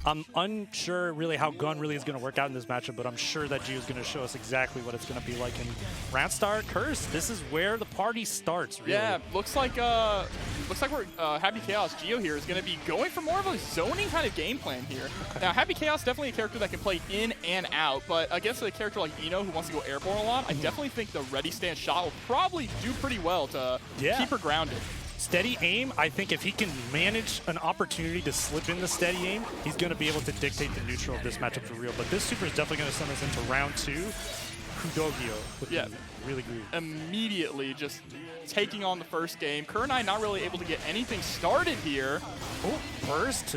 I'm unsure really how Gun really is going to work out in this matchup, but I'm sure that Gio is going to show us exactly what it's going to be like in round start. Curse, this is where the party starts, really. Yeah, looks like we're Happy Chaos Gio here is going to be going for more of a zoning kind of game plan here. Okay. Now, Happy Chaos definitely a character that can play in and out, but against a character like Ino who wants to go airborne a lot, I definitely think the ready stand shot will probably do pretty well to keep her grounded. Steady aim, I think if he can manage an opportunity to slip in the steady aim, he's going to be able to dictate the neutral of this matchup for real. But this super is definitely going to send us into round 2. KudoGio. Yeah. Really good. Immediately just taking on the first game. Kurenai not really able to get anything started here. Oh, burst.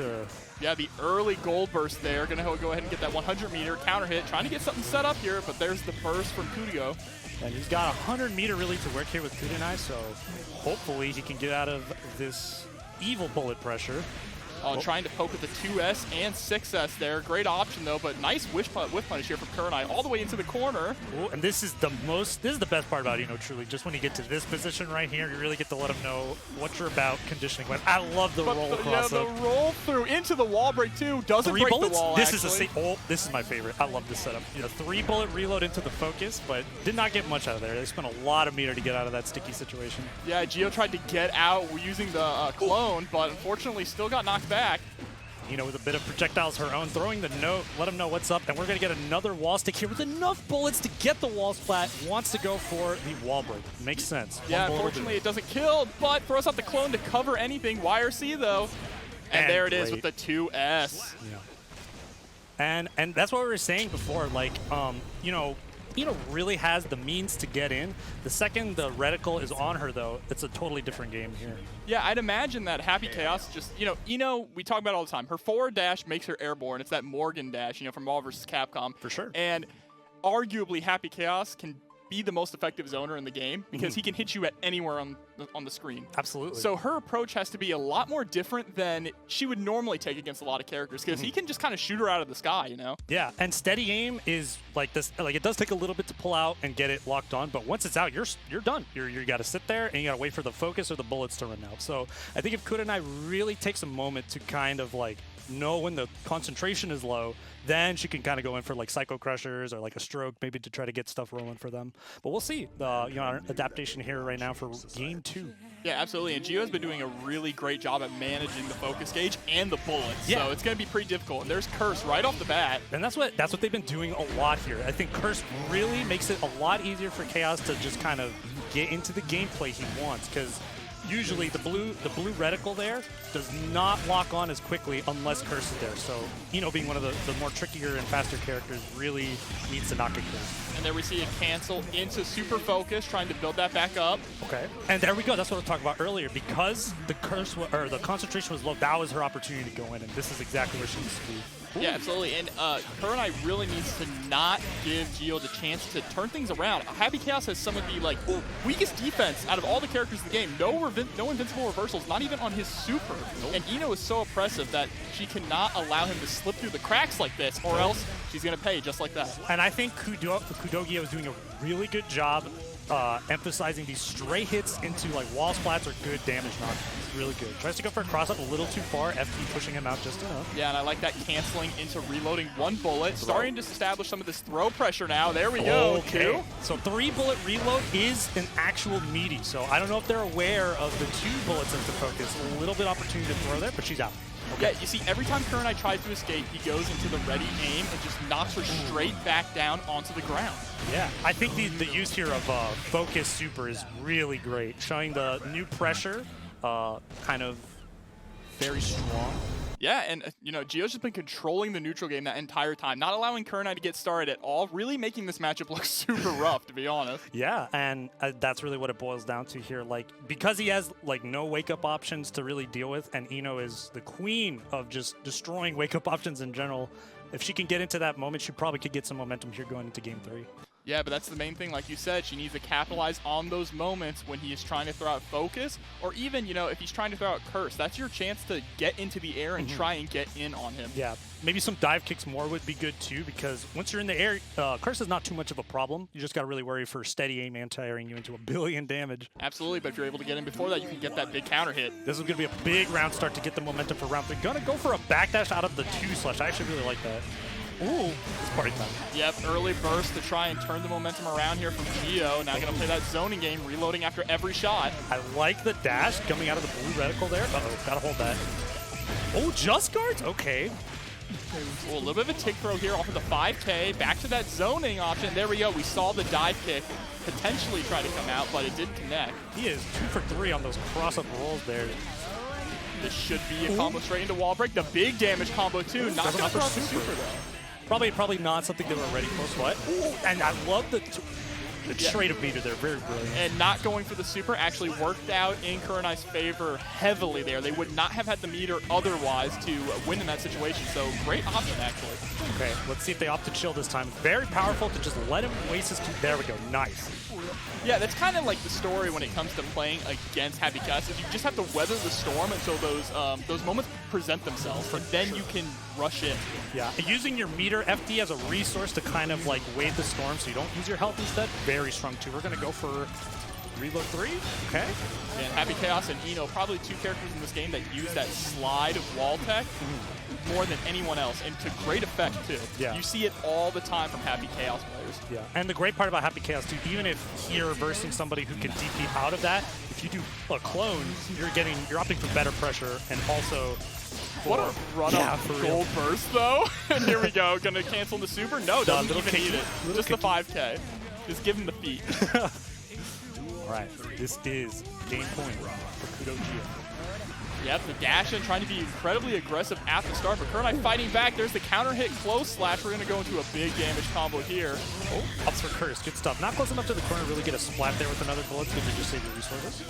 Yeah, the early gold burst there. Going to go ahead and get that 100-meter counter hit. Trying to get something set up here, but there's the burst from KudoGio. And he's got 100-meter really to work here with Kurenai, so hopefully he can get out of this evil bullet pressure. Trying to poke with the 2S and 6S there. Great option though, but nice whiff punish here from Kurenai all the way into the corner. Ooh, and this is the best part about Ino, truly. Just when you get to this position right here, you really get to let him know what you're about conditioning with. I love the roll cross. Yeah, the roll through into the wall break too. Doesn't break the wall, This is my favorite. I love this setup. 3-bullet reload into the focus, but did not get much out of there. They spent a lot of meter to get out of that sticky situation. Yeah, Gio tried to get out using the clone, but unfortunately still got knocked back. With a bit of projectiles her own, throwing the note, let him know what's up, and we're going to get another wall stick here with enough bullets to get the walls flat. Wants to go for the wall break. Makes sense. Yeah, unfortunately it doesn't kill, but throws out the clone to cover anything. YRC though, and there it is with the 2S. Yeah. And that's what we were saying before, like, Ino really has the means to get in. The second the reticle is on her, though, it's a totally different game here. Yeah, I'd imagine that Happy Chaos just, Ino, we talk about it all the time. Her forward dash makes her airborne. It's that Morgan dash, from Marvel vs. Capcom. For sure. And arguably, Happy Chaos can be the most effective zoner in the game because he can hit you at anywhere on the screen. Absolutely. So her approach has to be a lot more different than she would normally take against a lot of characters because he can just kind of shoot her out of the sky, Yeah, and steady aim is like this. Like, it does take a little bit to pull out and get it locked on, but once it's out, you're done. You got to sit there and you got to wait for the focus or the bullets to run out. So I think if Kurenai really takes a moment to kind of like know when the concentration is low, then she can kind of go in for like Psycho Crushers or like a stroke maybe to try to get stuff rolling for them. But we'll see our adaptation here right now for game 2. Yeah, absolutely. And Gio has been doing a really great job at managing the focus gauge and the bullets. Yeah. So it's going to be pretty difficult. And there's Curse right off the bat. And that's what they've been doing a lot here. I think Curse really makes it a lot easier for Chaos to just kind of get into the gameplay he wants, because usually the blue reticle there does not lock on as quickly unless Curse is there. So, being one of the more trickier and faster characters really needs to knock it clear. And there we see it cancel into super focus, trying to build that back up. Okay. And there we go. That's what I was talking about earlier. Because the the concentration was low, that was her opportunity to go in, and this is exactly where she needs to be. Ooh. Yeah, absolutely. And Kurenai really needs to not give Gio the chance to turn things around. Happy Chaos has some of the weakest defense out of all the characters in the game. No invincible reversals, not even on his super. Nope. And Ino is so oppressive that she cannot allow him to slip through the cracks like this, or else she's going to pay just like that. And I think KudoGio is doing a really good job emphasizing these stray hits into like wall splats or good damage knockdowns. Really good. Tries to go for a cross-up a little too far. FP pushing him out just enough. Yeah, and I like that canceling into reloading one bullet. Starting to establish some of this throw pressure now. There we go. Okay. So 3-bullet reload is an actual meaty. So I don't know if they're aware of the 2 bullets into focus. A little bit opportunity to throw there, but she's out. Okay. Yeah, you see, every time Kurenai tries to escape, he goes into the ready aim and just knocks her straight back down onto the ground. Yeah, I think the use here of Focus Super is really great, showing the new pressure, kind of very strong. Yeah, and Gio's just been controlling the neutral game that entire time, not allowing Kurenai to get started at all, really making this matchup look super rough, to be honest. Yeah, and that's really what it boils down to here. Like, because he has like no wake-up options to really deal with, and Ino is the queen of just destroying wake-up options in general. If she can get into that moment, she probably could get some momentum here going into game 3. Yeah, but that's the main thing. Like you said, she needs to capitalize on those moments when he is trying to throw out focus, or even, you know, if he's trying to throw out curse. That's your chance to get into the air and try and get in on him. Yeah, maybe some dive kicks more would be good too, because once you're in the air, curse is not too much of a problem. You just got to really worry for steady aim anti-airing you into 1 billion damage. Absolutely, but if you're able to get in before that, you can get that big counter hit. This is going to be a big round start to get the momentum for round 3. Gonna go for a backdash out of the 2/. I actually really like that. Ooh, it's party time. Yep, early burst to try and turn the momentum around here from Gio. Now going to play that zoning game, reloading after every shot. I like the dash coming out of the blue reticle there. Uh-oh, gotta hold that. Oh, just guards? Okay. Ooh, a little bit of a tick throw here off of the 5K. Back to that zoning option. There we go. We saw the dive kick potentially try to come out, but it did connect. He is 2 for 3 on those cross-up rolls there. This should be a combo straight into wall break. The big damage combo too. Not going to throw out the super though. Probably not something they were ready for. What? Ooh, and I love the trade of meter there. Very brilliant. And not going for the super actually worked out in Kurenai's favor heavily there. They would not have had the meter otherwise to win in that situation. So great option actually. Okay, let's see if they opt to chill this time. Very powerful to just let him waste his. There we go. Nice. Yeah, that's kind of like the story when it comes to playing against Happy Chaos. Is you just have to weather the storm until those moments present themselves, and then you can rush in. Yeah, and using your meter FD as a resource to kind of like wade the storm so you don't use your health instead. Very strong too. We're gonna go for reload 3. Okay. And Happy Chaos and Eno, probably 2 characters in this game that use that slide of wall tech more than anyone else, and to great effect too. Yeah. You see it all the time from Happy Chaos players. Yeah, and the great part about Happy Chaos too, even if you're versing somebody who can DP out of that, if you do a clone, you're opting for better pressure and also what a run up gold burst though. And here we go, gonna cancel the super. No, doesn't even need it. Just the 5K. Just give him the feet. All right, this is game point for KudoGio. Yep, the dash in trying to be incredibly aggressive at the start, but Kurenai fighting back. There's the counter hit close slash. We're going to go into a big damage combo here. Oh, ups for curse. Good stuff. Not close enough to the corner to really get a splat there with another bullet. Good to just save your resources.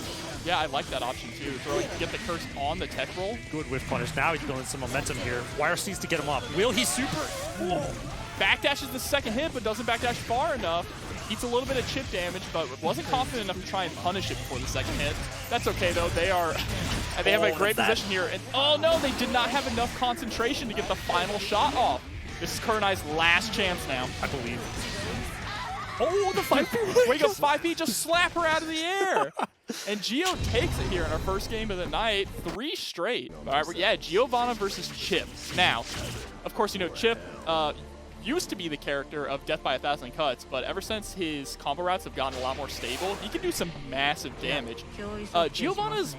Yeah, I like that option too. Get the curse on the tech roll. Good whiff punish. Now he's building some momentum here. Wire needs to get him up. Will he super? Whoa. Backdashes the second hit, but doesn't backdash far enough. Eats a little bit of chip damage, but wasn't confident enough to try and punish it before the second hit. That's okay though. They have a great position here. And oh no, they did not have enough concentration to get the final shot off. This is Kurenai's last chance now, I believe. Oh, the 5P. Wake up 5P, just slap her out of the air. And Gio takes it here in our first game of the night, 3 straight. All right, yeah, Giovanna versus Chipp. Now, of course, you know, Chipp used to be the character of Death by 1,000 Cuts, but ever since his combo routes have gotten a lot more stable, he can do some massive damage. Giovanna's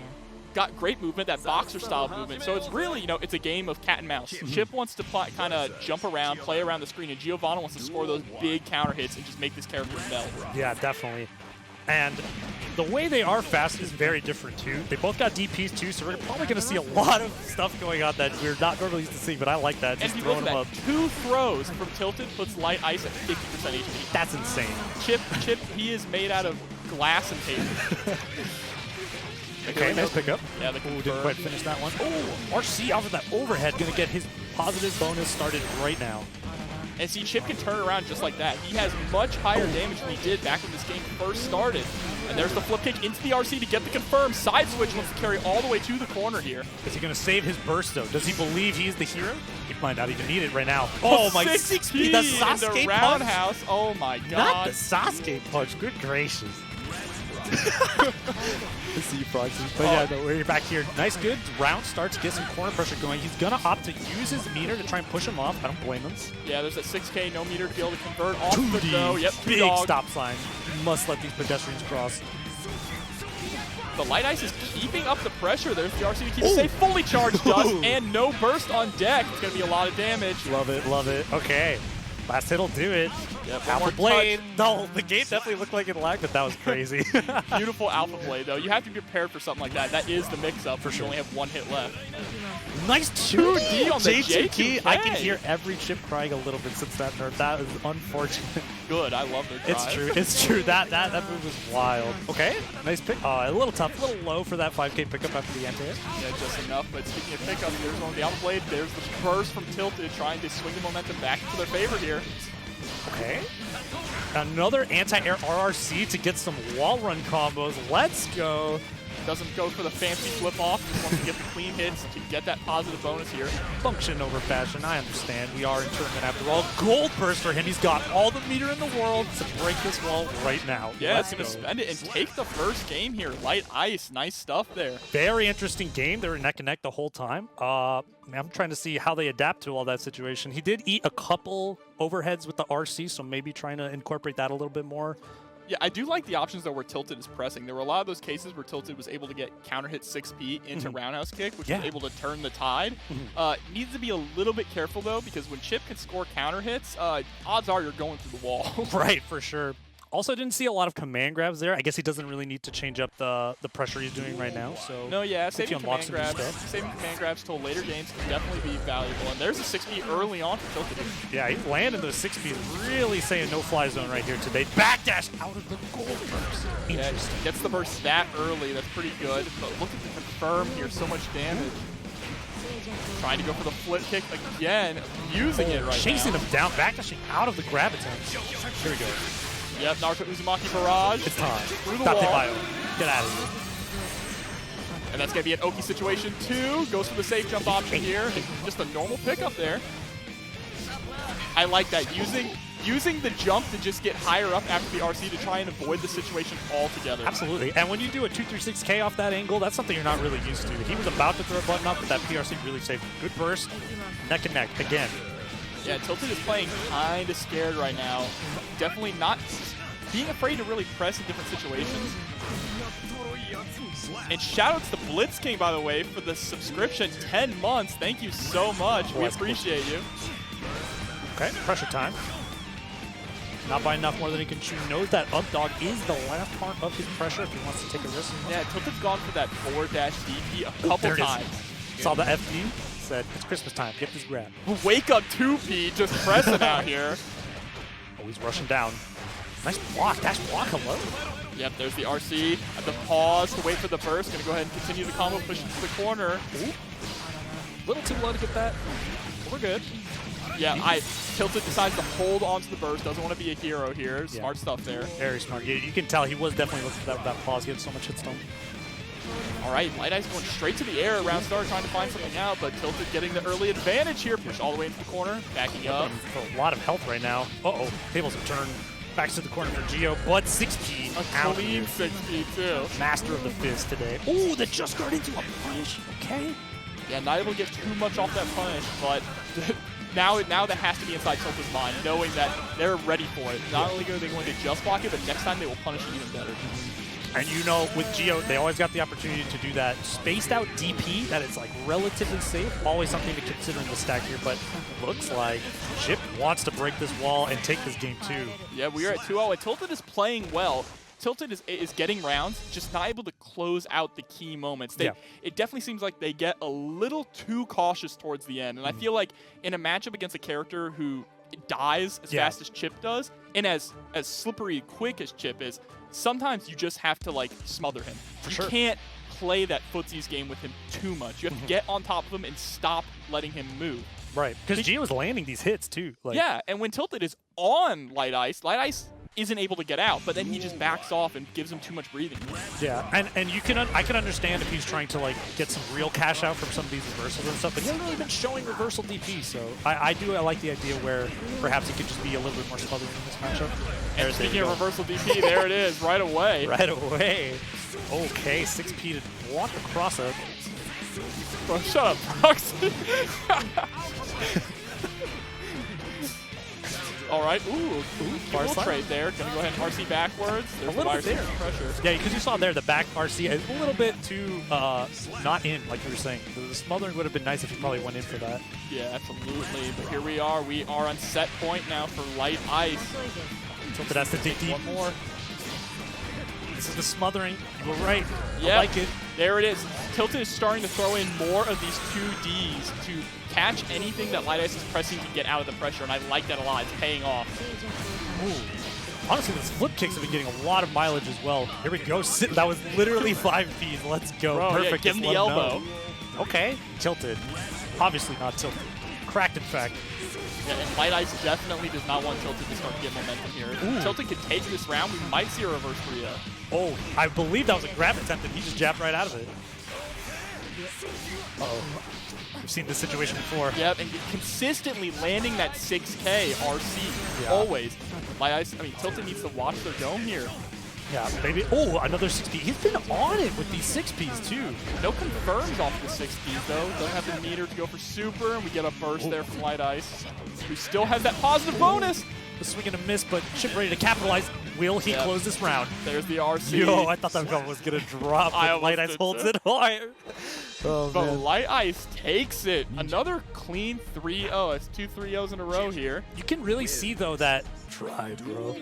got great movement, that boxer style movement, so it's really, you know, it's a game of cat and mouse. Chipp wants to kind of jump around, play around the screen, and Giovanna wants to score those big counter hits and just make this character melt. Yeah, definitely. And the way they are fast is very different too. They both got DPs too, so we're probably going to see a lot of stuff going on that we're not normally used to see, but I like that. Just throwing them up. 2 throws from Tilted puts LightIce at 50% HP. That's insane. Chipp, he is made out of glass and paper. Okay, nice pickup. Yeah, didn't quite finish that one. Oh, RC off of that overhead, going to get his positive bonus started right now. And see, Chipp can turn around just like that. He has much higher damage than he did back when this game first started. And there's the flip kick into the RC to get the confirm. Side switch wants to carry all the way to the corner here. Is he going to save his burst, though? Does he believe he's the hero? He might not even need it right now. Oh, my 60! The Sasuke punch? Roundhouse. Oh, my God. Not the Sasuke punch. Good gracious. The SteakFox. But yeah, no, we're back here. Nice, good round start to get some corner pressure going. He's going to opt to use his meter to try and push him off. I don't blame him. Yeah, there's a 6K, no meter to be able to convert off the go. Yep, big stop sign. You must let these pedestrians cross. The LightIce is keeping up the pressure. There's the RC to keep it safe. Fully charged dust and no burst on deck. It's going to be a lot of damage. Love it, love it. Okay. Last hit'll do it. Yep, Alpha Blade. No, the game definitely looked like it lagged, but that was crazy. Beautiful Alpha Blade, though. You have to be prepared for something like that. That is the mix-up. For sure. You only have 1 hit left. Nice 2D on the J2K. I can hear every Chipp crying a little bit since that nerf. That is unfortunate. Good. I love their drive. It's true. It's true. That move was wild. Okay. Nice pick. A little tough. A little low for that 5K pickup after the anti-hit. Yeah, just enough. But speaking of pickup, there's one with the Alpha Blade. There's the burst from Tilted trying to swing the momentum back into their favor here. Okay. Another anti-air RRC to get some wall run combos. Let's go. Doesn't go for the fancy flip off. Just wants to get the clean hits to get that positive bonus here. Function over fashion. I understand. We are in tournament after all. Gold burst for him. He's got all the meter in the world to break this wall right now. Yeah, it's going to spend it and take the first game here. LightIce. Nice stuff there. Very interesting game. They were neck and neck the whole time. I'm trying to see how they adapt to all that situation. He did eat a couple overheads with the RC, so maybe trying to incorporate that a little bit more. Yeah, I do like the options, though, where Tilted is pressing. There were a lot of those cases where Tilted was able to get counter hit 6P into roundhouse kick, which was able to turn the tide. Needs to be a little bit careful, though, because when Chipp can score counter hits, odds are you're going through the wall. Right, for sure. Also, didn't see a lot of command grabs there. I guess he doesn't really need to change up the pressure he's doing right now. So no, yeah, saving command grabs till later games can definitely be valuable. And there's a 6P early on for Tilted. Yeah, he's landing those 6Ps, really saying no-fly zone right here today. Backdash out of the gold burst. Yeah, gets the burst that early. That's pretty good. But look at the confirm here, so much damage. Trying to go for the flip kick again, using it right chasing now. Him down, backdashing out of the grab attempt. Here we go. Yep, Naruto Uzumaki barrage. It's time. Through the wall. Get out of here. And that's going to be an Oki situation too. Goes for the safe jump option here. Just a normal pickup there. I like that. Using the jump to just get higher up after the RC to try and avoid the situation altogether. Absolutely. And when you do a 236K off that angle, that's something you're not really used to. He was about to throw a button up, but that PRC really saved him. Good burst. Neck and neck again. Yeah, Tilted is playing kind of scared right now. Definitely not being afraid to really press in different situations. And shoutouts to Blitz King, by the way, for the subscription. 10 months. Thank you so much. We appreciate you. Okay, pressure time. Not by enough more than he can chew. Knows that up dog is the last part of his pressure if he wants to take a risk. Yeah, Tilted's gone for that forward dash DP a couple times. Saw the FD. Said, it's Christmas time, get this grab. Wake up 2P, just pressing out here. Oh, he's rushing down. Nice block, dash block, hello. Yep, there's the RC at the pause to wait for the burst. Gonna go ahead and continue the combo, push into the corner. Ooh. Little too low to get that. We're good. Yeah, Tilted decides to hold onto the burst, doesn't want to be a hero here. Smart stuff there. Very smart. You can tell he was definitely looking for that pause, he had so much hit stun. All right, LightIce going straight to the air. Round star trying to find something out, but Tilted getting the early advantage here. Push all the way into the corner, backing up. For a lot of health right now. Uh-oh, tables have turned. Back to the corner for Gio, but 6P. A clean 6P too. Master of the fizz today. Ooh, that just got into a punish, okay? Yeah, not able to get too much off that punish, but now that has to be inside Tilted's mind, knowing that they're ready for it. Not only are they going to just block it, but next time they will punish it even better. And you know, with Gio, they always got the opportunity to do that spaced out DP that is like relatively safe. Always something to consider in the stack here, but looks like Chipp wants to break this wall and take this game too. Yeah, we are at 2-0, and Tilted is playing well. Tilted is getting rounds, just not able to close out the key moments. It definitely seems like they get a little too cautious towards the end, and I feel like in a matchup against a character who dies as fast as Chipp does, and as slippery quick as Chipp is, sometimes you just have to like smother him. You can't play that footsies game with him too much. You have to get on top of him and stop letting him move. Right, because Gio is landing these hits too. Like. Yeah, and when Tilted is on LightIce isn't able to get out, but then he just backs off and gives him too much breathing. Yeah, and I can understand if he's trying to like get some real cash out from some of these reversals and stuff, but he hasn't really been showing reversal DP, so I like the idea where perhaps he could just be a little bit more smothered in this matchup. And speaking of reversal DP, there it is, right away. Right away. Okay, 6P to walk across it. Bro, shut up, Proxy. All right, ooh, full trade there. Gonna go ahead and RC backwards. There's a little bit there. Pressure. Yeah, because you saw there the back RC a little bit too not in, like you were saying. The smothering would have been nice if he probably went in for that. Yeah, absolutely. But here we are. We are on set point now for LightIce. Tilted has to dig deep. One more. This is the smothering. You were right. Yep. I like it. There it is. Tilted is starting to throw in more of these 2Ds to catch anything that LightIce is pressing to get out of the pressure, and I like that a lot. It's paying off. Ooh. Honestly, those flip kicks have been getting a lot of mileage as well. Here we go. That was literally 5Ps. Let's go. Bro, perfect. Yeah, give him the elbow. Okay. Tilted. Obviously not tilted. cracked, in fact. Yeah, and LightIce definitely does not want Tilted to start to get momentum here. If Tilted could take this round, we might see a reverse 3-0. Oh, I believe that was a grab attempt, and he just jabbed right out of it. Uh-oh. We've seen this situation before. Yep, and consistently landing that 6K RC, always. LightIce, I mean, Tilted needs to watch their dome here. Yeah, maybe. Oh, another 6P. He's been on it with these 6Ps, too. No confirms off the 6Ps, though. Doesn't have the meter to go for super, and we get a burst there from LightIce, who still has that positive bonus. A swing and a miss, but Chipp ready to capitalize. Will he close this round? There's the RC. Yo, I thought that was going to drop, but LightIce holds it higher. Oh, but man. LightIce takes it. Another clean 3-0. It's 2 3-0s in a row here. You can really see, though, that... Try, bro.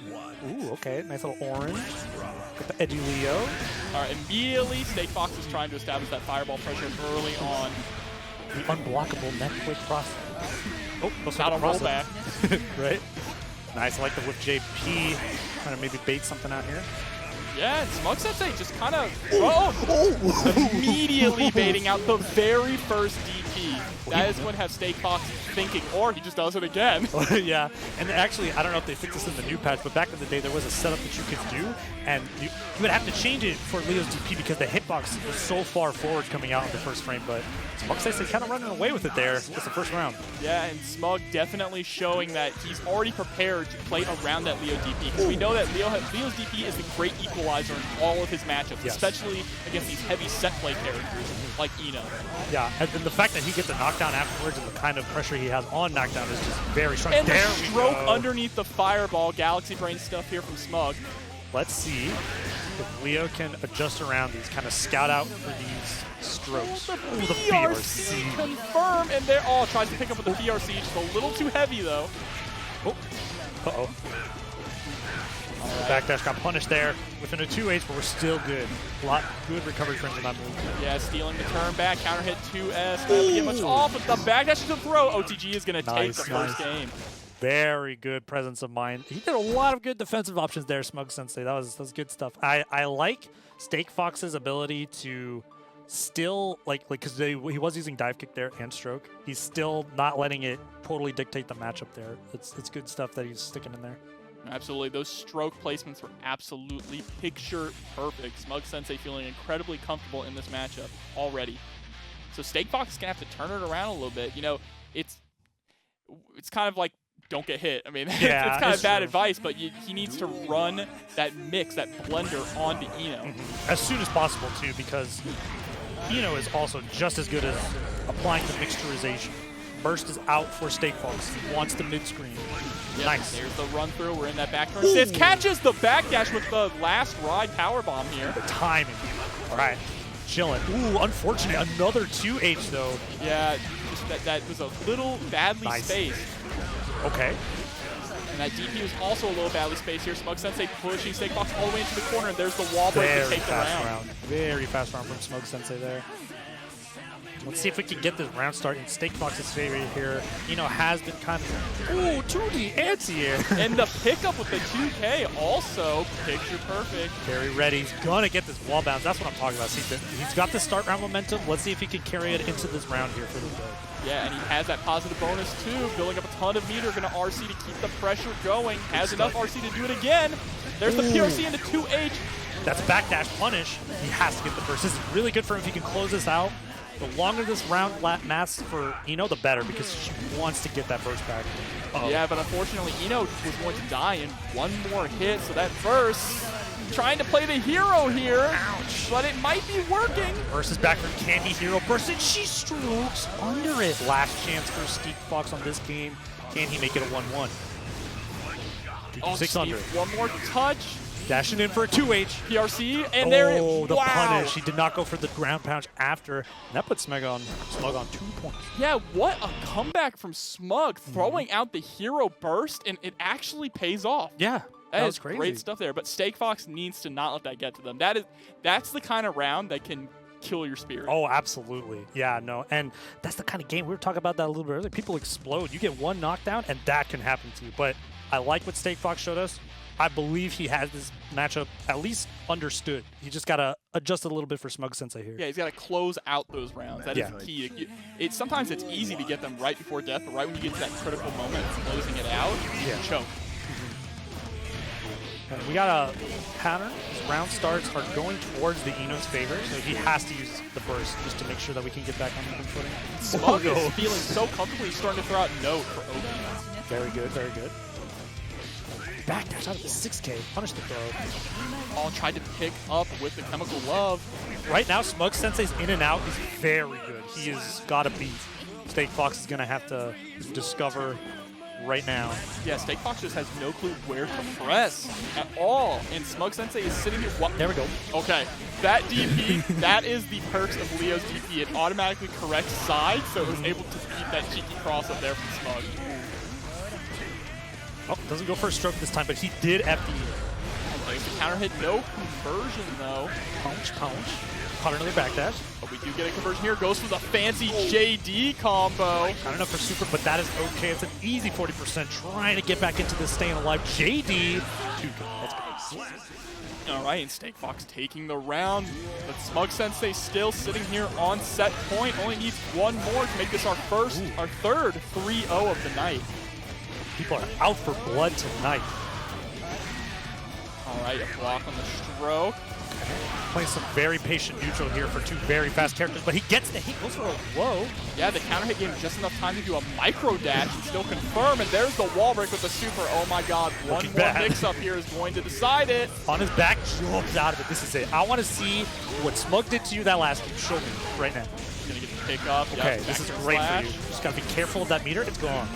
Ooh, okay. Nice little orange. Got the edgy Leo. All right, immediately, SteakFox is trying to establish that fireball pressure early on. The unblockable neck quick process. Oh, not a rollback. Right? Nice. I like the whip JP. Trying to maybe bait something out here. Yeah, and Smug Sensei just kind of immediately baiting out the very first DP. That is what has SteakFox thinking, or he just does it again. Yeah, and actually, I don't know if they fixed this in the new patch, but back in the day, there was a setup that you could do, and you would have to change it for Leo's DP because the hitbox was so far forward coming out in the first frame, but Smug Sensei kind of running away with it there. It's the first round. Yeah, and Smug definitely showing that he's already prepared to play around that Leo DP, because we know that Leo's DP is the great equalizer in all of his matchups, especially against these heavy set play characters like Eno. Yeah, and then the fact that he gets a knockdown afterwards and the kind of pressure he has on knockdown is just very strong. And there the stroke underneath the fireball, Galaxy Brain stuff here from Smug. Let's see if Leo can adjust around these, kind of scout out for these strokes. Ooh, the PRC confirm, and there. Oh, tries to pick up with the PRC, just a little too heavy though. Oh, uh-oh. Right. Backdash got punished there within a 2H, but we're still good. A lot good recovery frames on that move. Yeah, stealing the turn back, counter hit 2S. Doesn't get much off, but the backdash to the throw. OTG is going to take the first game. Very good presence of mind. He did a lot of good defensive options there, Smug Sensei. That was good stuff. I like SteakFox's ability to still, because he was using dive kick there and stroke. He's still not letting it totally dictate the matchup there. It's good stuff that he's sticking in there. Absolutely. Those stroke placements were absolutely picture perfect. Smug Sensei feeling incredibly comfortable in this matchup already. So SteakFox is going to have to turn it around a little bit. You know, it's kind of like, don't get hit. I mean, yeah, it's kind of bad advice, but he needs to run that mix, that blender onto Eno. As soon as possible, too, because Eno is also just as good as applying the mixturization. Burst is out for SteakFox. He wants the mid-screen. Yep, nice. There's the run-through. We're in that back turn. This catches the backdash with the last ride powerbomb here. The timing. All right. Chilling. Ooh, unfortunate. Another 2H, though. Yeah, just that was a little badly spaced. Okay. And that DP was also a little badly spaced here. Smug Sensei pushing SteakFox all the way into the corner, and there's the wall break to take the round. Very fast round from Smug Sensei there. Let's see if we can get this round start in SteakFox's favor here. Has been kind of, ooh, 2D anti-air. And the pickup with the 2K also picture perfect. Very ready. He's going to get this wall bounce. That's what I'm talking about. He's got the start round momentum. Let's see if he can carry it into this round here for the day. Yeah, and he has that positive bonus too, building up a ton of meter, going to RC to keep the pressure going. Has enough RC to do it again. There's the PRC into 2H. That's backdash punish. He has to get the burst. This is really good for him if he can close this out. The longer this round lasts for Eno, the better, because she wants to get that burst back. Yeah, but unfortunately, Eno was going to die in one more hit, so that burst, trying to play the hero here, but it might be working. Burst is back for Candy Hero Burst, and she strokes under it. Last chance for SteakFox on this game. Can he make it a 1-1? 600. One more touch. Dashing in for a 2H. PRC, and there it is. Oh, the punish. He did not go for the ground pound after. And that puts Smug on 2 points. Yeah, what a comeback from Smug, throwing out the hero burst, and it actually pays off. Yeah, that was is crazy. Great stuff there. But SteakFox needs to not let that get to them. That's the kind of round that can kill your spirit. Oh, absolutely. Yeah, no. And that's the kind of game, we were talking about that a little bit earlier. People explode. You get one knockdown, and that can happen to you. But I like what SteakFox showed us. I believe he has this matchup at least understood. He just got to adjust it a little bit for Smug Sensei here. Yeah, he's got to close out those rounds. That is the key. Sometimes it's easy to get them right before death, but right when you get to that critical moment of closing it out, you choke. And we got a pattern. His round starts are going towards the Ino's favor, so he has to use the burst just to make sure that we can get back on even footing. Smug is feeling so comfortable, he's starting to throw out note for OP. Very good, very good. Back dash out of the 6K. Punish the throw. All tried to pick up with the chemical love. Right now, Smug Sensei's in and out is very good. He has got to beat. SteakFox is going to have to discover right now. Yeah, SteakFox just has no clue where to press at all. And Smug Sensei is sitting here. There we go. Okay, that DP, that is the perks of Leo's DP. It automatically corrects sides, so it was able to beat that cheeky cross up there from Smug. Oh, doesn't go for a stroke this time, but he did FD. Okay, the counter hit, no conversion though. Punch, punch. Caught another backdash. But we do get a conversion here. Goes for the fancy JD combo. Not enough for super, but that is okay. It's an easy 40%. Trying to get back into this staying alive. JD. Too good. Let's go. All right, and SteakFox taking the round. But Smug Sensei still sitting here on set point. Only needs one more to make this our third 3-0 of the night. People are out for blood tonight. All right, a block on the stroke. Playing some very patient neutral here for two very fast characters, but he gets the hit, goes for a whoa. Yeah, the counter hit gave him just enough time to do a micro dash and still confirm, and there's the wall break with the super. Oh my god, one more mix-up here is going to decide it. On his back, jumps out of it. This is it. I want to see what Smug did to you that last game. Show me right now. He's going to get the pick up. Okay, this is great for you. Just got to be careful of that meter. It's gone.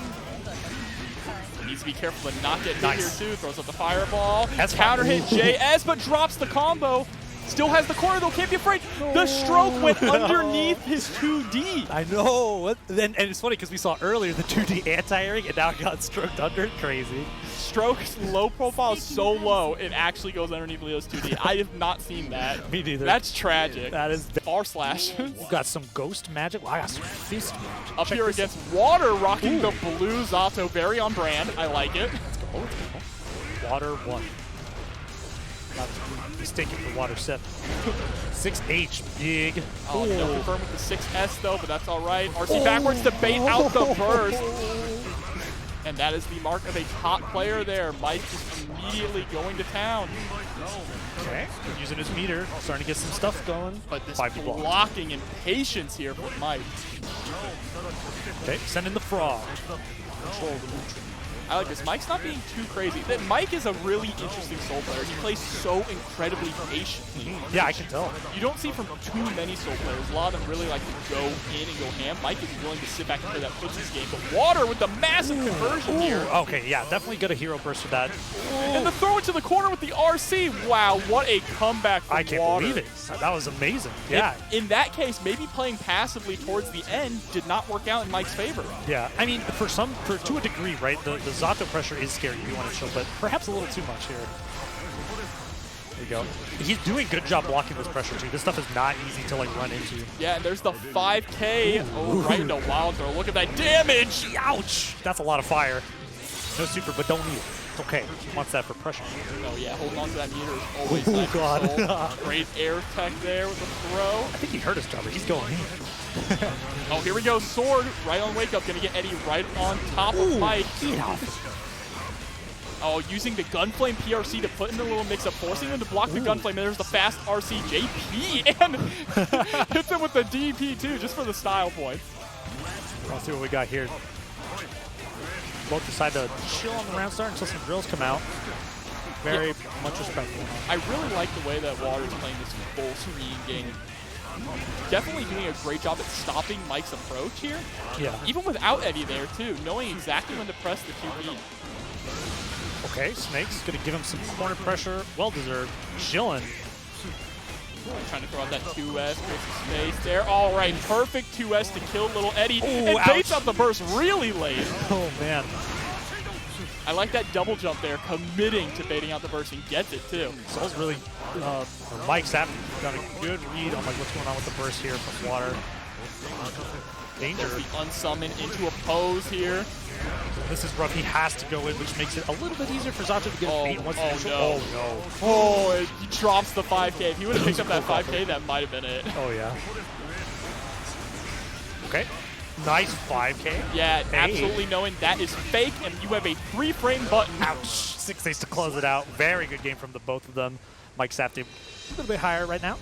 Needs to be careful to not get hit here too. Throws up the fireball. That's counter hit JS, but drops the combo. Still has the corner though, can't be afraid. The stroke went underneath his 2D. I know. And it's funny because we saw earlier the 2D anti-airing and now it got stroked under. Crazy. Stroke's low profile is so low, it actually goes underneath Leo's 2D. I have not seen that. Me neither. That's tragic. That is. R slash. We've got some ghost magic. Well, I got some fist magic. Up here against Water, rocking the blue Zato. Very on brand. I like it. Let's go. Water 1. Not mistaken for Water 7. 6H, big. Oh, no confirm with the 6S though, but that's all right. RC backwards to bait out the burst. And that is the mark of a top player there. Mike just immediately going to town. Okay, using his meter, starting to get some stuff going. But this blocking and patience here from Mike. Okay, send in the frog. Control the neutral. I like this. Mike's not being too crazy. Mike is a really interesting Soul player. He plays so incredibly patiently. Yeah, I can tell. You don't see from too many Soul players. A lot of them really like to go in and go ham. Mike is willing to sit back and play that Footsies game. But Water with the massive conversion here. Okay, yeah, definitely get a hero burst for that. And the throw into the corner with the RC. Wow, what a comeback from Water. I can't believe it. That was amazing. Yeah. In that case, maybe playing passively towards the end did not work out in Mike's favor. Yeah, I mean, to a degree, right? The Zato pressure is scary if you want to show, but perhaps a little too much here. There you go. He's doing a good job blocking this pressure too. This stuff is not easy to like run into. Yeah, and there's the 5K. Oh, right into wild throw. Look at that damage. Ouch! That's a lot of fire. No super, but don't need it. It's okay. He wants that for pressure. Oh yeah, holding on to that meter is always nice. God. Great air tech there with the throw. I think he hurt his jobber. He's going in. Oh, here we go. Sword right on wake up. Gonna get Eddie right on top of Mike. Oh, using the Gunflame PRC to put in the little mix-up, forcing him to block the Gunflame. And there's the fast RC JP, and hits him with the DP too, just for the style points. Let's see what we got here. Both decide to chill on the round start until some drills come out. Very much respectful. I really like the way that Water's playing this full screen game. Definitely doing a great job at stopping Mike's approach here. Yeah. Even without Eddie there too, knowing exactly when to press the 2B. Okay, Snake's gonna give him some corner pressure. Well deserved. Chillin'. Trying to throw out that 2S, create some space there. All right, perfect 2S to kill little Eddie. Ooh, and baits out the burst really late. Oh man. I like that double jump there, committing to baiting out the burst and gets it too. Soul's really, Mike's got a good read on like what's going on with the burst here from Water. Danger. There's the unsummon into a pose here. This is rough. He has to go in, which makes it a little bit easier for Zato to get a beat once the initial. No. Oh, no. Oh, he drops the 5K. If he would have picked up that 5K, that might have been it. Oh, yeah. Okay. Nice 5K. Yeah, absolutely knowing that is fake, and you have a 3-frame button. Ouch. 6 ace to close it out. Very good game from the both of them. Mike Safdie a little bit higher right now.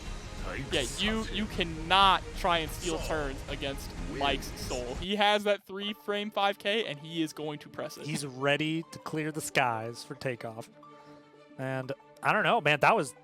Yeah, you cannot try and steal turns against Mike's soul. He has that 3-frame 5K, and he is going to press it. He's ready to clear the skies for takeoff. And I don't know, man, that was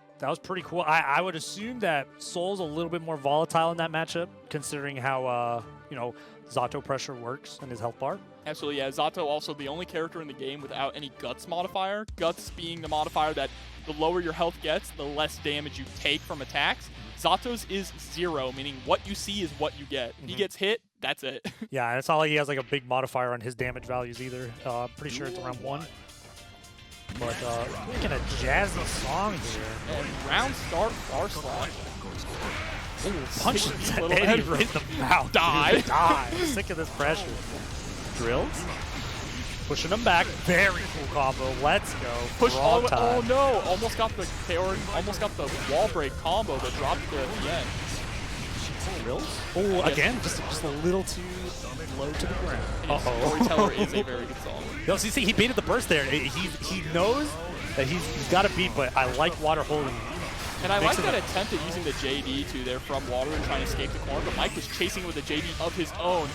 pretty cool. I would assume that Soul's a little bit more volatile in that matchup, considering how you know, Zato pressure works and his health bar. Absolutely, yeah. Zato also the only character in the game without any Guts modifier. Guts being the modifier that the lower your health gets, the less damage you take from attacks. Zato's is 0, meaning what you see is what you get. He gets hit, that's it. Yeah, and it's not like he has like a big modifier on his damage values either. Pretty sure it's around 1. But making a jazzy song here. And round start //. Ooh, punch Eddie right in the mouth. Die. Die. Sick of this pressure. Drills. Pushing him back. Very cool combo. Let's go. Push all the way. Oh time. no! Almost got the almost got the wall break combo that dropped there at the end. Drills. Oh, again, just a little too low to the ground. And Storyteller is a very good song. No, see, he baited the burst there. He knows that he's got a beat, but I like Water holding. And I like that attempt at using the JD too there from Water and trying to escape the corner, but Mike was chasing with a JD of his own.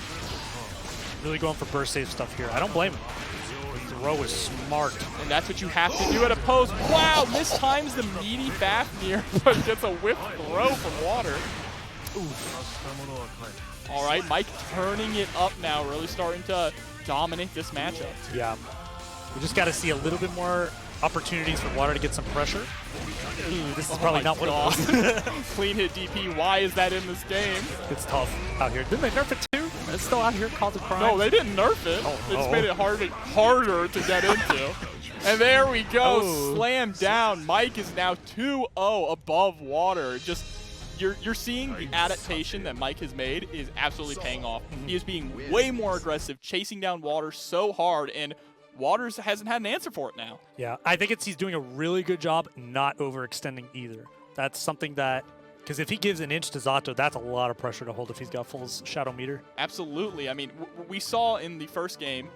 Really going for burst save stuff here. I don't blame him. The throw is smart. And that's what you have to do at a pose. Wow, mistimes the meaty Fafnir, but gets a whip throw from Water. Oof. All right, Mike turning it up now, really starting to dominate this matchup. Yeah. We just got to see a little bit more opportunities for Water to get some pressure. Ooh, this is probably not what it was. Clean hit DP. Why is that in this game? It's tough out here. Didn't they nerf it too? It's still out here causing crime. No, they didn't nerf it. They just made it harder to get into. And there we go. Slam down. Mike is now 2-0 above Water. Just you're seeing the adaptation that Mike has made is absolutely paying off. He is being way more aggressive, chasing down Water so hard, and Waters hasn't had an answer for it now. Yeah, I think he's doing a really good job not overextending either. That's something that, because if he gives an inch to Zato, that's a lot of pressure to hold if he's got full shadow meter. Absolutely. I mean, we saw in the first game,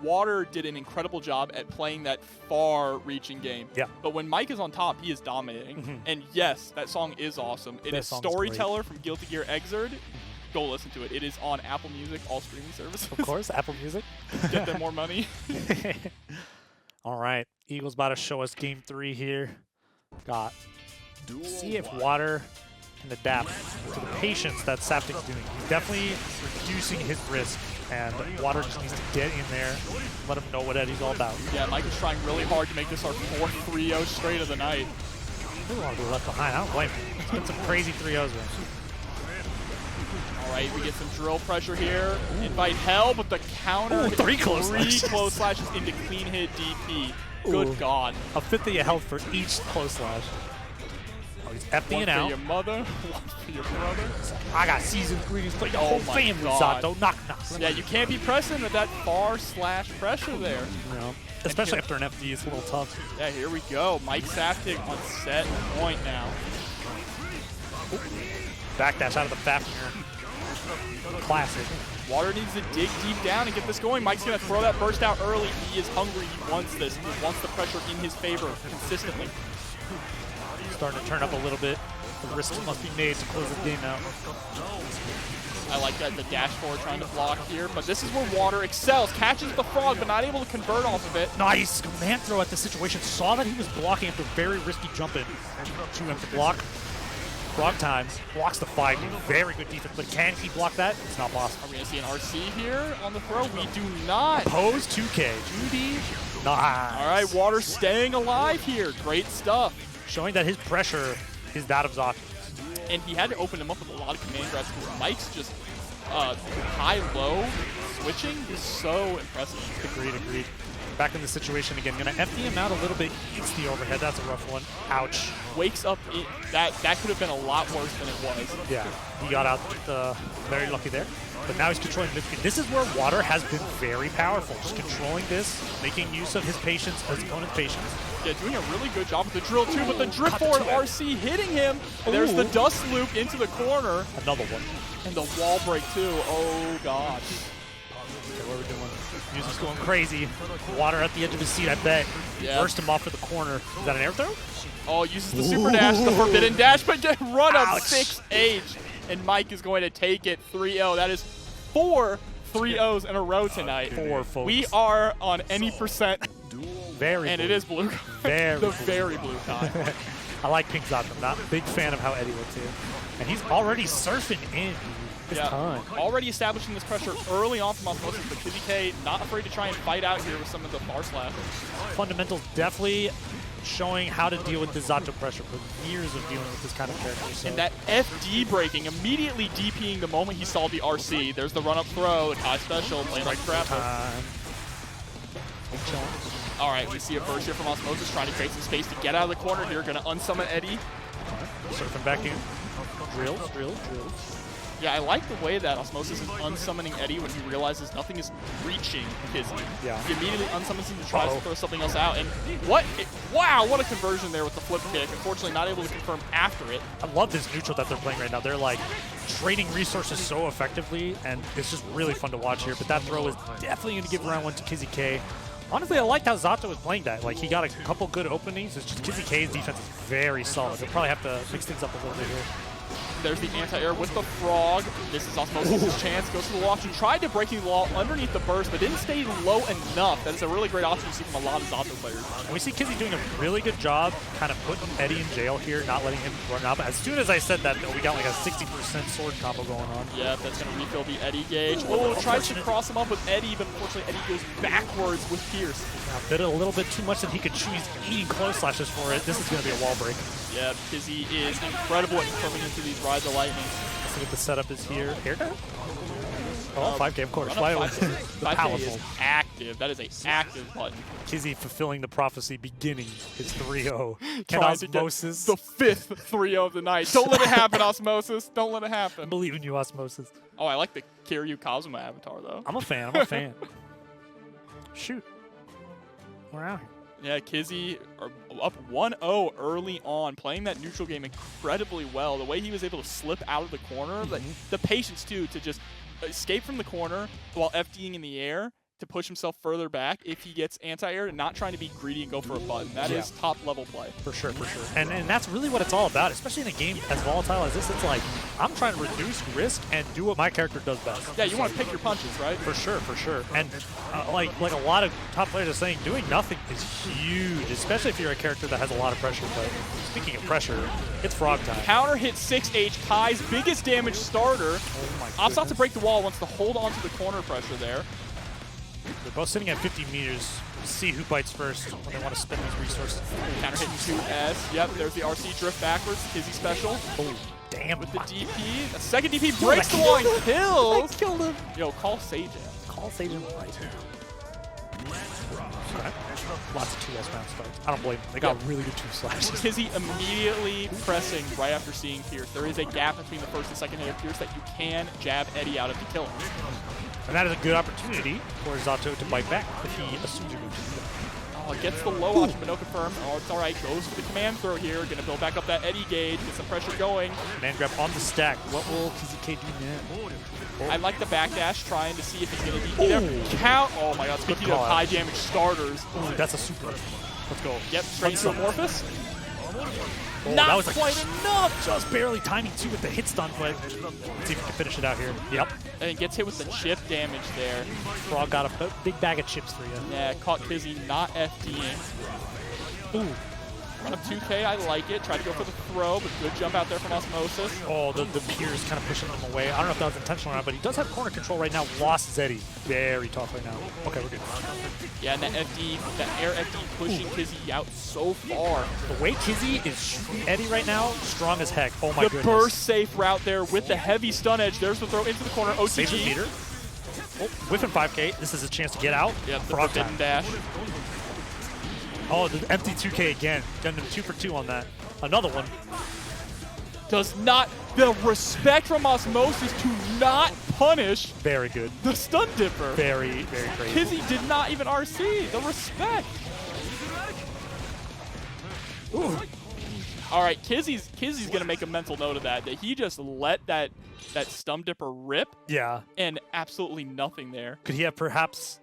Water did an incredible job at playing that far-reaching game. Yeah. But when Mike is on top, he is dominating. And yes, that song is awesome. It is Storyteller from Guilty Gear Xrd. Go listen to it. It is on Apple Music, all streaming services. Of course, Apple Music. Get them more money. All right, Eagles about to show us game 3 here. Got see if Water can adapt to the patience that Safdie's doing. He's definitely reducing his risk, and Water just needs to get in there, let him know what Eddie's all about. Yeah, Mike is trying really hard to make this our 4th 3-0 straight of the night. I don't want to be left behind. I don't blame him. It's been some crazy 3-0s right. All right, we get some drill pressure here. Invite hell, but the counter. Ooh, three close slashes into clean hit DP. Good God. A 50 of health for each close slash. Oh, he's FDing out. One for your mother, one for your brother. I got seasoned greetings for your whole family, Zato. Knock, knock. Yeah, you can't be pressing with that far slash pressure there. No. Especially after an FD, it's a little tough. Yeah, here we go. Mike Safdie on set point now. Backdash out of the Fafnir. Classic. Water needs to dig deep down and get this going. Mike's going to throw that burst out early. He is hungry. He wants this. He wants the pressure in his favor consistently. Starting to turn up a little bit. The risks must be made to close the game out. I like that the dash forward trying to block here, but this is where Water excels. Catches the frog, but not able to convert off of it. Nice command throw at the situation. Saw that he was blocking after very risky jump in. 2M to block. Frog time. Blocks the 5. Very good defense, but can he block that? It's not possible. Are we going to see an RC here on the throw? We do not. Pose 2K. 2D. Nice. All right, Water staying alive here. Great stuff. Showing that his pressure is that of Zato. And he had to open him up with a lot of command grabs because Mike's just high-low switching is so impressive. Agreed. Back in the situation again. Gonna FD him out a little bit. Eats the overhead. That's a rough one. Ouch. Wakes up. That could have been a lot worse than it was. Yeah, he got out very lucky there. But now he's controlling midfield. This is where Water has been very powerful. Just controlling this, making use of his patience, his opponent's patience. Yeah, doing a really good job with the drill too, but the drift forward RC hitting him. There's the dust loop into the corner. Another one. And the wall break too. Oh god. Okay, what are we doing? Music's going crazy. Water at the edge of his seat, I bet. Yeah. Burst him off for the corner. Is that an air throw? Oh, uses the super dash, the forbidden dash, but get run up Ouch. 6H. And Mike is going to take it 3-0. That is 4 3-0s in a row tonight. 4, folks. We are on any percent. Very And blue. it is blue. Very the blue. very blue time. I like Pink Zot. I'm not a big fan of how Eddie looks here. And he's already surfing in his time. Already establishing this pressure early on from Osmosis, but Kizzie K not afraid to try and fight out here with some of the bar slash. Fundamentals definitely showing how to deal with the Zato pressure for years of dealing with this kind of character. So. And that FD breaking, immediately DPing the moment he saw the RC. There's the run-up throw, high special, playing like crap. All right, we see a burst here from Osmosis, trying to create some space to get out of the corner here. Going to unsummon Eddie. Surfing back in. Drills. Yeah, I like the way that Osmosis is unsummoning Eddie when he realizes nothing is reaching Kizzie. Yeah. He immediately unsummons him to try to throw something else out. And wow, what a conversion there with the flip kick. Unfortunately, not able to confirm after it. I love this neutral that they're playing right now. They're like trading resources so effectively, and it's just really fun to watch here. But that throw is definitely going to give round one to Kizzie K. Honestly, I liked how Zato was playing that. Like, he got a couple good openings. It's just Kizzie K's defense is very solid. They'll probably have to mix things up a little bit here. There's the anti-air with the frog. This is Osmosis' chance. Goes to the launch and tried to break the wall underneath the burst, but didn't stay low enough. That is a really great option to see from a lot of Zato players. And we see Kizzie doing a really good job kind of putting Eddie in jail here, not letting him run out. But as soon as I said that, we got like a 60% sword combo going on. Yeah, that's going to refill the Eddie gauge. Oh, tries to cross him up with Eddie, but unfortunately Eddie goes backwards with Pierce. Yeah, bit a little bit too much that he could chew. He's eating close slashes for it. This is going to be a wall break. Yeah, Kizzie is incredible at coming into these rides of lightning. Let's see what the setup is here. Air down? Oh, 5K, of course. 5K is active. That is an active button. Kizzie fulfilling the prophecy, beginning his 3-0. Can Trying to get Osmosis? the 5th 3-0 of the night. Don't let it happen, Osmosis. Don't let it I happen. believe in you, Osmosis. Oh, I like the Cheryo Kazuma avatar, though. I'm a fan. Shoot. We're out here. Yeah, Kizzie are up 1-0 early on, playing that neutral game incredibly well. The way he was able to slip out of the corner, the patience, too, to just escape from the corner while FDing in the air to push himself further back if he gets anti-air and not trying to be greedy and go for a button. That is top-level play. For sure. And that's really what it's all about, especially in a game as volatile as this. It's like, I'm trying to reduce risk and do what my character does best. Yeah, you want to pick your punches, right? For sure. And like a lot of top players are saying, doing nothing is huge, especially if you're a character that has a lot of pressure. But speaking of pressure, it's frog time. Counter hit 6H, Kai's biggest damage starter. Opts out to break the wall, wants to hold on to the corner pressure there. They're both sitting at 50 meters. We'll see who bites first when they want to spend these resources. Counter hit 2S. Yep, there's the RC drift backwards. Kizzie special. Oh, damn. With the DP. A second DP breaks the wall and kills. Killed him. Yo, call Sage. Call Sage right here. Okay. Lots of 2S bounce starts. I don't blame them. They got really good 2 slashes. Kizzie immediately pressing right after seeing Pierce. There is a gap between the first and second hit of Pierce that you can jab Eddie out of to kill him. And that is a good opportunity for Zato to bite back if he assumes you're going to do that. Oh, gets the low option, but no confirm. Oh, it's all right. Goes for the command throw here. Going to build back up that Eddie gauge. Get some pressure going. Man grab on the stack. What will Kizzie K do now? I like the backdash, trying to see if he's going to DP there. Count. Oh my god, speaking of high damage starters. Ooh, that's a super. Let's go. Yep, straight into Amorphous. Oh, Not that was quite enough. Just barely timing too with the hit stun, but let's see if we can finish it out here. Yep. And it gets hit with the chip damage there. Frog got a big bag of chips for you. Yeah, caught Kizzie not FDing. Ooh. Run up 2K, I like it. Tried to go for the throw, but good jump out there from Osmosis. Oh, the Piers kind of pushing him away. I don't know if that was intentional or not, but he does have corner control right now. Lost Zeddy. Very tough right now. Okay, we're good. Yeah, and that FD, that air FD pushing Kizzie out so far. The way Kizzie is shooting Eddie right now, strong as heck. Oh my goodness. The burst safe route there with the heavy stun edge. There's the throw into the corner. OTG. Saves his meter. Oh, whiffing 5K. This is a chance to get out. Yep, the Frog forbidden time. dash. Oh, the empty 2K again. Getting him 2 for 2 on that. Another one. Does not, the respect from Osmosis to not punish Very good. the stun dipper. Very, very crazy. Kizzie did not even RC. The respect. Ooh. All right, Kizzie's gonna make a mental note of that he just let that stun dipper rip. Yeah. And absolutely nothing there. Could he have perhaps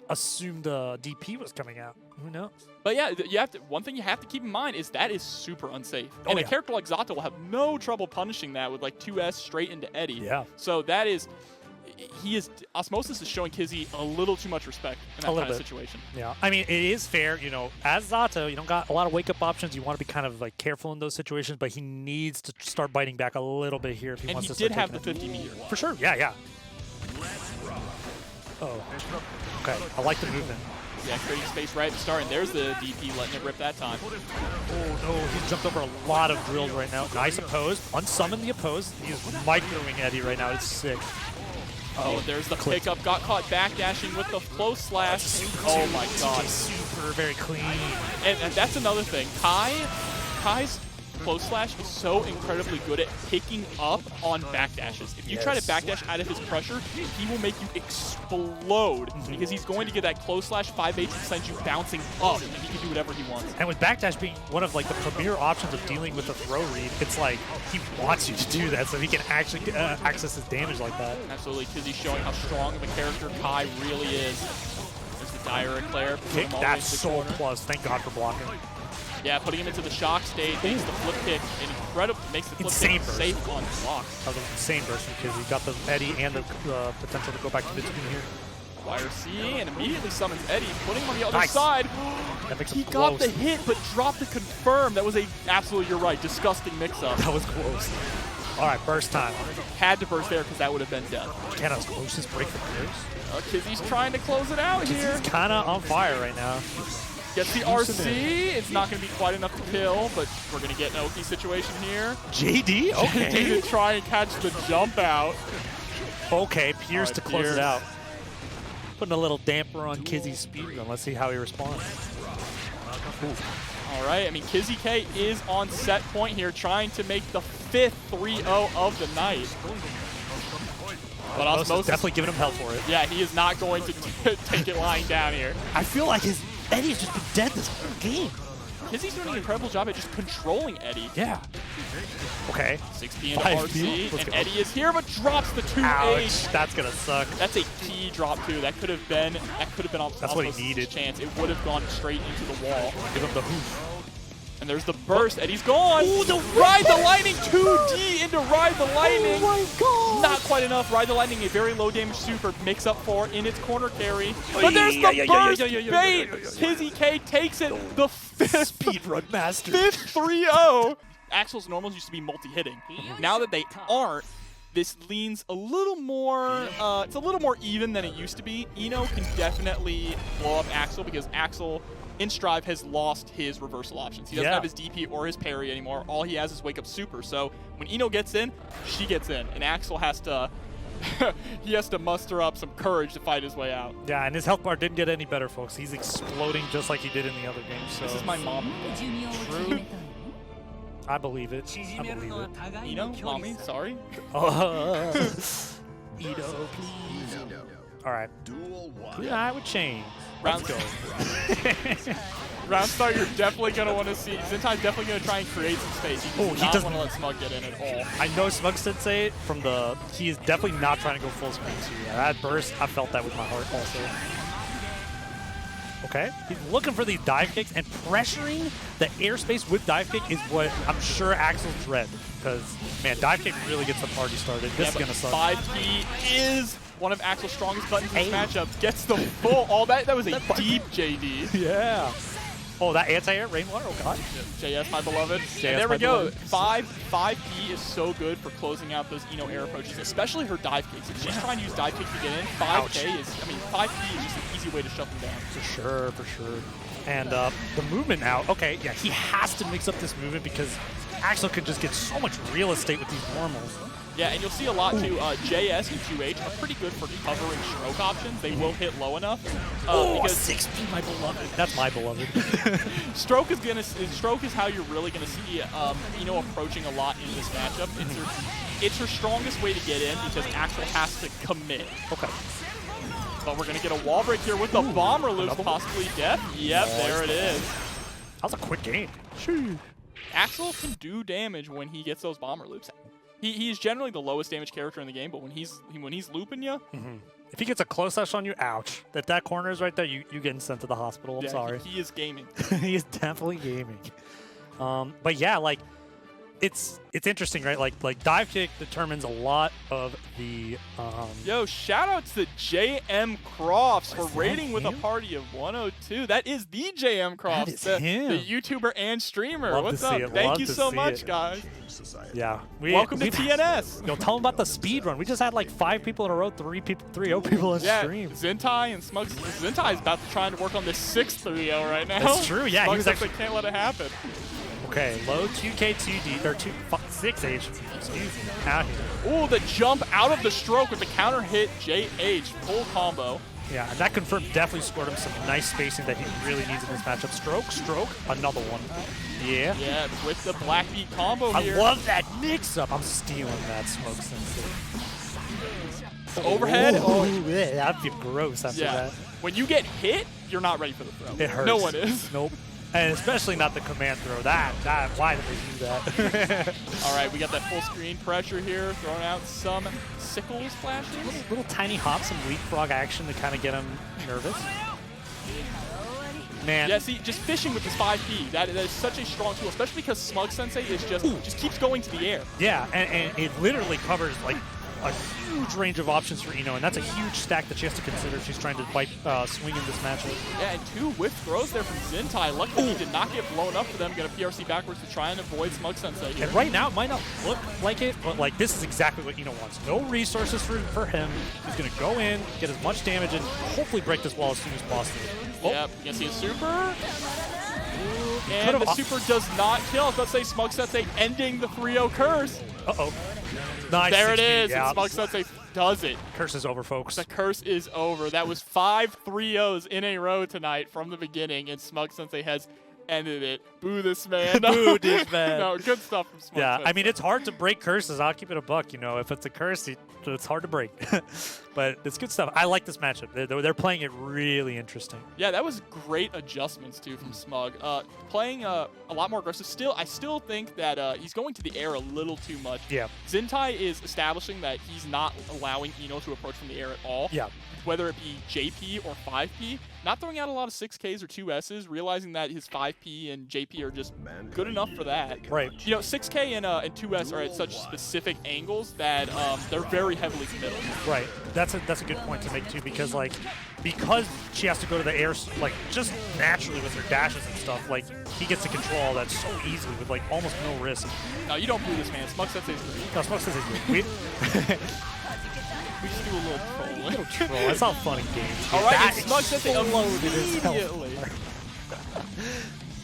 assumed DP was coming out? Who knows? But yeah, one thing you have to keep in mind is that is super unsafe. Oh, And yeah. a character like Zato will have no trouble punishing that with like 2S straight into Eddie. Yeah. So that is, Osmosis is showing Kizzie a little too much respect in that kind of situation. Yeah. I mean, it is fair, you know, as Zato, you don't got a lot of wake-up options. You want to be kind of like careful in those situations, but he needs to start biting back a little bit here if he wants to And he start did have the 50 meter. For sure. Yeah, yeah. Oh. Okay. I like the movement. Yeah, creating space right at the start, and there's the DP letting it rip that time. Oh, no. He's jumped over a lot of drills right now. Nice opposed. Unsummon the opposed. He's microing Eddie right now. It's sick. Oh, there's the pickup. Got caught backdashing with the close slash. Oh my god. Super, very clean. And that's another thing. Kai's close slash is so incredibly good at picking up on backdashes. If you try to backdash out of his pressure, he will make you explode because he's going to get that close slash 5/8 and send you bouncing up, and he can do whatever he wants. And with backdash being one of like the premier options of dealing with a throw read, it's like he wants you to do that so he can actually access his damage like that. Absolutely, Kizzie's showing how strong of a character Kai really is. There's the dire eclair. Kick, that's so plus. Thank God for blocking. Yeah, putting him into the shock state makes the flip kick incredible. Makes the flip kick safe on block. That was an insane burst because he got the Eddie and the potential to go back to mid-screen here. Wire C and immediately summons Eddie, putting him on the other side. He got the hit, but dropped the confirm. That was absolutely, you're right, disgusting mix-up. That was close. All right, burst time. Had to burst there because that would have been death. Can Osmosis break the burst? Kizzie's trying to close it out here. He's kind of on fire right now. Gets the RC. It's not going to be quite enough to kill, but we're going to get an Oki situation here. JD? Okay. JD to try and catch the jump out. Okay, Piers to close Piers. it out. Putting a little damper on Kizzie's speed run. Let's see how he responds. All right, I mean, Kizzie K is on set point here, trying to make the 5th 3-0 of the night. But Osmosis definitely giving him hell for it. Yeah, he is not going to take it lying down here. I feel like Eddie's just been dead this whole game. Kizzie's doing an incredible job at just controlling Eddie. Yeah. Okay. 6P into RC, and Eddie is here, but drops the 2H. Ouch, that's gonna suck. That's a key drop too. That could have been That's what he needed. Chance. It would have gone straight into the wall. Give him the hoof. And there's the burst. Eddie's gone. Ooh, the Ride the Lightning 2D into Ride the Lightning. Oh my god. Not quite enough. Ride the Lightning, a very low damage super, makes up for in its corner carry. But there's the burst bait. Kizzie K takes it. The 5th speedrun master. 5th 3-0. Axel's normals used to be multi-hitting. Now that they aren't, this leans a little more, it's a little more even than it used to be. Eno can definitely blow up Axel because Axel in Strive has lost his reversal options. He doesn't have his DP or his parry anymore. All he has is Wake Up Super. So when Eno gets in, she gets in. And Axel has to, he has to muster up some courage to fight his way out. Yeah, and his health bar didn't get any better, folks. He's exploding just like he did in the other games. So. This is my mom. True. I believe it. I believe it. Eno, mommy, sorry. Eno, please. All right. Kurenai with chain. Let's go. Round start, you're definitely going to want to see. Zintai's definitely going to try and create some space. He doesn't want to let Smug get in at all. I know Smug Sensei from he is definitely not trying to go full screen too. Yeah, that burst, I felt that with my heart also. Okay, he's looking for these dive kicks, and pressuring the airspace with dive kick is what I'm sure Axel dread. Because, man, dive kick really gets the party started. This is going to suck. 5P is one of Axel's strongest buttons in this matchup. Gets the full, all that was a deep JD. Yeah. Oh, that anti-air rainwater, oh god. JS, my beloved. And there we go. 5P is so good for closing out those Eno air approaches, especially her dive kicks. If she's trying to use dive kick to get in, 5K is, 5P is just an easy way to shut them down. For sure, for sure. And the movement now, okay, yeah, he has to mix up this movement because Axel can just get so much real estate with these normals. Yeah, and you'll see a lot too. JS and 2H are pretty good for covering stroke options. They will hit low enough. Because 6P, my beloved. That's my beloved. Stroke is how you're really gonna see Eno approaching a lot in this matchup. It's her strongest way to get in because Axel has to commit. Okay. But we're gonna get a wall break here with the bomber loops, possibly death. Yep, there it is. That was a quick game. Axel can do damage when he gets those bomber loops. He's generally the lowest damage character in the game, but when he's looping you, if he gets a close dash on you, ouch. If that corner is right there, you getting sent to the hospital. I'm sorry. He is gaming. He is definitely gaming. But yeah, like it's interesting, right? Like dive kick determines a lot of the. Yo, shout out to JM Crofts for raiding with a party of 102. That is the JM Crofts, the YouTuber and streamer. Love What's to up? see it. Thank Love you to so see much, it. guys. Yeah. Welcome to TNS. Yo, tell them about the speed run. We just had like 5 people in a row, 3-0 people in stream. Zintai and Smug. Zintai is about to try to work on this 6th 3-0 right now. That's true. Yeah, he was actually can't let it happen. Okay, low 2K2D or 6H. Excuse me. Out here. Ooh, the jump out of the stroke with the counter hit JH full combo. Yeah, and that confirm definitely scored him some nice spacing that he really needs in this matchup. Stroke, another one. Yeah. Yeah, with the black beat combo here. I love that mix-up. I'm stealing that Smoke Sensei. Overhead. Oh, yeah, that'd be gross after that. When you get hit, you're not ready for the throw. It hurts. No one is. Nope. And especially not the command throw. Why did they do that? All right, we got that full screen pressure here, throwing out some sickle splashes. Little tiny hops and leapfrog action to kind of get him nervous. Man. Yeah, see, just fishing with this 5P, that is such a strong tool, especially because Smug Sensei is just keeps going to the air. Yeah, and it literally covers like a huge range of options for Eno, and that's a huge stack that she has to consider if she's trying to swing in this matchup. Yeah, and 2 whiff throws there from Zintai. Luckily, he did not get blown up for them. Going to PRC backwards to try and avoid Smug Sensei here. And right now, it might not look like it, but like this is exactly what Eno wants. No resources for him. He's going to go in, get as much damage, and hopefully break this wall as soon as possible. Oh. Yep, you can see a super. And the super does not kill. I was about to say Smug Sensei ending the 3-0 curse. Uh-oh. Nice. There it is. Yeah. And Smug Sensei does it. Curse is over, folks. The curse is over. That was 5 3-0s in a row tonight from the beginning, and Smug Sensei has ended it. Boo this man. Boo this man. No, good stuff from Smug Sensei. I mean, it's hard to break curses. I'll keep it a buck. You know, if it's a curse, it's hard to break. But it's good stuff. I like this matchup. They're playing it really interesting. Yeah, that was great adjustments, too, from Smug. Playing a lot more aggressive. I still think that he's going to the air a little too much. Yeah. Zintai is establishing that he's not allowing Eno to approach from the air at all. Yeah. Whether it be JP or 5P, not throwing out a lot of 6Ks or 2Ss, realizing that his 5P and JP are just good enough for that. Right. You know, 6K and 2S are at such specific angles that they're very heavily committed. Right. That's a good point to make too, because she has to go to the air like just naturally with her dashes and stuff. Like he gets to control all that so easily with like almost no risk. No, you don't boo this man. Smug Sensei's great. No, Smug Sensei's great. We just do a little troll. That's all fun and games. All right, and Smug Sensei immediately.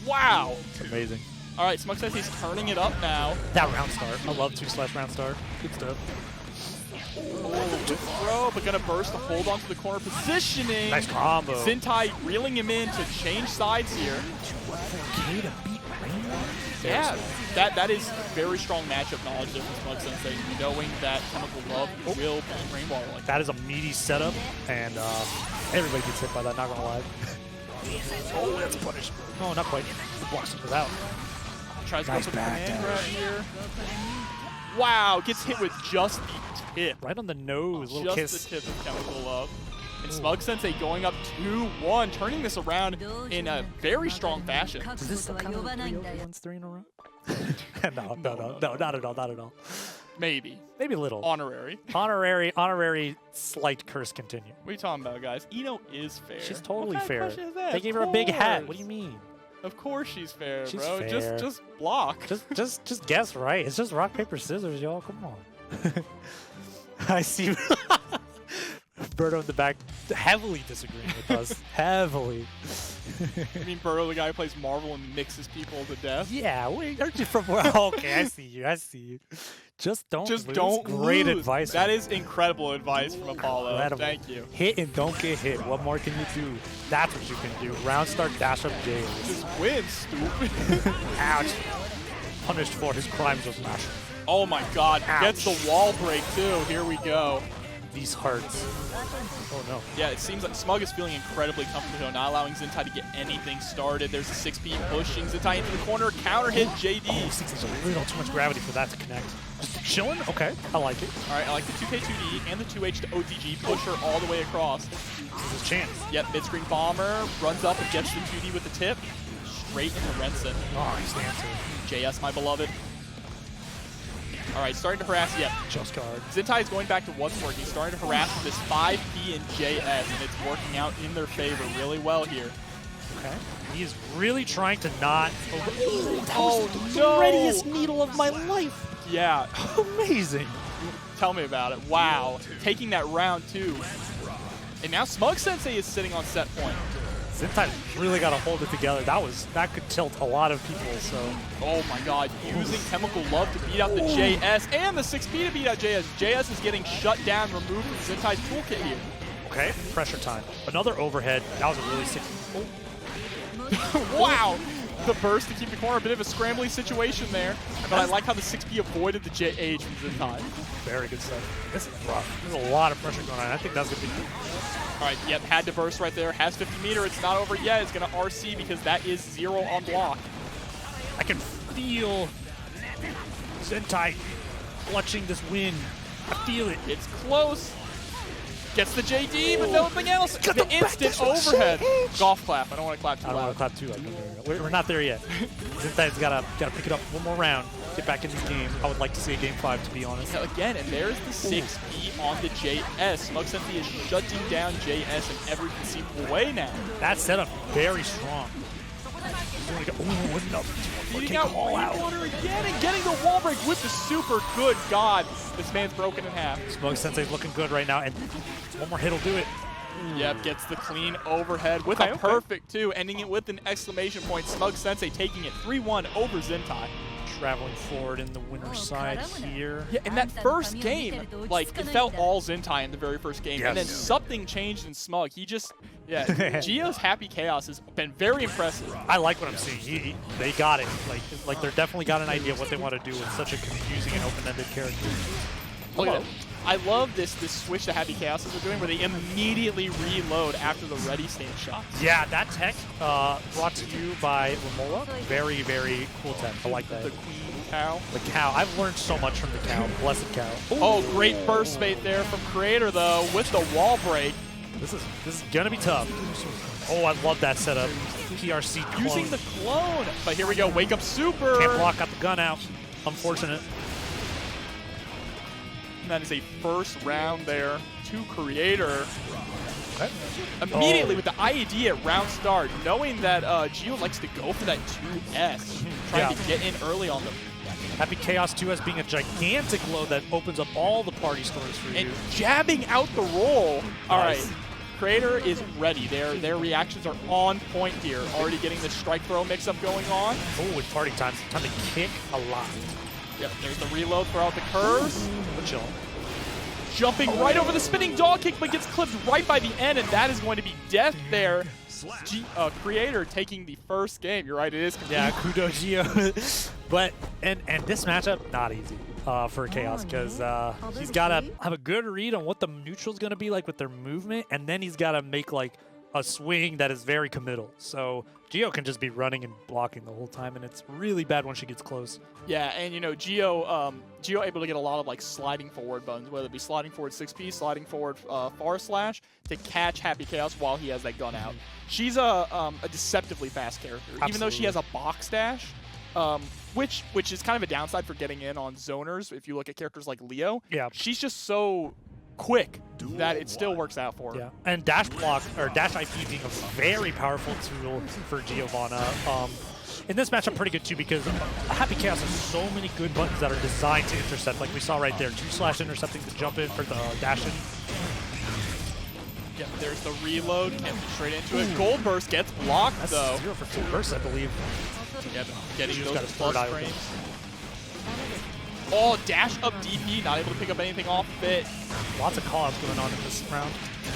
Wow. It's amazing. All right, Smug Sensei's turning it up now. That round start. I love 2/round start. Good stuff. Oh, good throw, but gonna burst to hold onto the corner positioning. Nice combo. Zintai reeling him in to change sides here. Yeah, that is very strong matchup knowledge there from Smug Sensei, knowing that Chemical Love will beat Rainbow like that is a meaty setup, and everybody gets hit by that, not gonna lie. Oh, that's punished. No, not quite. The blocks it out. Tries to go for the command right here. Wow, gets hit with just the tip. Right on the nose, little kiss. Just the tip of Chemical Love. And Smug Sensei going up 2-1, turning this around in a very strong fashion. Is this the kind of 3 in a row? No, not at all. Maybe a little. Honorary. Honorary slight curse continue. What are you talking about, guys? Eno is fair. She's totally what kind fair. Of is that? They gave her a big hat. What do you mean? Of course she's fair, she's bro. Fair. Just block. Just guess right. It's just rock, paper, scissors, y'all. Come on. I see Berto in the back heavily disagreeing with us. Heavily. I mean, Burrow, the guy who plays Marvel and mixes people to death. Yeah, wait, aren't you from where? Okay, I see you. I see you. Just don't lose. Great lose. advice. That is incredible advice from Apollo. Incredible. Thank you. Hit and don't get hit. What more can you do? That's what you can do. Round start, dash up J. Just win, stupid. Ouch. Punished for his crimes of passion. Oh my god. Ouch. Gets the wall break, too. Here we go. These hearts. Oh no. Yeah, it seems like Smug is feeling incredibly comfortable, not allowing Zintai to get anything started. There's a 6P pushing Zintai into the corner. Counter hit JD. Oh, 6 is a little too much gravity for that to connect. Just chilling? Okay, I like it. All right, I like the 2K2D and the 2H to OTG. Push her all the way across. This is his chance. Yep, mid-screen bomber. Runs up and gets the 2D with the tip. Straight into Renson. Oh, he stands here. JS, my beloved. All right, starting to harass. Yep. Just guard. Zintai is going back to what's working. He's starting to harass with this 5P and JS, and it's working out in their favor really well here. Okay. He is really trying to not. Oh, the no! readiest needle of my life. Yeah. Amazing. Tell me about it. Wow. Taking that round, too. And now Smug Sensei is sitting on set point. Zintai really got to hold it together. That could tilt a lot of people. So. Oh my God! Using Chemical Love to beat out the JS and the 6P to beat out JS. JS is getting shut down, removed from Zintai's toolkit here. Okay, pressure time. Another overhead. That was a really sick. Oh. Wow! The burst to keep the corner, a bit of a scrambly situation there. But I like how the 6P avoided the JH from Zintai. Very good stuff. This is rough. There's a lot of pressure going on. I think that's going to be good. All right, yep, had to burst right there. Has 50 meter. It's not over yet. It's going to RC because that is 0 on block. I can feel Zintai clutching this win. I feel it. It's close. Gets the JD, but nothing else. Got The the instant back overhead. Golf clap. I don't want to clap too I don't loud. want to clap too loud. We're not there yet. Zintai's got to pick it up one more round. Get back in the game. I would like to see a game 5, to be honest. Now again, and there's the 6P on the JS. Smug Sensei is shutting down JS in every conceivable way now. That setup very strong. Ooh, enough. Beating out Water again and getting the wall break with the super. Good God, this man's broken in half. Smug Sensei's looking good right now, and one more hit will do it. Yep, gets the clean overhead with a perfect too, ending it with an exclamation point. Smug Sensei taking it 3-1 over Zintai. Traveling forward in the winner's side here. Yeah, in that first game, like, it felt all Zintai in the very first game, Yes. and then something changed in Smug. He just, yeah, Gio's Happy Chaos has been very impressive. I like what I'm seeing. They got it. Like they're definitely got an idea of what they want to do with such a confusing and open-ended character. Look at it. I love this switch that Happy Chaoses are doing where they immediately reload after the ready stance shot. Yeah, that tech brought to you by Lamola. Very, very cool tech. I like that. The Queen Cow. The cow. I've learned so much from the cow. Blessed cow. Oh, great burst bait there from Kreator though with the wall break. This is gonna be tough. Oh, I love that setup. PRC clone. Using the clone. But here we go. Wake up super. Can't block, got the gun out. Unfortunate. And that is a first round there to Kreator. Okay. Immediately with the IED at round start, knowing that Gio likes to go for that 2S, trying to get in early on them. Happy Chaos 2S being a gigantic load that opens up all the party stories for you. And jabbing out the roll. All right, Nice. Kreator is ready. Their reactions are on point here. Already getting the strike throw mix-up going on. Oh, with party time. Time to kick a lot. Yep, there's the reload, throw out the curves. But chill. Jumping right over the spinning dog kick, but gets clipped right by the end, and that is going to be death there. Kreator taking the first game. You're right, it is. Yeah, KudoGio. But, and this matchup, not easy for Chaos, because he's got to have a good read on what the neutral's going to be like with their movement, and then he's got to make like a swing that is very committal. So Gio can just be running and blocking the whole time, and it's really bad when she gets close. Yeah, and you know, Gio able to get a lot of like sliding forward buttons, whether it be sliding forward 6P, sliding forward far slash, to catch Happy Chaos while he has that gun out. She's a deceptively fast character, even though she has a box dash, which is kind of a downside for getting in on zoners. If you look at characters like Leo, Yeah. she's just so quick that it still works out for her. Yeah, and dash block, or dash IP being a very powerful tool for Giovanna. In this matchup, pretty good too, because Happy Chaos has so many good buttons that are designed to intercept, like we saw right there. 2/ intercepting to jump in for the dash in. Yep, there's the reload. Can't get straight into it. Gold burst gets blocked, That's though. 0 for 2 bursts, I believe. Yep, getting He's those got his plus third eye frames. open. Oh, dash up DP, not able to pick up anything off of it. Lots of call-outs going on in this round.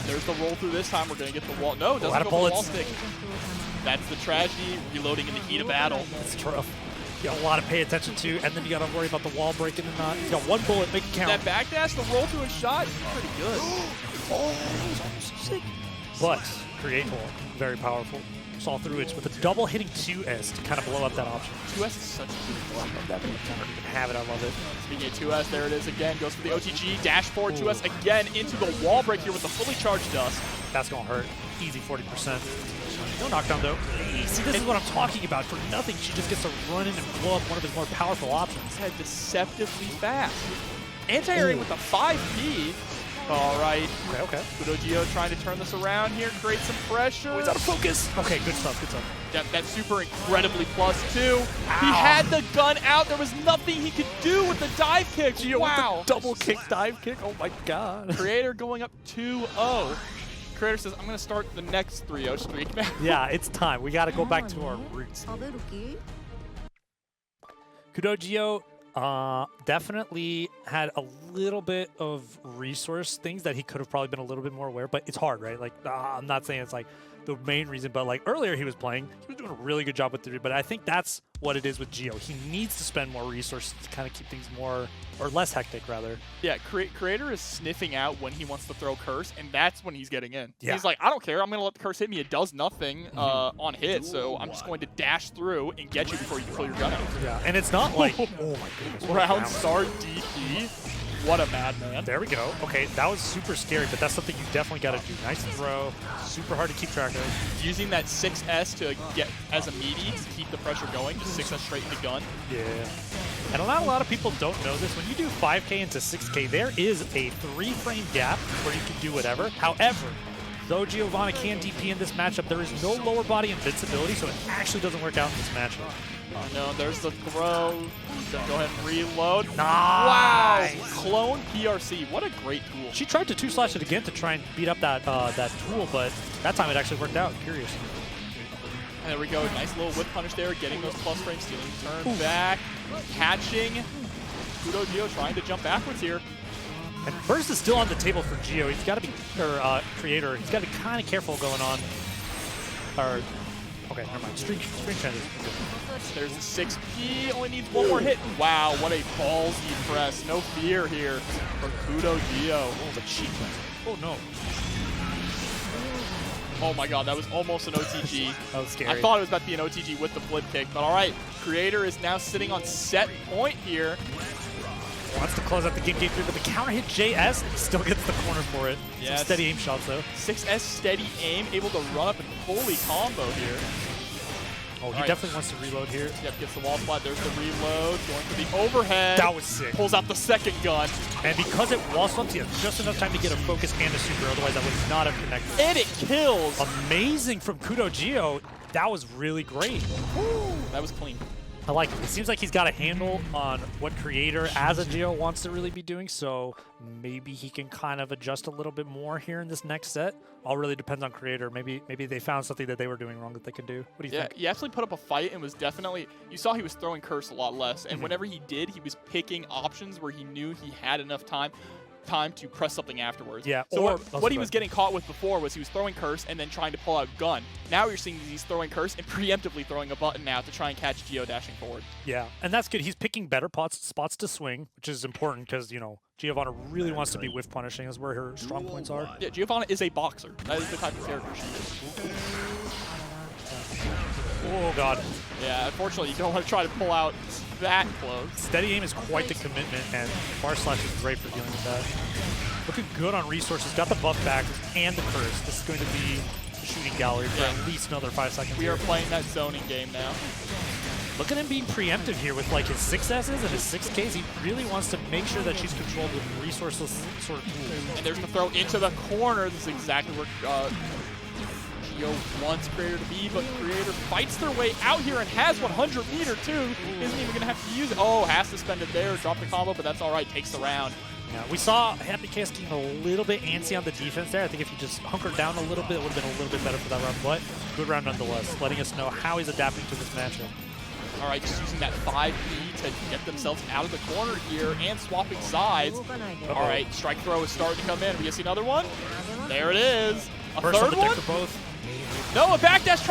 There's the roll through this time. We're going to get the wall. No, it doesn't out go of for the wall bullets. stick. That's the tragedy, reloading in the heat of battle. It's tough. You got a lot to pay attention to, and then you got to worry about the wall breaking or not. He's got 1 bullet, make it count. That backdash, the roll through a shot, pretty good. But Kreator, very powerful. Saw through it with a double hitting 2S to kind of blow up that option. 2S is such a good play. That I don't even have it, I love it. Speaking of 2S, there it is again. Goes for the OTG, dash forward 2S again into the wall break here with the fully charged dust. That's going to hurt. Easy 40%. No knockdown, though. See, this is what I'm talking about. For nothing, she just gets to run in and blow up one of his more powerful options. Had deceptively fast. Anti-airing with the 5P. All right. Okay. KudoGio trying to turn this around here, create some pressure. Oh, he's out of focus. Okay, good stuff, good stuff. That super incredibly +2. He had the gun out. There was nothing he could do with the dive kick. Gio wow. with the double kick dive kick. Oh my god. Kreator going up 2-0. Kreator says, I'm going to start the next 3-0 streak now. Yeah, it's time. We got to go back to our roots. KudoGio definitely had a little bit of resource things that he could have probably been a little bit more aware, but it's hard, right? Like, I'm not saying it's like the main reason, but like earlier he was playing, he was doing a really good job with 3, but I think that's what it is with Gio. He needs to spend more resources to kind of keep things more, or less hectic rather. Yeah, Kreator is sniffing out when he wants to throw curse, and that's when he's getting in. Yeah. He's like, I don't care, I'm going to let the curse hit me. It does nothing on hit, so I'm just going to dash through and get you before you pull your gun out. Yeah, and it's not like, oh my goodness. what a Round start DP. What a madman. There we go. Okay, that was super scary, but that's something you definitely got to do. Nice throw. Super hard to keep track of. Using that 6S to get as a meaty to keep the pressure going, just 6S straight into gun. Yeah. And not a lot of people don't know this. When you do 5K into 6K, there is a 3-frame gap where you can do whatever. However, though Giovanna can DP in this matchup, there is no lower body invincibility, so it actually doesn't work out in this matchup. Oh no, there's the throw. Gonna go ahead and reload. Nice. Wow! Clone PRC. What a great tool. She tried to 2-slash it again to try and beat up that that tool, but that time it actually worked out. Curious. And there we go. Nice little whip punish there, getting those plus frames, stealing turn back, catching. KudoGio trying to jump backwards here. And burst is still on the table for Gio. He's got to be, or Kreator, he's got to be kind of careful going on. Or, okay, never mind. String transition. There's a 6P, only needs 1 more hit. Wow, what a ballsy press. No fear here for KudoGio. Oh, the cheap one. Oh, no. Oh my god, that was almost an OTG. That was scary. I thought it was about to be an OTG with the flip kick, but all right. Kreator is now sitting on set point here. Wants to close out the game 3, but the counter hit JS still gets the corner for it. Yes. Some steady aim shots, though. 6S steady aim, able to run up and fully combo here. Oh, he definitely wants to reload here. Yep, gets the wall splat. There's the reload. Going for the overhead. That was sick. Pulls out the second gun. And because it wall swaps, he has just enough time to get a focus and a super, otherwise that would not have connected. And it kills. Amazing from KudoGio. That was really great. Woo, that was clean. I like it. It seems like he's got a handle on what Kreator as a Gio wants to really be doing, so maybe he can kind of adjust a little bit more here in this next set. All really depends on Kreator. Maybe they found something that they were doing wrong that they can do. What do you think? Yeah, he absolutely put up a fight and was definitely, you saw he was throwing curse a lot less, and whenever he did, he was picking options where he knew he had enough time to press something afterwards. Yeah. So what he was getting caught with before was he was throwing curse and then trying to pull out gun. Now you're seeing he's throwing curse and preemptively throwing a button now to try and catch Gio dashing forward. Yeah, and that's good. He's picking better spots to swing, which is important because, you know, Giovanna really wants to be whiff punishing. That's where her strong points are. Yeah, Giovanna is a boxer. That is the type of character she is. Oh, God. Yeah, unfortunately, you don't want to try to pull out that close. Steady aim is quite the commitment, and bar slash is great for dealing with that. Looking good on resources. Got the buff back and the curse. This is going to be the shooting gallery for at least another 5 seconds. We are playing that zoning game now. Look at him being preemptive here with like his 6Ss and his 6Ks. He really wants to make sure that she's controlled with resourceless sort of tools. And there's the throw into the corner. This is exactly where Gio wants Kreator to be, but Kreator fights their way out here and has 100 meter too. Isn't even going to have to use it. Oh, has to spend it there, drop the combo, but that's all right. Takes the round. Yeah, we saw Happy Chaos getting a little bit antsy on the defense there. I think if he just hunkered down a little bit, it would have been a little bit better for that round. But good round nonetheless, letting us know how he's adapting to this matchup. All right, just using that 5E to get themselves out of the corner here and swapping sides. All right, strike throw is starting to come in. We gonna see another one? There it is. A Burst third on the one? deck for both. No, a backdash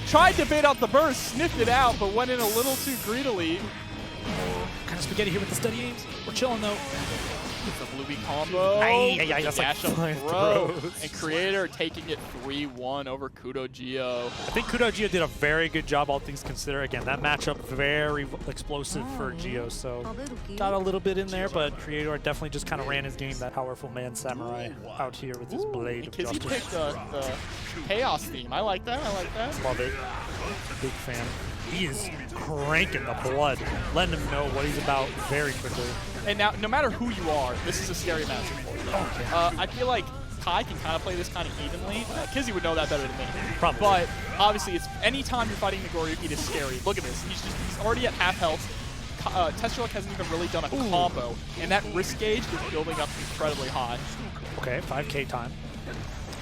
tried to bait out the burst, sniffed it out, but went in a little too greedily. Kind of spaghetti here with the steady aims. We're chilling though. The Blue combo. Aye, that's dash like up flying throw. throws. And Kreator taking it 3-1 over KudoGio. I think KudoGio did a very good job, all things considered. Again, that matchup very explosive for Gio, so got a little bit in there, but Kreator definitely just kind of ran his game. That powerful man samurai out here with his blade of Kizzie justice. picked the Chaos theme. I like that. I like that. Love it. Big fan. He is cranking the blood, letting him know what he's about very quickly. And now, no matter who you are, this is a scary matchup for you. I feel like Kai can kind of play this kind of evenly. Kizzie would know that better than me. Probably. But obviously, it's anytime you're fighting Nagoriyuki, it's scary. Look at this. He's already at half health. TestYourLuck hasn't even really done a combo, and that risk gauge is building up incredibly high. Okay, 5K time.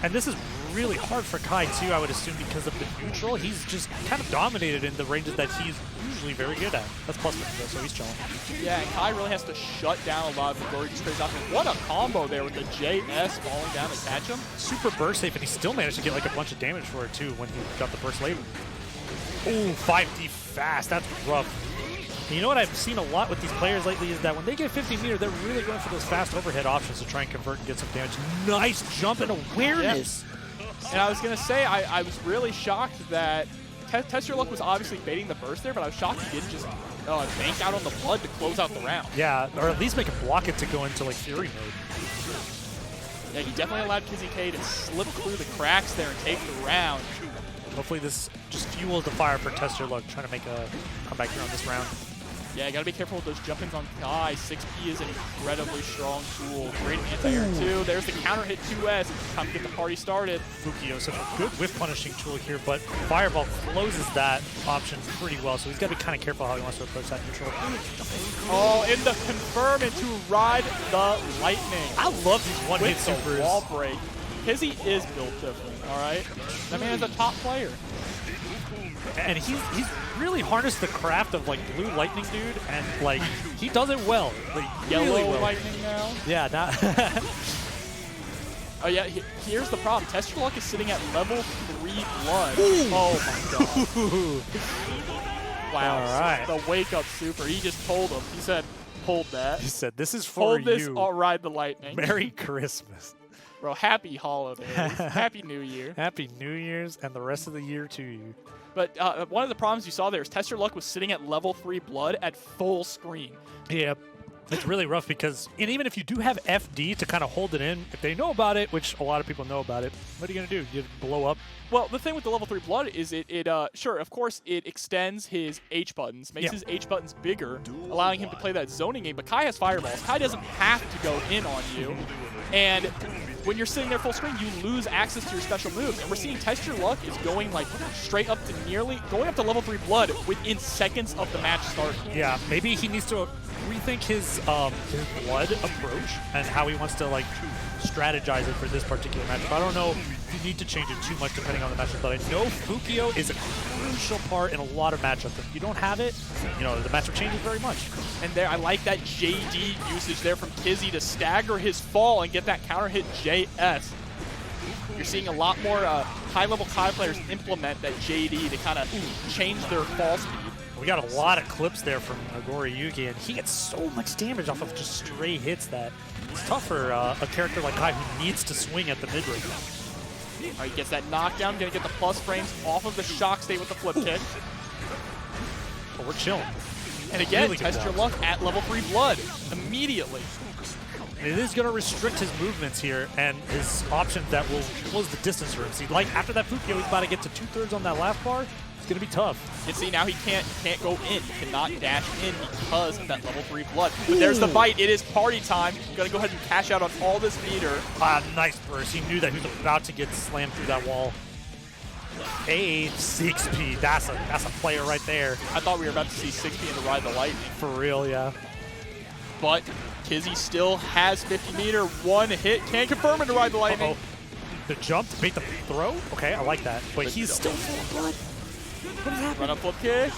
And this is really hard for Kai, too, I would assume, because of the neutral. He's just kind of dominated in the ranges that he's usually very good at. That's plus 50, so he's chilling. Yeah, and Kai really has to shut down a lot of Nagoriyuki's crazy options. What a combo there with the JS falling down to catch him. Super burst safe, and he still managed to get like a bunch of damage for it, too, when he got the burst late. Ooh, 5D fast. That's rough. And you know what I've seen a lot with these players lately is that when they get 50 meter, they're really going for those fast overhead options to try and convert and get some damage. Nice jump and awareness. Yeah. And I was going to say, I was really shocked that TestYourLuck was obviously baiting the burst there, but I was shocked he didn't just bank out on the blood to close out the round. Yeah, or at least make him block it to go into like Fury mode. Yeah, he definitely allowed Kizzie K to slip through the cracks there and take the round. Hopefully this just fuels the fire for TestYourLuck, trying to make a comeback here on this round. Yeah, you gotta be careful with those jump-ins on Kai. 6P is an incredibly strong tool. Great anti-air too. There's the counter hit 2S. Time to get the party started. Fukio, such a good whiff punishing tool here, but Fireball closes that option pretty well, so he's got to be kind of careful how he wants to approach that neutral. Oh, in the confirm and to ride the lightning. I love these one-hit With the supers. wall break. Kizzie is built different, all right? That man is a top player. And he's really harnessed the craft of like Blue Lightning dude, and like he does it well. Like, Yellow really well. lightning now. Yeah, not Oh yeah, here's the problem. TestYourLuck is sitting at level 3 blood. Ooh. Oh my god. Wow. All right. The wake up super. He just told him. He said, hold that. He said, "This is for Hold you. this, I'll ride the lightning." Merry Christmas. Bro, happy holidays. Happy New Year. Happy New Year's and the rest of the year to you. But one of the problems you saw there is TestYourLuck was sitting at level 3 blood at full screen. Yeah, it's really rough because, and even if you do have FD to kind of hold it in, if they know about it, which a lot of people know about it, what are you going to do? You blow up? Well, the thing with the level 3 blood is sure, of course, it extends his H buttons, makes his H buttons bigger, allowing him to play that zoning game, but Kai has fireballs. Kai doesn't have to go in on you, and when you're sitting there full screen, you lose access to your special moves, and we're seeing TestYourLuck is going like straight up to going up to level 3 blood within seconds of the match starting. Yeah, maybe he needs to rethink his blood approach and how he wants to like strategize it for this particular matchup. I don't know if you need to change it too much depending on the matchup, but I know Fukio is a crucial part in a lot of matchups. If you don't have it, you know, the matchup changes very much. And there, I like that JD usage there from Kizzie to stagger his fall and get that counter hit JS. You're seeing a lot more high-level Kai players implement that JD to kind of change their fall speed. We got a lot of clips there from Nagoriyuki, and he gets so much damage off of just stray hits that it's tough for a character like Kai who needs to swing at the mid-range. All right, gets that knockdown, gonna get the plus frames off of the shock state with the flip kick. But we're chilling. And again, Really TestYourLuck at level 3 blood immediately. It is going to restrict his movements here and his options that will close the distance for him. See, like after that Fukio, he's about to get to 2/3 on that last bar. It's going to be tough. And see, now he can't go in. He cannot dash in because of that level 3 blood. But there's the bite. It is party time. Going to go ahead and cash out on all this meter. Nice burst. He knew that he was about to get slammed through that wall. Hey, 6P. That's a player right there. I thought we were about to see 6P in the ride the lightning. For real, yeah. but Kizzie still has 50 meter, one hit, can't confirm it to ride the lightning. The jump to bait the throw? Okay, I like that. But he's still full of blood. What is happening? Run up flip kick.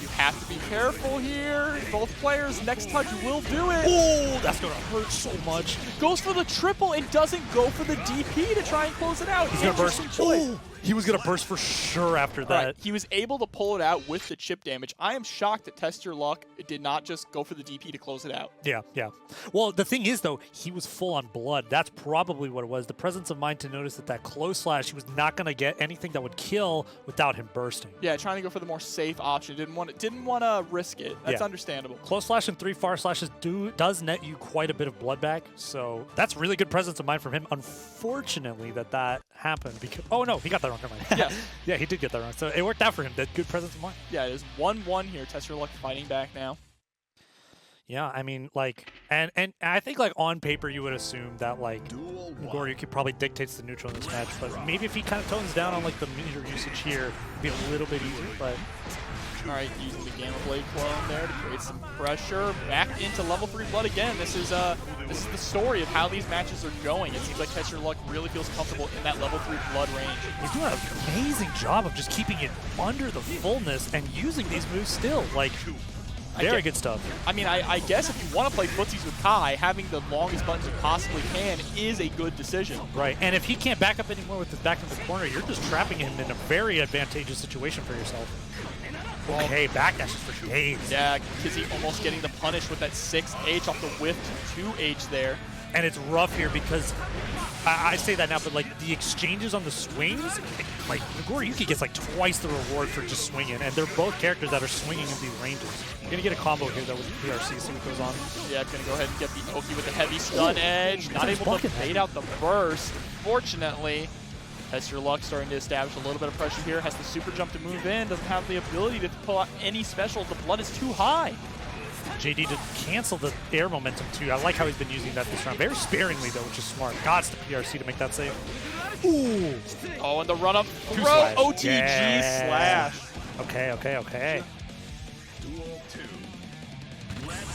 You have to be careful here. Both players, next touch will do it. Oh, that's gonna hurt so much. Goes for the triple and doesn't go for the DP to try and close it out. He's gonna burst. Oh, he was gonna burst for sure after that. Right. He was able to pull it out with the chip damage. I am shocked that TestYourLuck did not just go for the DP to close it out. Yeah, yeah. Well, the thing is, though, he was full on blood. That's probably what it was. The presence of mind to notice that close slash, he was not going to get anything that would kill without him bursting. Yeah, trying to go for the more safe option. Didn't want to risk it. That's understandable. Close slash and 3 far slashes does net you quite a bit of blood back. So that's really good presence of mind from him. Unfortunately, that happened because oh no, he got that wrong. Never mind. Yeah, yeah, he did get that wrong. So it worked out for him. That good presence of mind. Yeah, it is 1-1 here. TestYourLuck fighting back now. Yeah, I mean, like, and I think, like, on paper, you would assume that, like, Nagoriyuki probably dictates the neutral in this match, but maybe if he kind of tones down on, like, the meter usage here, it'd be a little bit easier, but... All right, using the Gamma Blade clone there to create some pressure. Back into level 3 blood again. This is the story of how these matches are going. It seems like TestYourLuck really feels comfortable in that level 3 blood range. He's doing an amazing job of just keeping it under the fullness and using these moves still, like... Very good stuff. I mean, I guess if you want to play footsies with Kai, having the longest buttons you possibly can is a good decision. Right, and if he can't back up anymore with his back in the corner, you're just trapping him in a very advantageous situation for yourself. Okay, backdashes for days. Yeah, Kizzie almost getting the punish with that 6H off the whiff to 2H there. And it's rough here because I say that now, but like the exchanges on the swings, like Nagoriyuki gets like twice the reward for just swinging, and they're both characters that are swinging in these ranges. You're gonna get a combo here though with PRC, see what goes on. Yeah, I'm gonna go ahead and get the Oki with the heavy stun edge. Not able to bait out the burst. Fortunately, TestYourLuck starting to establish a little bit of pressure here. Has the super jump to move in. Doesn't have the ability to pull out any specials. The blood is too high. JD to cancel the air momentum too. I like how he's been using that this round. Very sparingly though, which is smart. Gods to PRC to make that save. Ooh. Oh, and the run up throw OTG slash. Okay, okay, okay.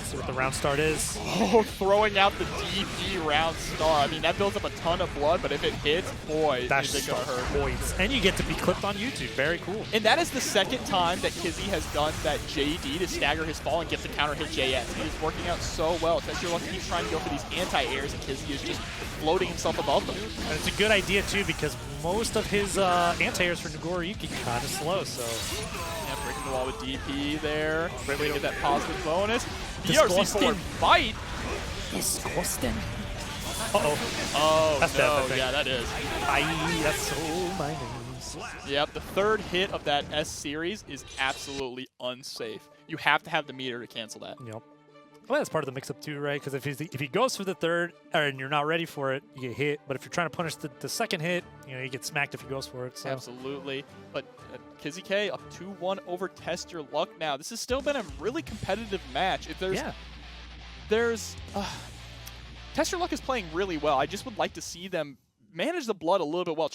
See what the round start is. Oh, throwing out the DP round star. I mean, that builds up a ton of blood, but if it hits, boy, is it gonna hurt. Points. And you get to be clipped on YouTube. Very cool. And that is the second time that Kizzie has done that JD to stagger his fall and get the counter hit JS. He is working out so well. TestYourLuck keeps trying to go for these anti-airs, and Kizzie is just floating himself above them. And it's a good idea, too, because most of his anti-airs for Nagoriyuki kind of slow, so... Yeah, breaking the wall with DP there. Great way to get that positive bonus. PRC forward fight. Disgusting. Uh-oh. Oh, that's no. Bad, yeah, that is. That's so my name. Yep, the third hit of that S series is absolutely unsafe. You have to have the meter to cancel that. Yep. Well, that's part of the mix-up too, right? Because if he goes for the third and you're not ready for it, you get hit. But if you're trying to punish the second hit, you know, you get smacked if he goes for it. So. Absolutely. But Kizzie K up 2-1 over TestYourLuck now. This has still been a really competitive match. If there's TestYourLuck is playing really well. I just would like to see them manage the blood a little bit well.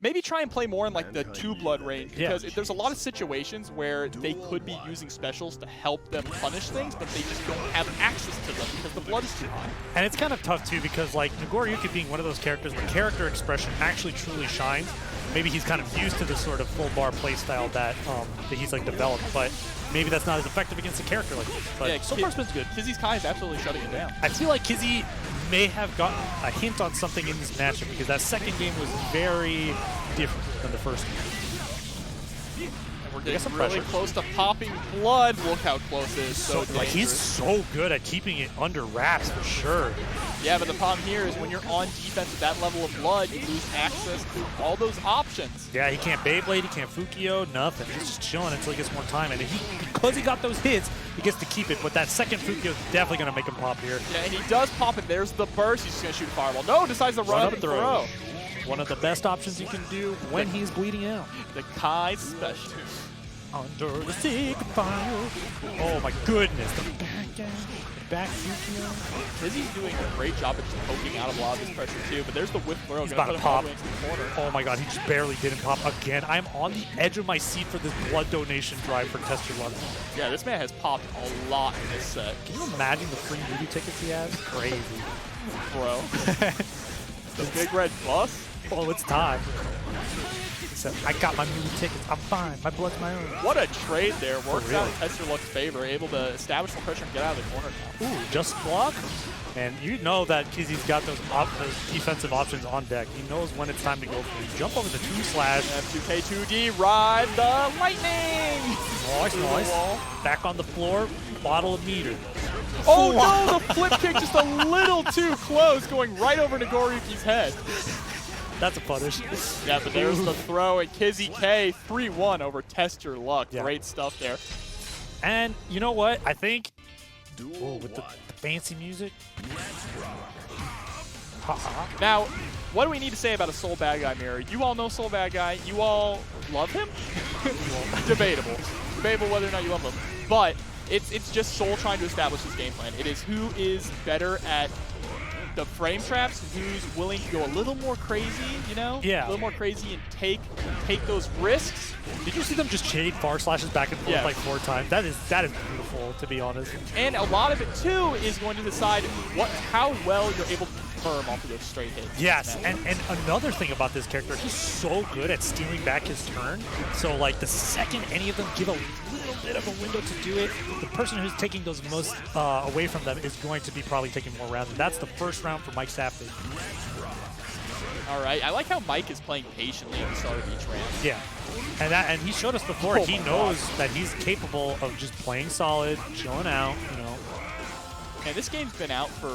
Maybe try and play more in like the 2-blood range, because there's a lot of situations where they could be using specials to help them punish things, but they just don't have access to them because the blood is too high. And it's kind of tough too, because like Nagoriyuki being one of those characters where character expression actually truly shines. Maybe he's kind of used to the sort of full bar playstyle that he's like developed, but maybe that's not as effective against a character like this. But yeah, so far it's been good. Kizzie's Kai is absolutely shutting it down. I feel like Kizzie may have gotten a hint on something in this matchup, because that second game was very different than the first game. And we're getting really close to popping blood. Look how close it is. So like he's so good at keeping it under wraps for sure. Yeah, but the problem here is when you're on defense with that level of blood, you lose access to all those options. Yeah, he can't Beyblade, he can't Fukio, nothing. He's just chilling until he gets more time. And because he got those hits, he gets to keep it. But that second Fukio is definitely going to make him pop here. Yeah, and he does pop it. There's the burst. He's just going to shoot a fireball. No, decides to run up and throw. One of the best options you can do when he's bleeding out. The Kai special. Under the secret fire. Oh my goodness. The back Yukio. Kizzie's doing a great job at just poking out of a lot of this pressure too, but there's the whiff throw. He's Gonna about put to him all pop. the way into the corner. Oh my god, he just barely didn't pop again. I'm on the edge of my seat for this blood donation drive for TestYourLuck. Yeah, this man has popped a lot in this set. Can you imagine the free movie tickets he has? Crazy. Bro. The big red bus? Oh, it's time. Except I got my movie tickets. I'm fine. My blood's my own. What a trade there. Works really? out in TestYourLuck's favor. Able to establish some pressure and get out of the corner now. Ooh, just block. And you know that Kizzie's got those defensive options on deck. He knows when it's time to go for it. Jump over the 2-slash. F2K2D, ride the lightning! Nice, nice. Back on the floor, bottle of meter. Oh no, the flip kick just a little too close, going right over Nagoriyuki's head. That's a punish. Yeah, but there's the throw, and Kizzie K 3-1 over TestYourLuck. Yeah. Great stuff there. And you know what? I think with the fancy music. Now, what do we need to say about a Soul Bad Guy mirror? You all know Soul Bad Guy. You all love him? Debatable. Debatable whether or not you love him. But it's just Soul trying to establish his game plan. It is who is better at the frame traps, who's willing to go a little more crazy, you know? Yeah. A little more crazy and take those risks. Did you see them just chain far slashes back and forth like 4 times? That is beautiful, to be honest. And a lot of it too is going to decide how well you're able to confirm off of those straight hits. Yes, and another thing about this character, he's so good at stealing back his turn. So like the second any of them give a little bit of a window to do it, the person who's taking those most away from them is going to be probably taking more rounds. And that's the first round for Mike Safdie. All right, I like how Mike is playing patiently at the start of each round. Yeah, and he showed us before, he knows that he's capable of just playing solid, chilling out, you know. And this game's been out for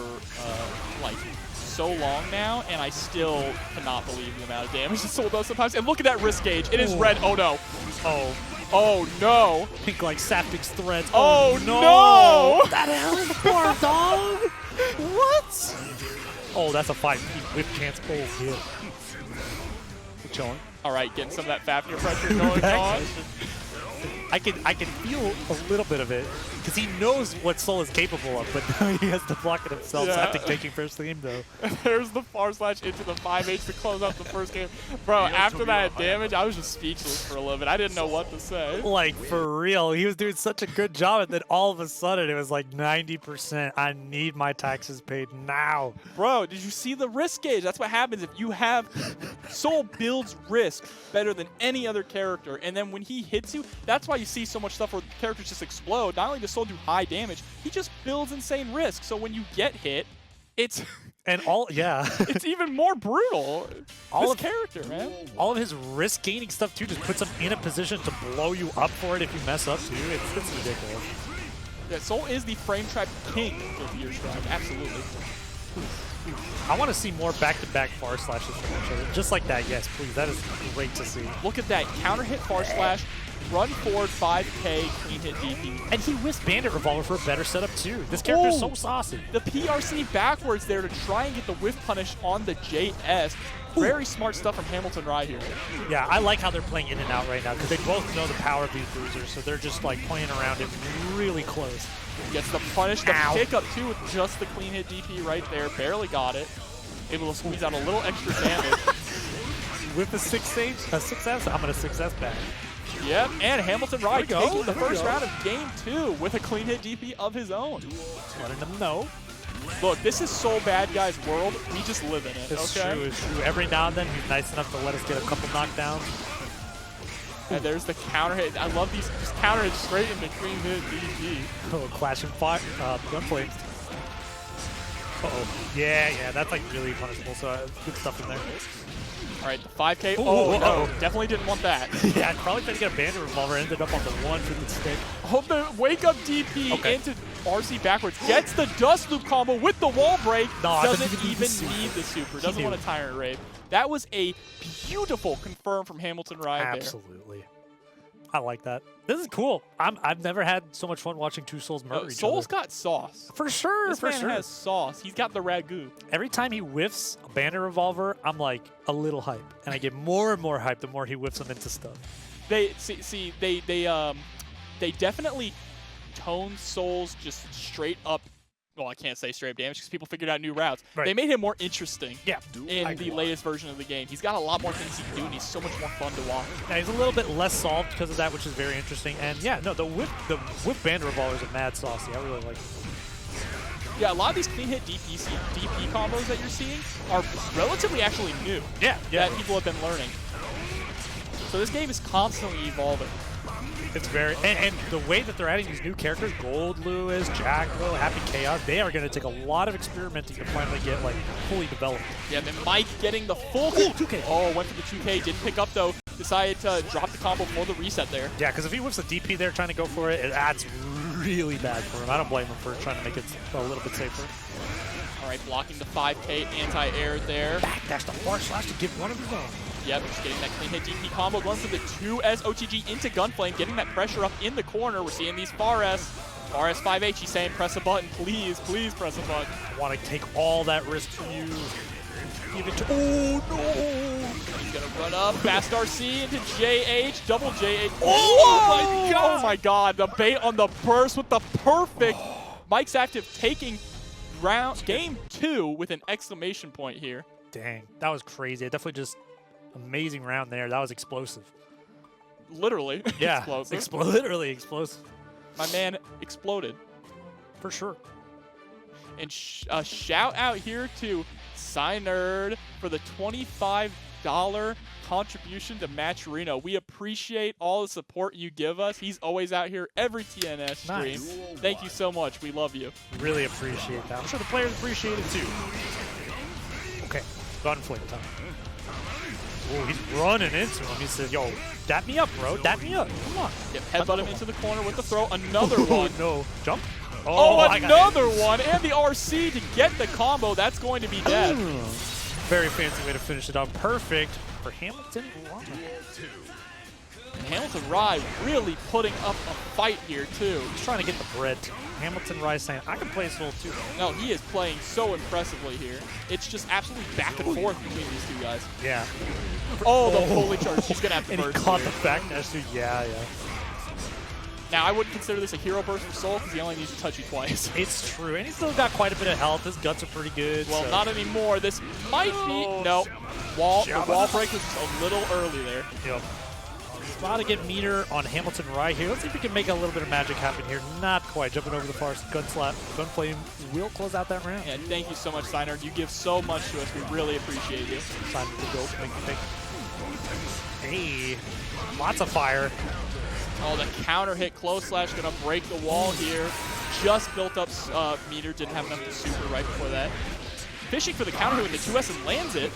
like so long now, and I still cannot believe the amount of damage that Soul does sometimes. And look at that wrist gauge. It is red. Oh no. Oh. Oh no. Pink like Safdie's threads. Oh no. That hell's poor dog. What? Oh, that's a 5 whip chance. Oh, yeah. We're chilling. All right, getting some of that Fafnir pressure going on. I can feel a little bit of it because he knows what Soul is capable of, but now he has to block it himself. Yeah. So Safdie taking first game though. There's the far slash into the 5H to close out the first game. Bro, after that damage, I was just speechless for a little bit. I didn't know what to say. Like, for real, he was doing such a good job, and then all of a sudden it was like 90%. I need my taxes paid now. Bro, did you see the risk gauge? That's what happens if you have Soul builds risk better than any other character, and then when he hits you, that's why you see so much stuff where characters just explode. Not only does Soul do high damage, he just builds insane risk. So when you get hit, it's it's even more brutal. This character, man. All of his risk gaining stuff too just puts him in a position to blow you up for it if you mess up too. It's ridiculous. Yeah, Soul is the frame trap king of Gear Strike. Absolutely. I want to see more back-to-back far slashes from each other. Just like that, yes, please. That is great to see. Look at that. Counter hit far slash, run forward 5K, clean hit DP. And he whiffs Bandit Revolver for a better setup too. This character is so saucy. The PRC backwards there to try and get the whiff punish on the JS. Very smart stuff from Hamilton Rye here. Yeah, I like how they're playing in and out right now because they both know the power of these bruisers, so they're just like playing around it really close. Gets the punish, the pick up too with just the clean hit DP right there. Barely got it. Able to squeeze out a little extra damage. With a 6S, I'm going to 6S back. Yep, and Hamilton Rye taking the first round of game 2 with a clean hit DP of his own. Letting them know. Look, this is Soul Bad Guy's world. We just live in it, It's okay? true, it's true. Every now and then, he's nice enough to let us get a couple knockdowns. And there's the counter hit. I love these just counter hits straight into clean hit DP. Oh, clash and fire, gunplay. Uh-oh. Yeah, that's like really punishable, so good stuff in there. All right, the 5K. Ooh, oh, no, uh-oh. definitely didn't want that. Yeah, probably tried to get a Bandit Revolver, ended up on the 1 for the stick. Oh, the wake up DP into RC backwards. Gets the dust loop combo with the wall break. No, doesn't even need the super. Doesn't want a Tyrant Raid. That was a beautiful confirm from Hamilton Rye there. Absolutely. I like that. This is cool. I've never had so much fun watching two Souls murder each other. Soul's got sauce. For sure, This man has sauce. He's got the ragu. Every time he whiffs a Bandit Revolver, I'm like a little hype. And I get more and more hype the more he whiffs them into stuff. They definitely toned Soul's just straight up. Well, I can't say straight up damage because people figured out new routes. Right. They made him more interesting Yeah. in the latest version of the game. He's got a lot more things he can do, and he's so much more fun to watch. Yeah, he's a little bit less solved because of that, which is very interesting. And yeah, no, the whip band revolvers are mad saucy. I really like it. Yeah, a lot of these clean hit DP combos that you're seeing are relatively actually new. Yeah. That people have been learning. So this game is constantly evolving. It's very, and the way that they're adding these new characters, Goldlewis, Jacko, Happy Chaos, they are going to take a lot of experimenting to finally get like fully developed. Yeah, then Mike getting the full 2K. Oh, went for the 2K, didn't pick up though. Decided to drop the combo for the reset there. Yeah, because if he whips the DP there trying to go for it, that's really bad for him. I don't blame him for trying to make it a little bit safer. All right, blocking the 5K anti-air there. Backdash the forward slash to give one of his own. Yep, just getting that clean hit DP combo. Going for the 2S OTG into Gunflame, getting that pressure up in the corner. We're seeing these Far S 5H. He's saying press a button, please, please press a button. I want to take all that risk for you. Give it to, oh no! He's gonna run up, fast RC into JH, double JH. Oh my god, the bait on the burst with the perfect. Mike's active taking game 2 with an exclamation point here. Dang, that was crazy. Definitely just amazing round there. That was explosive. Literally. Yeah, explosive. Literally explosive. My man exploded. For sure. And a shout out here to Synerd for the $25 contribution to Matcherino. We appreciate all the support you give us. He's always out here every TNS stream. Nice. Thank you so much. We love you. Really appreciate that. I'm sure the players appreciate it too. Okay, Gunflame time. Oh, he's running into him. He said, yo, dap me up, bro. Dap me up. Come on. Yep, headbutt him into the corner with the throw. Another one. No. Jump. Oh, another one. And the RC to get the combo. That's going to be dead. Very fancy way to finish it up. Perfect for Hamilton. And Hamilton Rye really putting up a fight here, too. He's trying to get the bread. Hamilton Rye saying, I can play Soul too. No, he is playing so impressively here. It's just absolutely back and forth between these two guys. Yeah. Oh, the fully charged. He's going to have to and burst. he caught the backdash too. Yeah. Now, I wouldn't consider this a hero burst from Soul because he only needs to touch you twice. It's true. And he's still got quite a bit of health. His guts are pretty good. Well, so. not anymore. This might be... No. The wall break was just a little early there. Yep. About to get meter on Hamilton Rye here. Let's see if we can make a little bit of magic happen here. Not quite. Jumping over the far gun slap. Gunflame will close out that round. Yeah, thank you so much, Synerd. You give so much to us. We really appreciate you. Time to go. Thank you. Hey. Lots of fire. Oh, the counter hit close slash gonna break the wall here. Just built up meter. Didn't have enough to super right before that. Fishing for the counter hit with the 2S and lands it.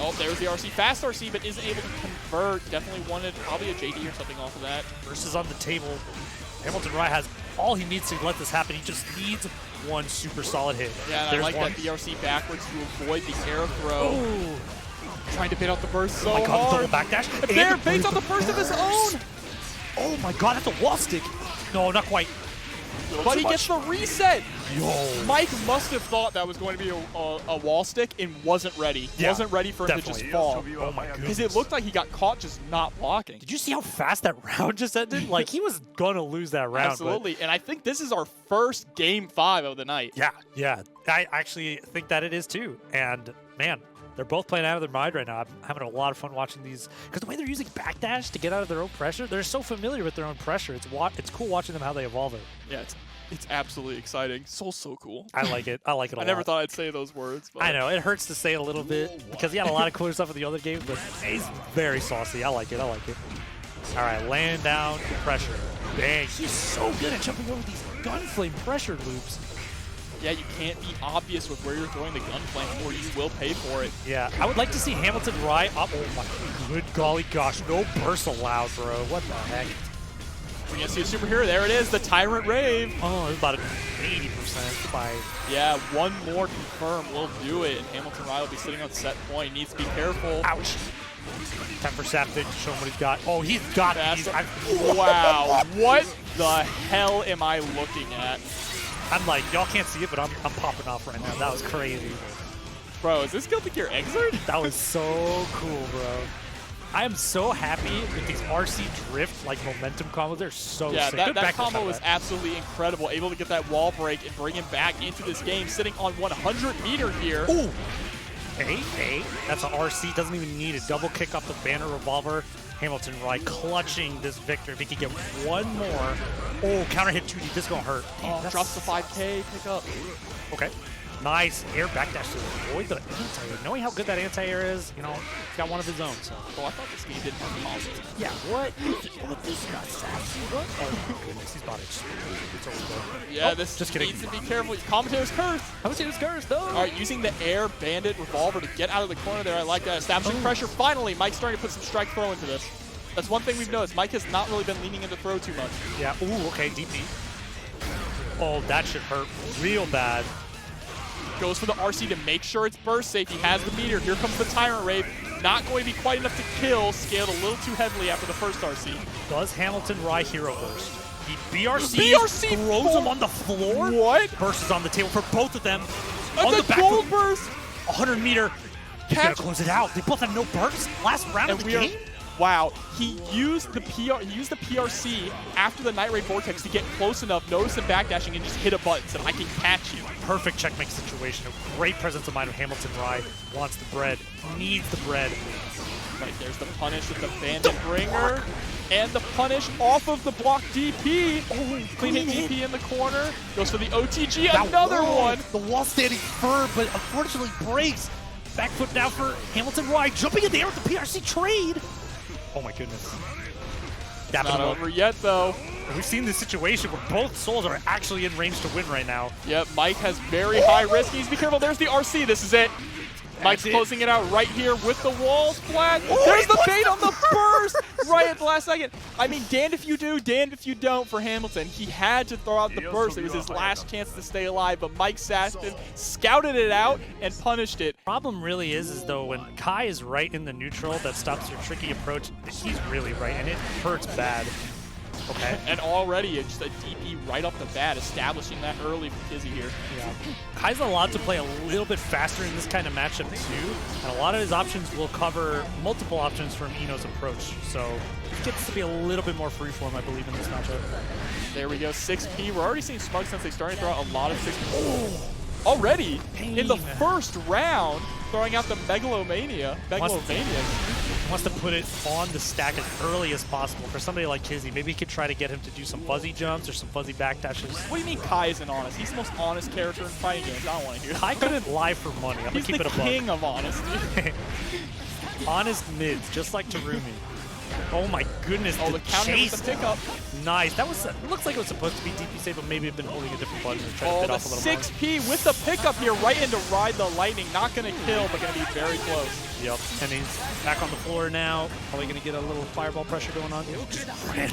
Oh, there's the RC. Fast RC, but isn't able to convert. Definitely wanted probably a JD or something off of that. Versus on the table. Hamilton Rye has all he needs to let this happen. He just needs one super solid hit. Yeah, and I like that BRC backwards to avoid the air throw. Ooh. Trying to bait out the burst so my God, hard. double backdash. And there, baits out the burst of his own. Oh my God, that's a wall stick. No, not quite. But he gets the reset. Yo. Mike must have thought that was going to be a wall stick and wasn't ready. Yeah, wasn't ready for him definitely. to just fall. Oh my goodness. Because it looked like he got caught just not blocking. Did you see how fast that round just ended? Like, he was going to lose that round. Absolutely. And I think this is our first Game 5 of the night. Yeah. I actually think that it is too. And, man, they're both playing out of their mind right now. I'm having a lot of fun watching these. Because the way they're using backdash to get out of their own pressure, they're so familiar with their own pressure. It's cool watching them how they evolve it. Yeah, it's absolutely exciting. So cool. I like it. I like it a lot. I never thought I'd say those words. But I know. It hurts to say it a little bit because he had a lot of cooler stuff in the other games, but he's very saucy. I like it. All right, laying down pressure. Dang, he's so good at jumping over these gunflame pressure loops. Yeah, you can't be obvious with where you're throwing the gunflame or you will pay for it. Yeah, I would like to see Hamilton Rye up. Oh my good golly gosh, no burst allowed, bro. What the heck? We're going to see a superhero. There it is, the Tyrant Rave. Oh, it's about 80%. Goodbye. Yeah, one more confirm will do it. And Hamilton Rye will be sitting on set point. Needs to be careful. Ouch. Time for Sapfig to show him what he's got. Oh, he's got these. Wow, what the hell am I looking at? I'm like, y'all can't see it, but I'm popping off right now. That was crazy. Bro, is this Guilty Gear Exert? That was so cool, bro. I am so happy with these RC drift, like, momentum combos. They're so Yeah, sick. that combo was absolutely incredible. Able to get that wall break and bring him back into this game, sitting on 100 meter here. Ooh. Hey. That's an RC. Doesn't even need a double kick off the banner revolver. Hamilton Rye clutching this victory. If he could get one more. Oh, counter hit 2D. This is going to hurt. Oh, drops the 5K pick up. Okay. Nice air backdash to avoid the anti-air. Knowing how good that anti-air is, you know, he's got one of his own. So. Oh, I thought this game didn't have combos. Yeah, what? This got sassy. What? Oh my goodness, he's about it. It's over. Yeah, this just kidding. needs to be careful. Commentator's curse. Commentator's curse, no. All right, using the air bandit revolver to get out of the corner there. I like that. Establishing pressure. Finally, Mike's starting to put some strike throw into this. That's one thing we've noticed. Mike has not really been leaning into throw too much. Yeah. Ooh, okay, DP. Oh, that should hurt real bad. Goes for the RC to make sure it's burst safe. He has the meter. Here comes the Tyrant Rave. Not going to be quite enough to kill. Scaled a little too heavily after the first RC. Does Hamilton Rye hero burst? He BRC throws him on the floor. What? Burst is on the table for both of them. On the gold burst. 100 meter. He's gonna close it out. They both have no burst. Last round of the game. Wow, he used the PRC after the Night Raid Vortex to get close enough, notice him backdashing, and just hit a button, said, I can catch you. Perfect checkmate situation. A great presence of mind of Hamilton Rye. Wants the bread, needs the bread. Right, there's the punish with the Bandit Bringer. And the punish off of the block DP. Oh, clean hit DP in the corner. Goes for the OTG, another one. The wall standing firm, but unfortunately breaks. Back foot down for Hamilton Rye, jumping in the air with the PRC trade. Oh my goodness. Not over yet, though. We've seen this situation where both souls are actually in range to win right now. Yep, Mike has very high risk. He needs to be careful. There's the RC. This is it. Mike's closing it out right here with the wall splash. Oh, there's the bait on the burst right at the last second. I mean, damned if you do, damned if you don't for Hamilton. He had to throw out the burst. It was his last chance to stay alive, but Mike Saston scouted it out and punished it. Problem really is though, when Kai is right in the neutral that stops your tricky approach, he's really right, and it hurts bad. Okay. And already it's just a DP right off the bat, establishing that early for Kizzie here. Yeah. Kai's allowed to play a little bit faster in this kind of matchup too, and a lot of his options will cover multiple options from Ino's approach. So it gets to be a little bit more freeform, I believe, in this matchup. There we go, 6P. We're already seeing Smug Sensei starting to throw out a lot of 6P. Already in the first round, throwing out the Megalomania. Wants to put it on the stack as early as possible. For somebody like Kizzie, maybe he could try to get him to do some fuzzy jumps or some fuzzy backdashes. What do you mean Kai isn't honest? He's the most honest character in fighting games. I don't want to hear that. Kai couldn't lie for money. I'm going to keep it a buck. He's the king of honesty. Honest mids, just like Terumi. Oh my goodness, the counter with the pickup. Nice. That was, looks like it was supposed to be DP save, but maybe have been holding a different button and trying to bit off a little more. 6P with the pickup here, right into Ride the Lightning. Not going to kill, but going to be very close. Yep, and he's back on the floor now. Probably going to get a little fireball pressure going on.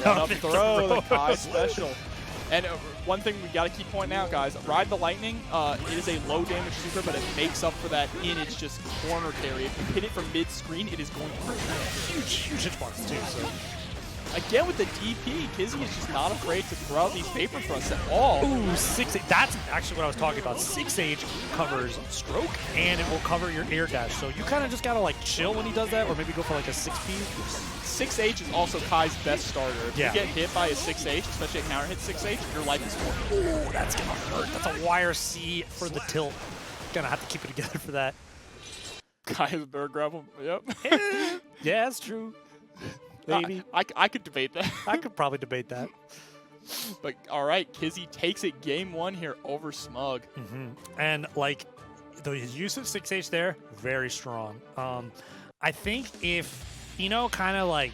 Up throw, the Kai special. And one thing we got to keep pointing out, guys, Ride the Lightning, it is a low damage super, but it makes up for that in its just corner carry. If you hit it from mid-screen, it is going to hurt. Huge hitbox too, so. Again with the DP, Kizzie is just not afraid to throw out these vapor thrusts at all. Ooh, 6H. That's actually what I was talking about. 6H covers stroke, and it will cover your air dash. So you kind of just gotta like chill when he does that, or maybe go for like a 6P. 6H is also Kai's best starter. If you get hit by a 6H, especially a counter hit 6H, your life is gone. Ooh, that's gonna hurt. That's a wire C for the tilt. Gonna have to keep it together for that. Kai has a bear grapple. Yep. Yeah, that's true. Maybe. I could debate that. I could probably debate that. But all right, Kizzie takes it game one here over Smug. And like his use of 6H there, very strong. I think if Ino kind of like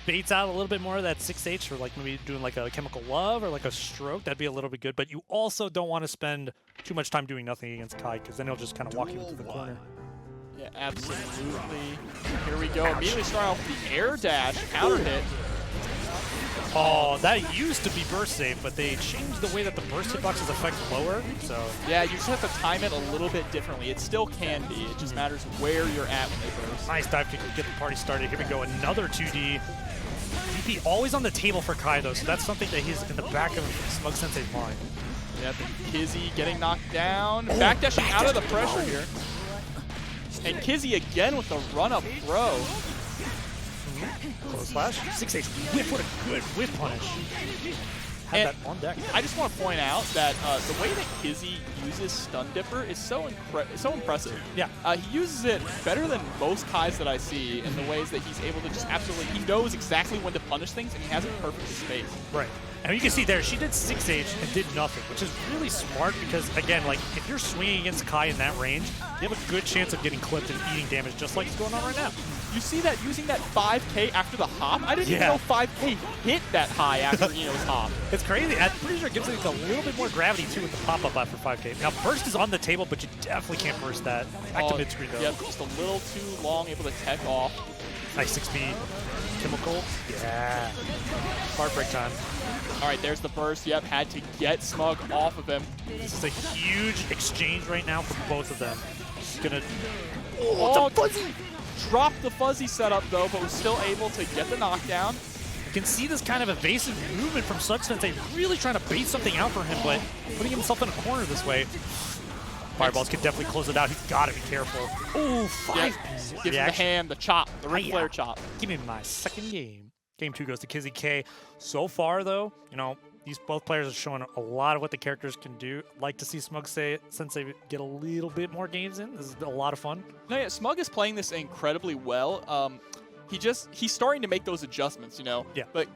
baits out a little bit more of that 6H, or like maybe doing like a chemical love or like a stroke, that'd be a little bit good. But you also don't want to spend too much time doing nothing against Kai, because then he'll just kind of walk you into the corner. Yeah, absolutely. Here we go. Immediately starting off with the air dash, counter hit. Oh, that used to be burst safe, but they changed the way that the burst hitboxes affect lower, so. Yeah, you just have to time it a little bit differently. It still can be. It just matters where you're at when they burst. Nice dive kick to get the party started. Here we go, another 2D. DP always on the table for Kai, though, so that's something that he's in the back of Smug Sensei's mind. Yep, Kizzie getting knocked down. Backdashing out of the pressure here. And Kizzie again with the run-up throw. Close slash. 6H whip. What a good whip punish. Had And that on deck. I just want to point out that the way that Kizzie uses Stun Dipper is so impressive. Yeah. He uses it better than most Kais that I see in the ways that he's able to just absolutely, he knows exactly when to punish things, and he has it perfectly spaced. Right. And you can see there, she did 6H and did nothing, which is really smart because, again, like, if you're swinging against Kai in that range, you have a good chance of getting clipped and eating damage just like it's going on right now. You see that using that 5K after the hop? I didn't even know 5K hit that high after Eno's hop. It's crazy. I'm pretty sure it gives it a little bit more gravity, too, with the pop-up after 5K. Now, burst is on the table, but you definitely can't burst that. Back to mid-screen, though. Yep, just a little too long, able to tech off. Nice 6B. Chemical. Yeah. Heartbreak time. All right, there's the burst. Yep, had to get Smug off of him. This is a huge exchange right now for both of them. He's gonna... Oh, it's a fuzzy! Dropped the fuzzy setup, though, but was still able to get the knockdown. You can see this kind of evasive movement from Sensei, really trying to bait something out for him, but putting himself in a corner this way. Fireballs could definitely close it out. He's got to be careful. Ooh, 5. Yep. Give him the hand, the chop, the Ric Flair chop. Give me my second game. Game 2 goes to Kizzie K. So far, though, you know, these both players are showing a lot of what the characters can do. Like to see Smug Sensei get a little bit more games in. This is a lot of fun. No, yeah, Smug is playing this incredibly well. He's starting to make those adjustments, you know. Yeah. But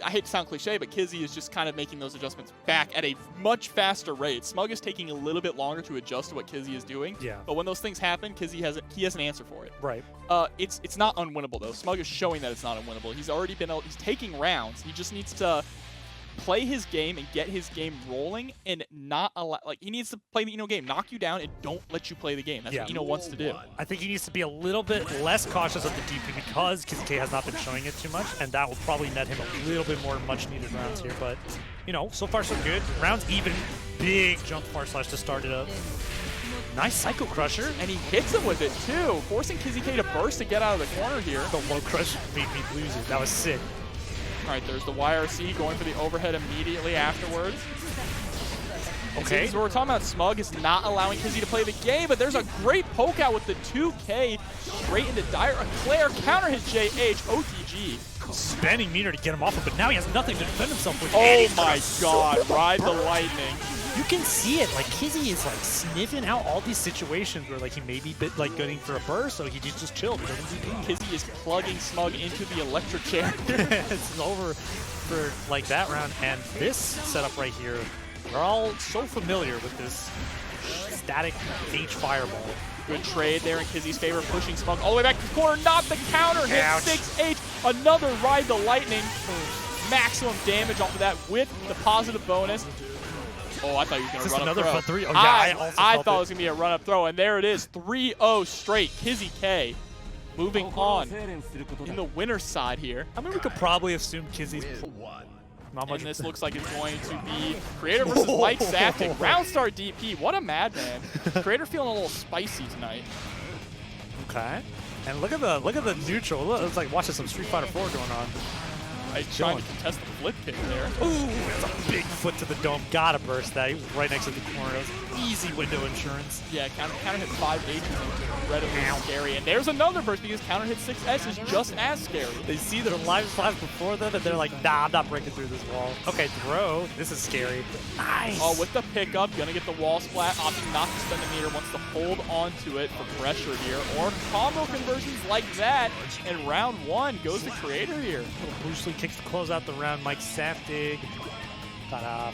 I hate to sound cliche, but Kizzie is just kind of making those adjustments back at a much faster rate. Smug is taking a little bit longer to adjust to what Kizzie is doing. Yeah. But when those things happen, Kizzie has an answer for it. Right. It's not unwinnable though. Smug is showing that it's not unwinnable. He's already been he's taking rounds. He just needs to play his game and get his game rolling and not allow, like, he needs to play the Eno game, knock you down and don't let you play the game. That's what Eno wants to do. I think he needs to be a little bit less cautious of the DP because Kizzie K has not been showing it too much, and that will probably net him a little bit more much needed rounds here. But, you know, so far so good. Rounds even. Big jump far slash to start it up. Nice Psycho Crusher. And he hits him with it too, forcing Kizzie K to burst to get out of the corner here. The low crush made me lose it. That was sick. All right, there's the YRC going for the overhead immediately afterwards. Okay. So we're talking about Smug is not allowing Kizzie to play the game, but there's a great poke out with the 2K straight into dire. A Claire counter hit JH, OTG. Spending meter to get him off of, but now he has nothing to defend himself with. Oh my god, ride the lightning. You can see it, like Kizzie is like sniffing out all these situations where like he may be like going for a burst, so he just chilled. Kizzie is plugging Smug into the electric chair. It's over for like that round, and this setup right here, we're all so familiar with this static H fireball. Good trade there in Kizzie's favor, pushing Smug all the way back to the corner, not the counter hit. Ouch. 6H, another ride the lightning. Maximum damage off of that with the positive bonus. Oh, I thought he was going to run up throw. Another 3? Oh, yeah, I thought it was going to be a run up throw, and there it is. 3-0 straight. Kizzie K moving on in the winner's side here. I mean, we could probably assume Kizzie's not much. And this looks like it's going to be Kreator versus Mike Saftig. Round start DP. What a madman. Kreator feeling a little spicy tonight. Okay. And look at the neutral. Look, it's like watching some Street Fighter 4 going on. He's trying to contest the flip kick there. Ooh, that's a big foot to the dome. Gotta burst that. He was right next to the corner. That was easy window insurance. Yeah, counter hit 5H is incredibly scary. And there's another burst because counter hit 6S is just as scary. They see their live slash before them and they're like, nah, I'm not breaking through this wall. Okay, throw. This is scary. Nice. Oh, with the pickup, gonna get the wall splat, opting not to spend the meter, wants to hold on to it for pressure here. Or combo conversions like that. And round 1 goes to Kreator here. Little Bruce Lee kicks to close out the round. Mike Saftig. Ta-da.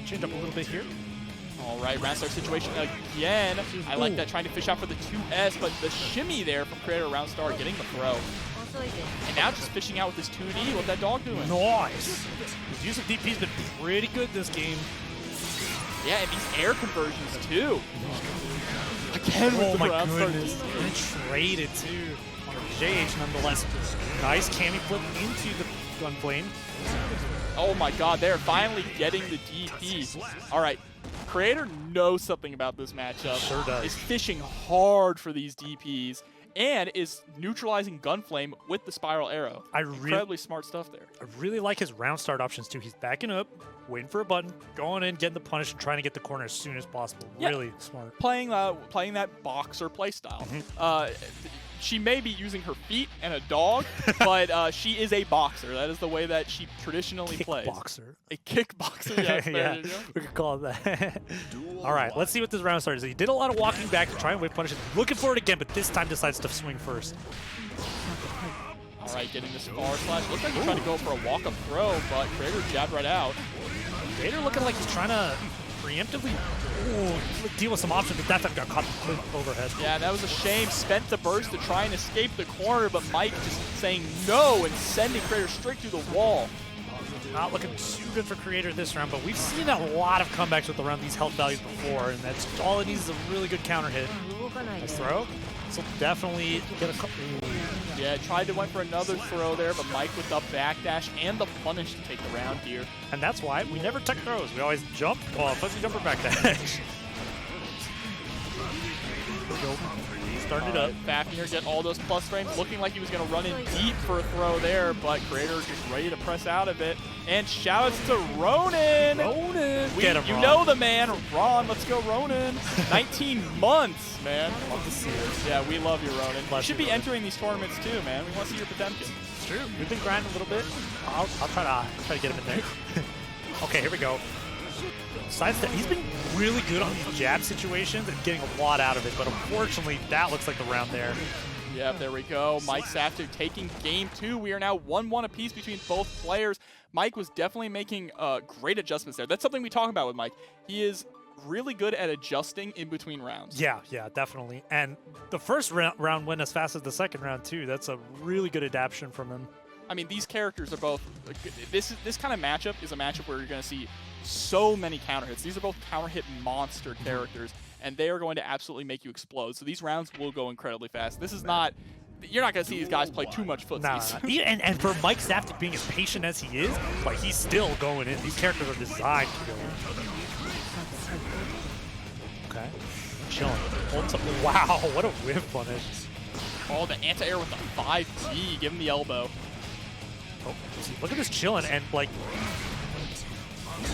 Change up a little bit here. All right, round start situation again. I like that, trying to fish out for the 2S, but the shimmy there from Kreator round start, getting the throw. And now just fishing out with this 2D. What that dog doing? Nice. His use of DP's been pretty good this game. Yeah, and these air conversions too. Again with the round start DP. And traded too. JH nonetheless. Nice cami flip into the gun plane. Oh my god, they're finally getting the DP. All right, Kreator knows something about this matchup. Sure does. Is fishing hard for these DPs. and is neutralizing Gunflame with the Spiral Arrow. Incredibly smart stuff there. I really like his round start options too. He's backing up, waiting for a button, going in, getting the punish, and trying to get the corner as soon as possible. Yeah. Really smart. Playing that boxer playstyle. She may be using her feet and a dog, but she is a boxer. That is the way that she traditionally plays. Kickboxer. A kickboxer, yes. Yeah, we could call it that. All right, let's see what this round start is. He did a lot of walking back to try and whip punish. Looking for it again, but this time decides to swing first. All right, getting this far slash. Looks like he's trying to go for a walk-up throw, but Kreator jabbed right out. Kreator looking like he's trying to preemptively deal with some options, but that time got caught overhead. Yeah, that was a shame. Spent the burst to try and escape the corner, but Mike just saying no and sending Kreator straight through the wall. Not looking too good for Kreator this round, but we've seen a lot of comebacks with around these health values before, and that's all it needs is a really good counter hit. Nice throw. This will definitely get a couple. Yeah, went for another throw there, but Mike with the backdash and the punish to take the round here. And that's why we never tech throws. We always jump, fuzzy jumper backdash. Here we go. Starting it up. Fafnir get all those plus frames, looking like he was going to run in deep for a throw there, but Kreator just ready to press out of it. And shoutouts to Ronan! Get him, you Ron. know the man. Ron, let's go Ronan. 19 months, man. Love to see it. Yeah, we love you, Ronan. Love you should you, be Ronan. entering these tournaments too, man. We want to see your Potemkin. It's true. We've been grinding a little bit. I'll try to get him in there. Okay, here we go. Sidestep. He's been really good on these jab situations and getting a lot out of it, but unfortunately, that looks like the round there. Yep, there we go. Mike Saftig taking game 2. We are now 1-1 apiece between both players. Mike was definitely making great adjustments there. That's something we talk about with Mike. He is really good at adjusting in between rounds. Yeah, definitely. And the first round went as fast as the second round, too. That's a really good adaptation from him. I mean, these characters are both. This kind of matchup is a matchup where you're going to see so many counter hits. These are both counter hit monster characters, and they are going to absolutely make you explode. So these rounds will go incredibly fast. This is not. You're not going to see these guys play too much footsies. Nah. And for Mike Saftig being as patient as he is, like he's still going in. These characters are designed to go in. Okay. Chilling. Wow, what a whiff punish. Oh, the anti-air with the 5G. Give him the elbow. Oh, look at this chilling, and like,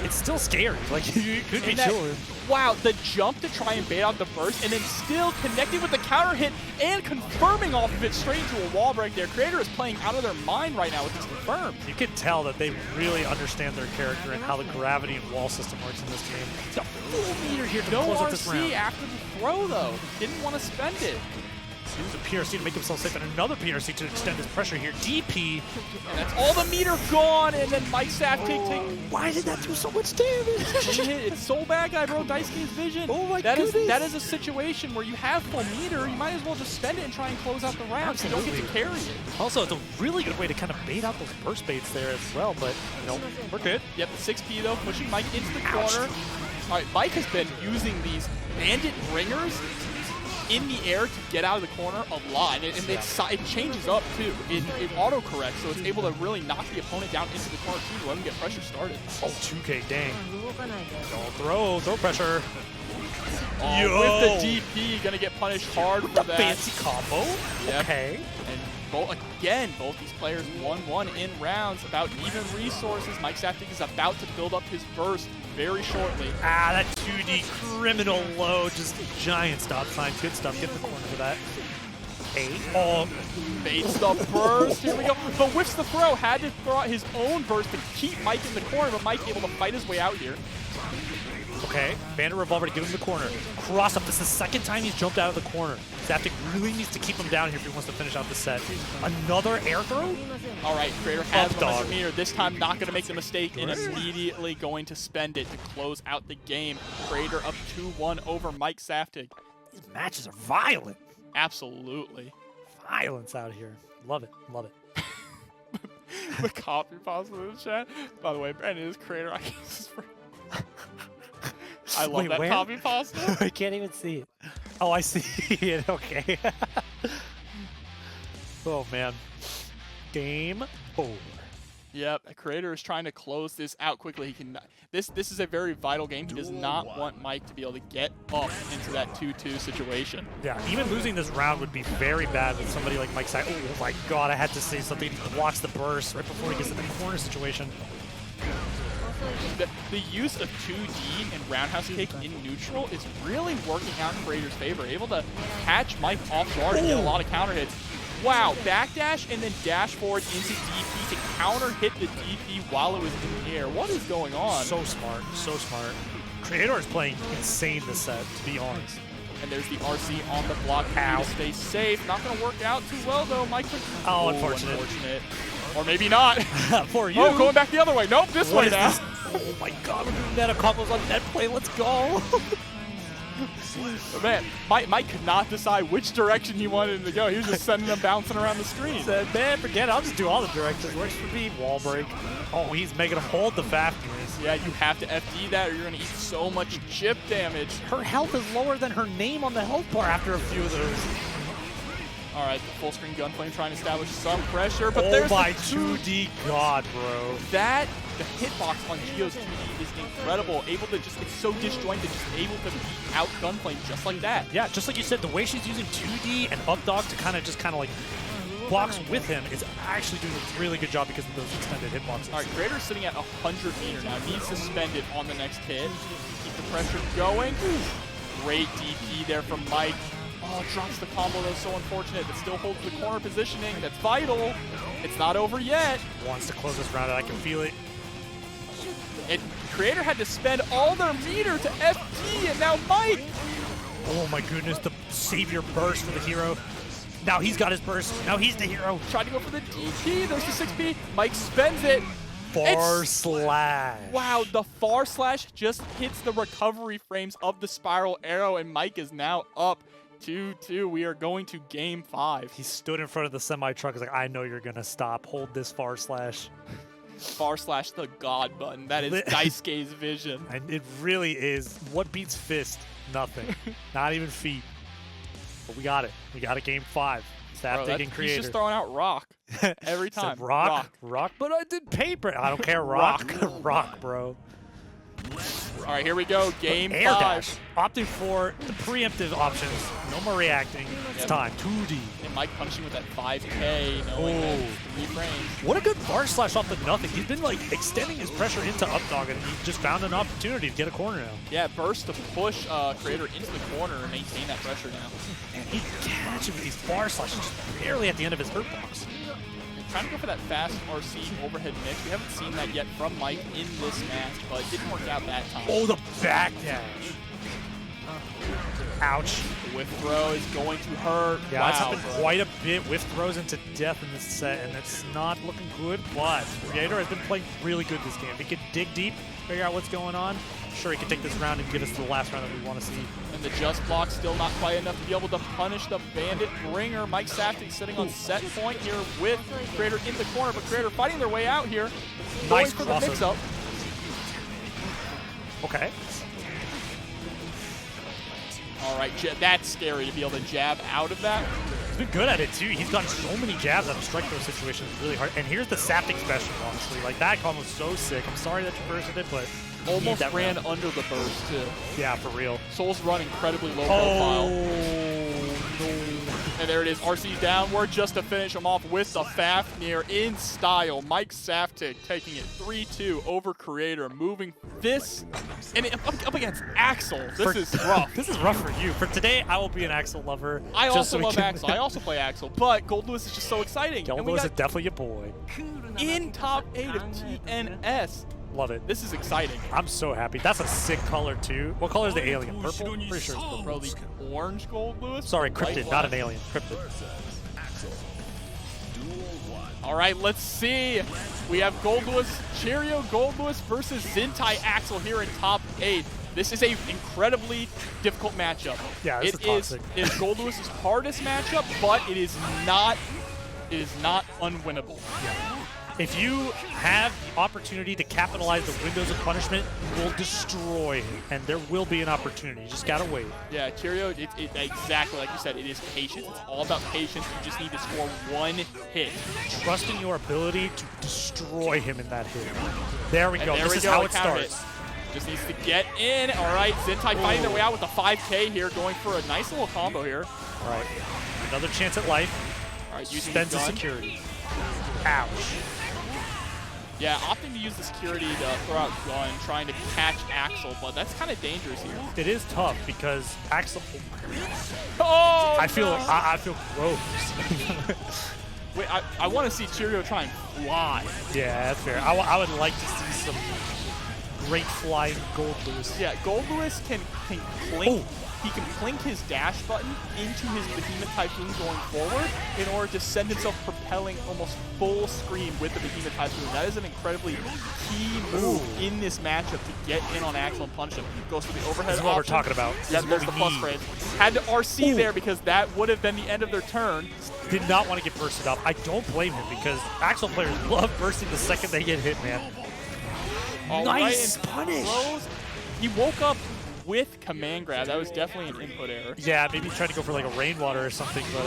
it's still scary. Like, you could be chilling. Wow, the jump to try and bait out the burst, and then still connecting with the counter hit and confirming off of it straight into a wall break there. Kreator is playing out of their mind right now with this confirm. You can tell that they really understand their character and how the gravity and wall system works in this game. It's a full meter here to close out this round. No RC after the throw, though. Didn't want to spend it. Use a PRC to make himself safe, and another PRC to extend his pressure here. DP. And that's all the meter gone, and then Mike Saftig Why did that do so much damage? It's so bad, guy, bro. Dice Game's vision. Oh my goodness. That is a goodness. situation where you have full meter. You might as well just spend it and try and close out the round so you don't get to carry it. Also, it's a really good way to kind of bait out those burst baits there as well, but, you know, we're good. Yep, the 6P, though, pushing Mike into the corner. All right, Mike has been using these bandit ringers in the air to get out of the corner a lot, and it changes up too. It auto-corrects, so it's able to really knock the opponent down into the corner too to let him get pressure started. Oh, 2K, dang. Throw pressure. Oh, with the DP, gonna get punished hard for that. Fancy combo. Yep. Okay. And both these players 1-1 in rounds, about even resources. Mike Saftig is about to build up his burst very shortly. That 2D criminal low, just giant stop sign. Good stuff. Get the corner for that. 8. Oh, baits the burst. Here we go. But whiffs the throw. Had to throw out his own burst to keep Mike in the corner, but Mike able to fight his way out here. Okay, Bandit Revolver to give him the corner. Cross up. This is the second time he's jumped out of the corner. Saftig really needs to keep him down here if he wants to finish out the set. Another air throw? All right, Kreator has dog. meter. This time not going to make the mistake and immediately going to spend it to close out the game. Kreator up 2-1 over Mike Saftig. These matches are violent. Absolutely. Violence out here. Love it. Love it. The copy pasta in the chat. By the way, Brandon is Kreator. I love that copy pasta. I can't even see it. Oh, I see it. Okay. Oh, man. Game over. Yep, Kreator is trying to close this out quickly. He can. This is a very vital game. He does not want Mike to be able to get up into that 2-2 situation. Yeah, even losing this round would be very bad with somebody like Mike Side. Oh my god, I had to say something. He blocks the burst right before he gets in the corner situation. The use of 2D and roundhouse kick in neutral is really working out in Kreator's favor. Able to catch Mike off guard and get a lot of counter hits. Wow, backdash and then dash forward into DP to counter hit the DP while it was in the air. What is going on? So smart, so smart. Kreator is playing insane this set, to be honest. And there's the RC on the block to stay safe. Not going to work out too well, though. Mike. Oh, unfortunate. Or maybe not. For you. Oh, going back the other way. Nope, this way now. Oh my god, we're doing meta combos on net play. Let's go. Man, Mike could not decide which direction he wanted him to go. He was just sending them bouncing around the screen. Said, man, forget it. I'll just do all the directions. Works for me. Wall break. Oh, he's making him hold the Fafness. Yeah, you have to FD that or you're going to eat so much chip damage. Her health is lower than her name on the health bar after a few of those. All right, the full screen gunflame trying to establish some pressure, but there's my 2D god, bro. The hitbox on Gio's 2D is incredible. Able to just, it's so disjointed, just able to beat out gunflame just like that. Yeah, just like you said, the way she's using 2D and up dog to kind of like blocks with him is actually doing a really good job because of those extended hitboxes. All right, Kreator's sitting at 100 meter now. Needs to spend it on the next hit. Keep the pressure going. Great DP there from Mike. Oh, drops the combo, though, so unfortunate, but still holds the corner positioning. That's vital. It's not over yet. Wants to close this round, and I can feel it. Kreator had to spend all their meter to FD, and now Mike. Oh my goodness, the savior burst for the hero. Now he's got his burst. Now he's the hero. Tried to go for the DP. There's the 6B. Mike spends it. Far slash. Wow, the far slash just hits the recovery frames of the spiral arrow, and Mike is now up 2-2. We are going to game 5. He stood in front of the semi-truck. He's like, I know you're going to stop. Hold this far slash. Far slash the god button. That is Daisuke's vision. And it really is. What beats fist? Nothing. Not even feet. But we got it. We got a game 5. Staff taking Kreator. He's just throwing out rock every time. Rock, but I did paper. I don't care. Rock, rock, bro. All right, here we go. Game 5. Dash. Opting for the preemptive options. No more reacting. It's time. 2D. And Mike punching with that 5K, knowing that 3 frames. What a good bar slash off the nothing. He's been like extending his pressure into up dog, and he just found an opportunity to get a corner now. Yeah, burst to push Kreator into the corner and maintain that pressure now. And he's catching with these bar slashes just barely at the end of his hurt box. Trying to go for that fast RC overhead mix. We haven't seen that yet from Mike in this match, but it didn't work out that time. Oh, the backdash. Ouch. The whiff throw is going to hurt. Yeah, that's happened quite a bit. Whiff throws into death in this set, and it's not looking good, but Kreator has been playing really good this game. He can dig deep, figure out what's going on. Sure, he can take this round and give us the last round that we want to see. And the just block still not quite enough to be able to punish the Bandit Bringer. Mike Saftig sitting on set point here with Kreator in the corner, but Kreator fighting their way out here. Nice for the mix-up. Okay. All right, that's scary to be able to jab out of that. He's been good at it, too. He's gotten so many jabs out of strike throw situations really hard. And here's the Saftig special, honestly. Like, that combo was so sick. I'm sorry that you bursted it, but almost ran under the burst, too. Yeah, for real. Soul's run incredibly low profile. No. And there it is, RC downward just to finish him off with the Fafnir in style. Mike Saftig taking it 3-2 over Kreator, moving this, and up against Axel. This is rough. This is rough for you. For today, I will be an Axel lover. I also love Axel. I also play Axel, but Goldlewis is just so exciting. Goldlewis is definitely your boy. In top 8 of TNS. Love it. This is exciting. I'm so happy. That's a sick color, too. What color is the alien? Purple? Pretty sure it's purple. Bro, the orange Goldlewis? Sorry, cryptid, not an alien. Cryptid. All right, let's see. We have Goldlewis, Cheryo Goldlewis versus Zintai Axel here in top 8. This is an incredibly difficult matchup. Yeah, this is toxic. It is Goldlewis's hardest matchup, but it is not unwinnable. Yeah. If you have the opportunity to capitalize the windows of punishment, you will destroy him, and there will be an opportunity. You just gotta wait. Yeah, Cheryo, exactly like you said, it is patience. It's all about patience. You just need to score one hit. Trust in your ability to destroy him in that hit. There we go. There This we is go, how a it counter starts. hit. Just needs to get in. All right, Zintai fighting their way out with the 5K here, going for a nice little combo here. All right, another chance at life. All right, using Spends the his gun. security. Ouch. Yeah, opting to use the security to throw out gun, trying to catch Axel, but that's kind of dangerous here. It is tough because Axel. Oh! I feel no. I feel gross. Wait, I want to see Cheryo try and fly. Yeah, that's fair. I would like to see some great flying Goldlewis. Yeah, Goldlewis can clink. Oh. He can clink his dash button into his Behemoth Typhoon going forward in order to send himself propelling almost full screen with the Behemoth Typhoon. That is an incredibly key move in this matchup to get in on Axel and punish him. Goes for the overhead This is what we're option. talking about. Yeah, This is there's what the we plus need. frames. Had to RC there because that would have been the end of their turn. Did not want to get bursted up. I don't blame him because Axel players love bursting the second they get hit, man. All Nice right, and punish. throws. He woke up with command grab. That was definitely an input error. Yeah, maybe trying to go for like a rainwater or something, but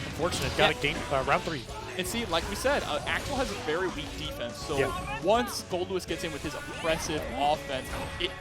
unfortunate. Got a game round 3. And see, like we said, Axel has a very weak defense. So Yeah. once Goldlewis gets in with his oppressive offense,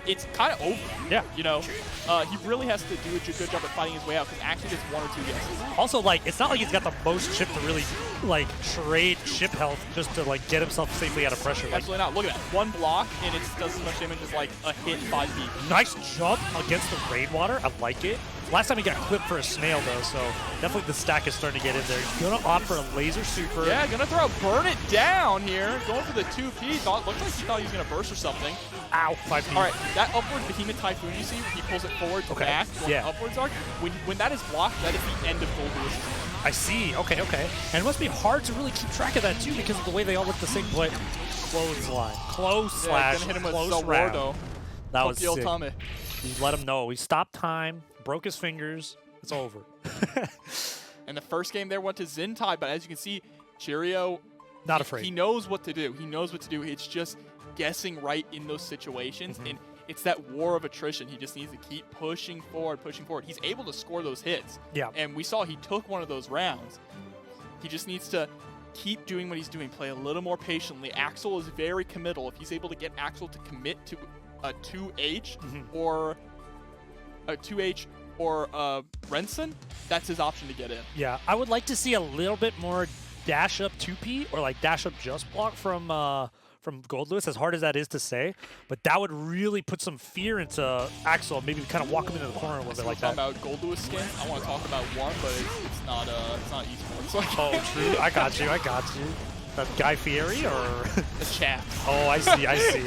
it's kind of over. Yeah. You know, he really has to do a good job at fighting his way out because Axel gets 1 or 2 guesses. Also, like, it's not like he's got the most chip to really like trade chip health just to like get himself safely out of pressure. Like, Absolutely not. Look at that. 1 block, and it does as much damage as like a hit 5B. nice jump against the rainwater. I like it. Last time he got clipped for a snail though, so definitely the stack is starting to get in there. He's gonna opt for a laser super. Yeah, gonna throw Burn It Down here. Going for the 2P. Looked like he thought he was gonna burst or something. Ow, 5P. All right, that upward Behemoth Typhoon you see, he pulls it forward to back, going yeah. upwards arc. When that is blocked, that is the end of Goldlewis. I see. Okay, okay. And it must be hard to really keep track of that too because of the way they all look the same. But clothesline, close slash, gonna hit him with close round. Salwardo. That was sick. Tame. We let him know. We stopped time, broke his fingers. It's over. And the first game there went to Zintai, but as you can see, Cheryo, Not afraid. he knows what to do. He knows what to do. It's just guessing right in those situations, and it's that war of attrition. He just needs to keep pushing forward, pushing forward. He's able to score those hits. Yeah. And we saw he took one of those rounds. He just needs to keep doing what he's doing, play a little more patiently. Axel is very committal. If he's able to get Axel to commit to a 2H or a 2H or Renson, that's his option to get in. Yeah, I would like to see a little bit more dash up 2P or like dash up just block from Goldlewis, as hard as that is to say. But that would really put some fear into Axel, maybe kind of walk him into the corner a little bit like that. About Goldlewis skin, I want to talk about one, but it's not esports. Oh, true. I got you. Guy Fieri or The chat. Oh, I see.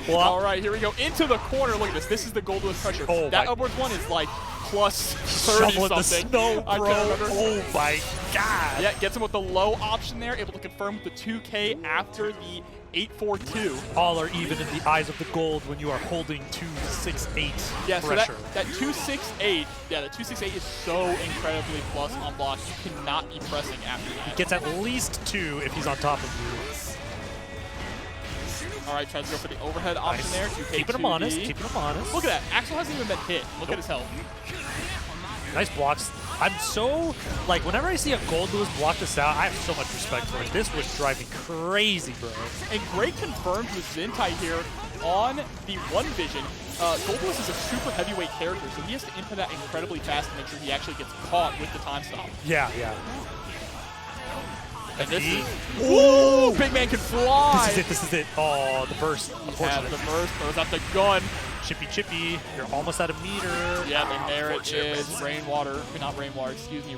Well, all right, here we go into the corner. Look at this. This is the Goldlewis pressure. Oh, that my. upwards one is like plus 30 shoveling the something. snow, I bro. can't remember. Oh my God. Yeah, gets him with the low option there. Able to confirm with the 2K after the 842. All are even in the eyes of the gold when you are holding 268 Yeah, so pressure. that 268, yeah, the 268 is so incredibly plus on block. You cannot be pressing after that. Gets at least 2 if he's on top of you. All right, tries to go for the overhead option there. 2K, Keeping him 2D. honest. Keeping him honest. Look at that. Axel hasn't even been hit. Look at his health. Nice blocks. I'm so, like, whenever I see a Goldlewis block this out, I have so much respect for it. This would drive me crazy, bro. And great confirmed with Zintai here on the one vision. Goldlewis is a super heavyweight character, so he has to input that incredibly fast to make sure he actually gets caught with the time stop. Yeah. And this is... Ooh! Big man can fly! This is it. Oh, the burst. Yeah, Unfortunately. the burst throws out the gun. Chippy. You're almost out of meter. Yeah, and there it is.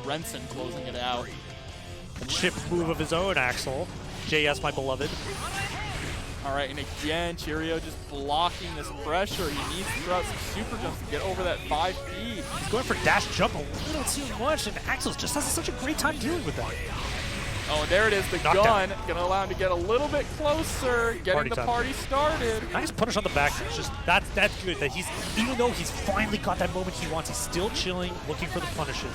Renson closing it out. A chip move of his own, Axel. JS, my beloved. All right, and again, Cheryo just blocking this pressure. He needs to throw out some super jumps to get over that 5P. He's going for dash jump a little too much, and Axel just has such a great time dealing with that. Oh, there it is, the Knockdown. gun. Gonna allow him to get a little bit closer, getting Party the time. party started. Nice punish on the back. It's just that's good. That he's, even though he's finally got that moment he wants, he's still chilling, looking for the punishes.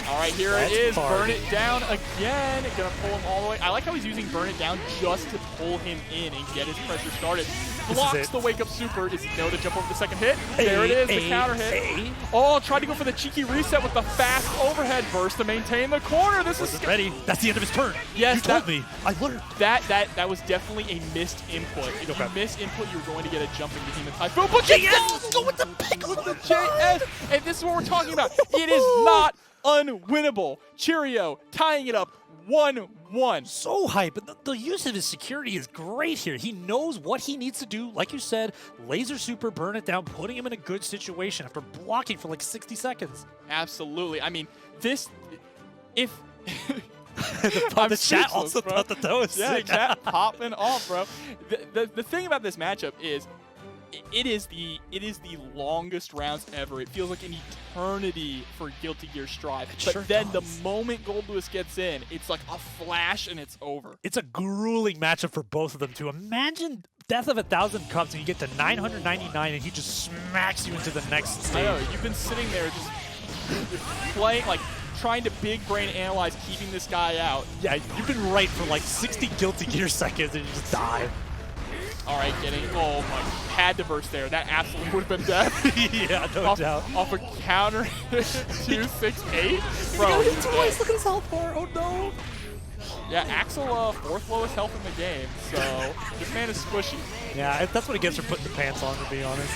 All right, here it is. Burn it down again. Gonna pull him all the way. I like how he's using burn it down just to pull him in and get his pressure started. Blocks the wake up super. Does he know to jump over the second hit? There it is, the counter hit. Oh, tried to go for the cheeky reset with the fast overhead burst to maintain the corner. This is ready. That's the end of his turn. Yes, you told me. I learned. That was definitely a missed input. If you miss input, you're going to get a jumping Behemoth Typhoon. But JS! Go with the pick with the JS! And this is what we're talking about. It is not unwinnable. Cheryo tying it up 1-1. So hype, but the use of his security is great here. He knows what he needs to do. Like you said, laser super, burn it down, putting him in a good situation after blocking for like 60 seconds. Absolutely. I mean, this, if... the chat also thought that was sick. Chat popping off, bro. The thing about this matchup is it is the longest rounds ever. It feels like an eternity for Guilty Gear Strive. But then the moment Goldlewis gets in, it's like a flash and it's over. It's a grueling matchup for both of them too. Imagine Death of 1,000 Cups and you get to 999 and he just smacks you into the next stage. I know, you've been sitting there just playing, like, trying to big brain analyze keeping this guy out. Yeah, you've been right for like 60 Guilty Gear seconds and you just die. All right, oh my, had to burst there. That absolutely would have been death. Yeah, no doubt. Off a counter 268. Bro, he's twice. Look at his health bar. Oh no. Yeah, Axel, 4th lowest health in the game, so this man is squishy. Yeah, that's what he gets for putting the pants on, to be honest.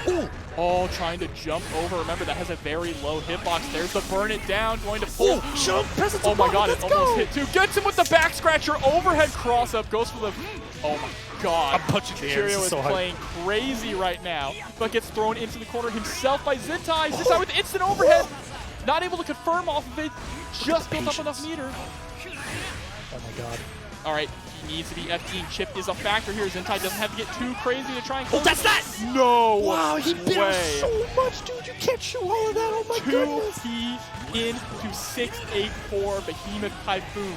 Ooh. Oh, trying to jump over. Remember, that has a very low hitbox. There's the burn it down, going to pull. Oh, jump, press it. Oh my god, it almost hit too. Gets him with the back scratcher, overhead cross up, goes for the... Oh my god. I'm punching the air. Cheryo is playing crazy right now, but gets thrown into the corner himself by Zintai. Zintai with instant overhead. Not able to confirm off of it. Just built up enough meter. Oh my god. All right, he needs to be FDing. Chipp is a factor here. Zintai doesn't have to get too crazy to try and close. Oh, that's that! No Wow, he bit way. so much, dude. You can't show all of that. Oh my goodness. 2P into 684 Behemoth Typhoon.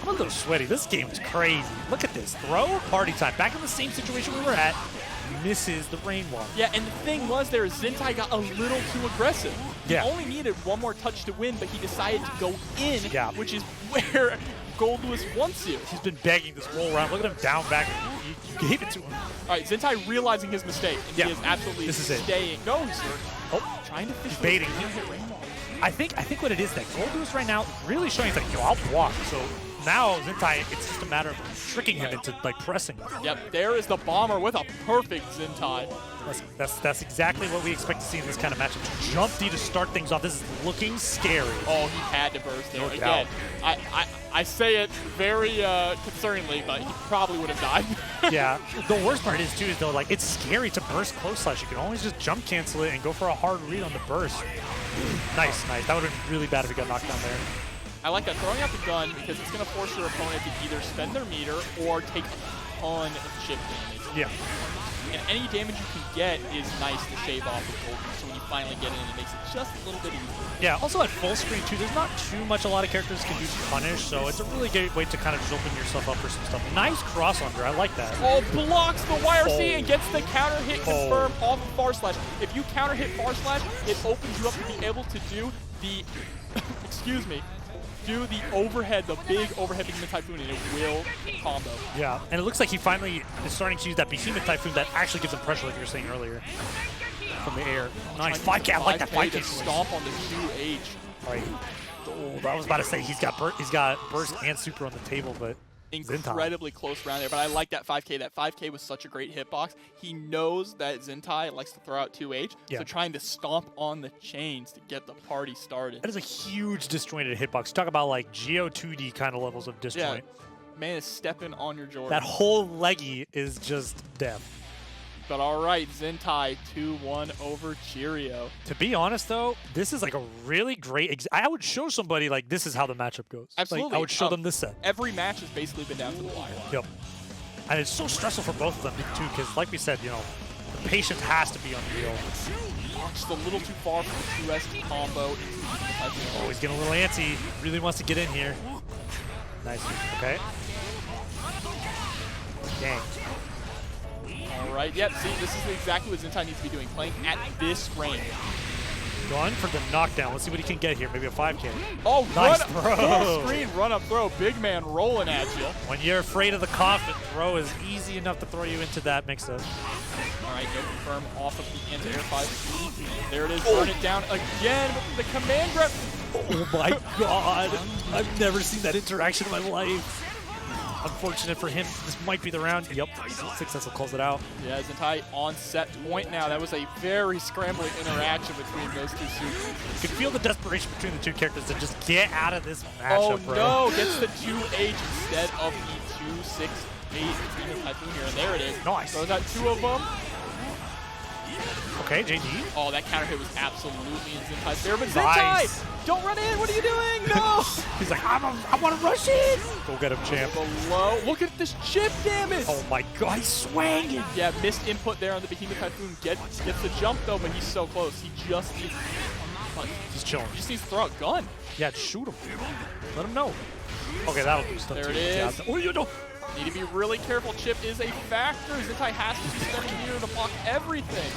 I'm a little sweaty. This game is crazy. Look at this. Throw, party time. Back in the same situation we were at. Misses the rainwater. Yeah, and the thing was there, Zintai got a little too aggressive. Yeah. He only needed one more touch to win, but he decided to go in, yeah. which is where Goldlewis wants you. He's been begging this roll around. Look at him down back. You gave it to him. All right, Zintai realizing his mistake, and he is absolutely staying. No, sir. Oh, trying to fish. He's baiting. I think what it is that Goldlewis right now really showing, he's like, yo, I'll block. So now Zintai, it's just a matter of tricking him into like pressing. Yep, there is the bomber with a perfect Zintai. That's exactly what we expect to see in this kind of matchup. Jump D to start things off. This is looking scary. Oh, he had to burst there. No Again, doubt. I say it very concerningly, but he probably would have died. Yeah. The worst part is, too, is though, like, it's scary to burst close slash. You can always just jump cancel it and go for a hard read on the burst. Nice. That would have been really bad if he got knocked down there. I like that. Throwing out the gun because it's going to force your opponent to either spend their meter or take a ton of chip damage. Yeah. And any damage you can get is nice to shave off with Goldlewis. So when you finally get in, it makes it just a little bit easier. Yeah, also at full screen too, there's not too much a lot of characters can use punish, so it's a really great way to kind of just open yourself up for some stuff. Nice cross under, I like that. Oh, blocks the YRC and gets the counter hit confirmed off of far slash. If you counter hit far slash, it opens you up to be able to do the, excuse me, do the overhead, the big overhead Behemoth Typhoon, and it will combo. Yeah, and it looks like he finally is starting to use that Behemoth Typhoon that actually gives him pressure, like you were saying earlier, from the air. Nice, 5K, I like that 5K. To stomp on the 2H. All right. Oh, I was about to say he's got burst and super on the table, but incredibly close round there, but I like that 5K. That 5K was such a great hitbox. He knows that Zintai likes to throw out 2H, so trying to stomp on the chains to get the party started. That is a huge disjointed hitbox. Talk about like Geo 2D kind of levels of disjoint. Yeah. Man is stepping on your Jordan. That whole leggy is just death. But all right, Zintai 2-1 over Cheryo. To be honest, though, this is like a really great... I would show somebody, like, this is how the matchup goes. Absolutely. Like, I would show them this set. Every match has basically been down to the wire. Yep. And it's so stressful for both of them, too, because like we said, you know, the patience has to be unreal. Just a little too far from the 2S combo. Oh, he's getting a little antsy. Really wants to get in here. Nice. Okay. Dang. All right, yep, see, this is exactly what Zintai needs to be doing, playing at this range. Going for the knockdown. Let's see what he can get here. Maybe a 5K. Oh, nice run throw. full screen, run up throw. Big man rolling at you. When you're afraid of the coffin, throw is easy enough to throw you into that mix-up. All right, no confirm off of the anti-air 5. There it is, burn it down again with the command grab. Oh my god. I've never seen that interaction in my life. Unfortunate for him, this might be the round. Yep, successful calls it out. Yeah, Zintai on set point now. That was a very scrambling interaction between those two suits. You can feel the desperation between the two characters to just get out of this matchup, Oh bro. no, gets the 2H instead of the 2-6-8 between the Typhoon here, and there it is. Nice. So is that 2 of them? Okay, JD. Oh, that counter hit was absolutely in Zintai's favor, but Nice. Zintai! Don't run in! What are you doing? No! He's like, I want to rush in. Go get him, champ. Below. Look at this chip damage! Oh my god, he's swanging. Yeah, missed input there on the Behemoth Typhoon. Gets the jump though, but he's so close. He just needs. He's chilling. He just needs to throw a gun. Yeah, shoot him. Let him know. Okay, that'll do stuff. There it is. Oh, you know. Need to be really careful. Chip is a factor. Zintai has to be spending meter to block everything.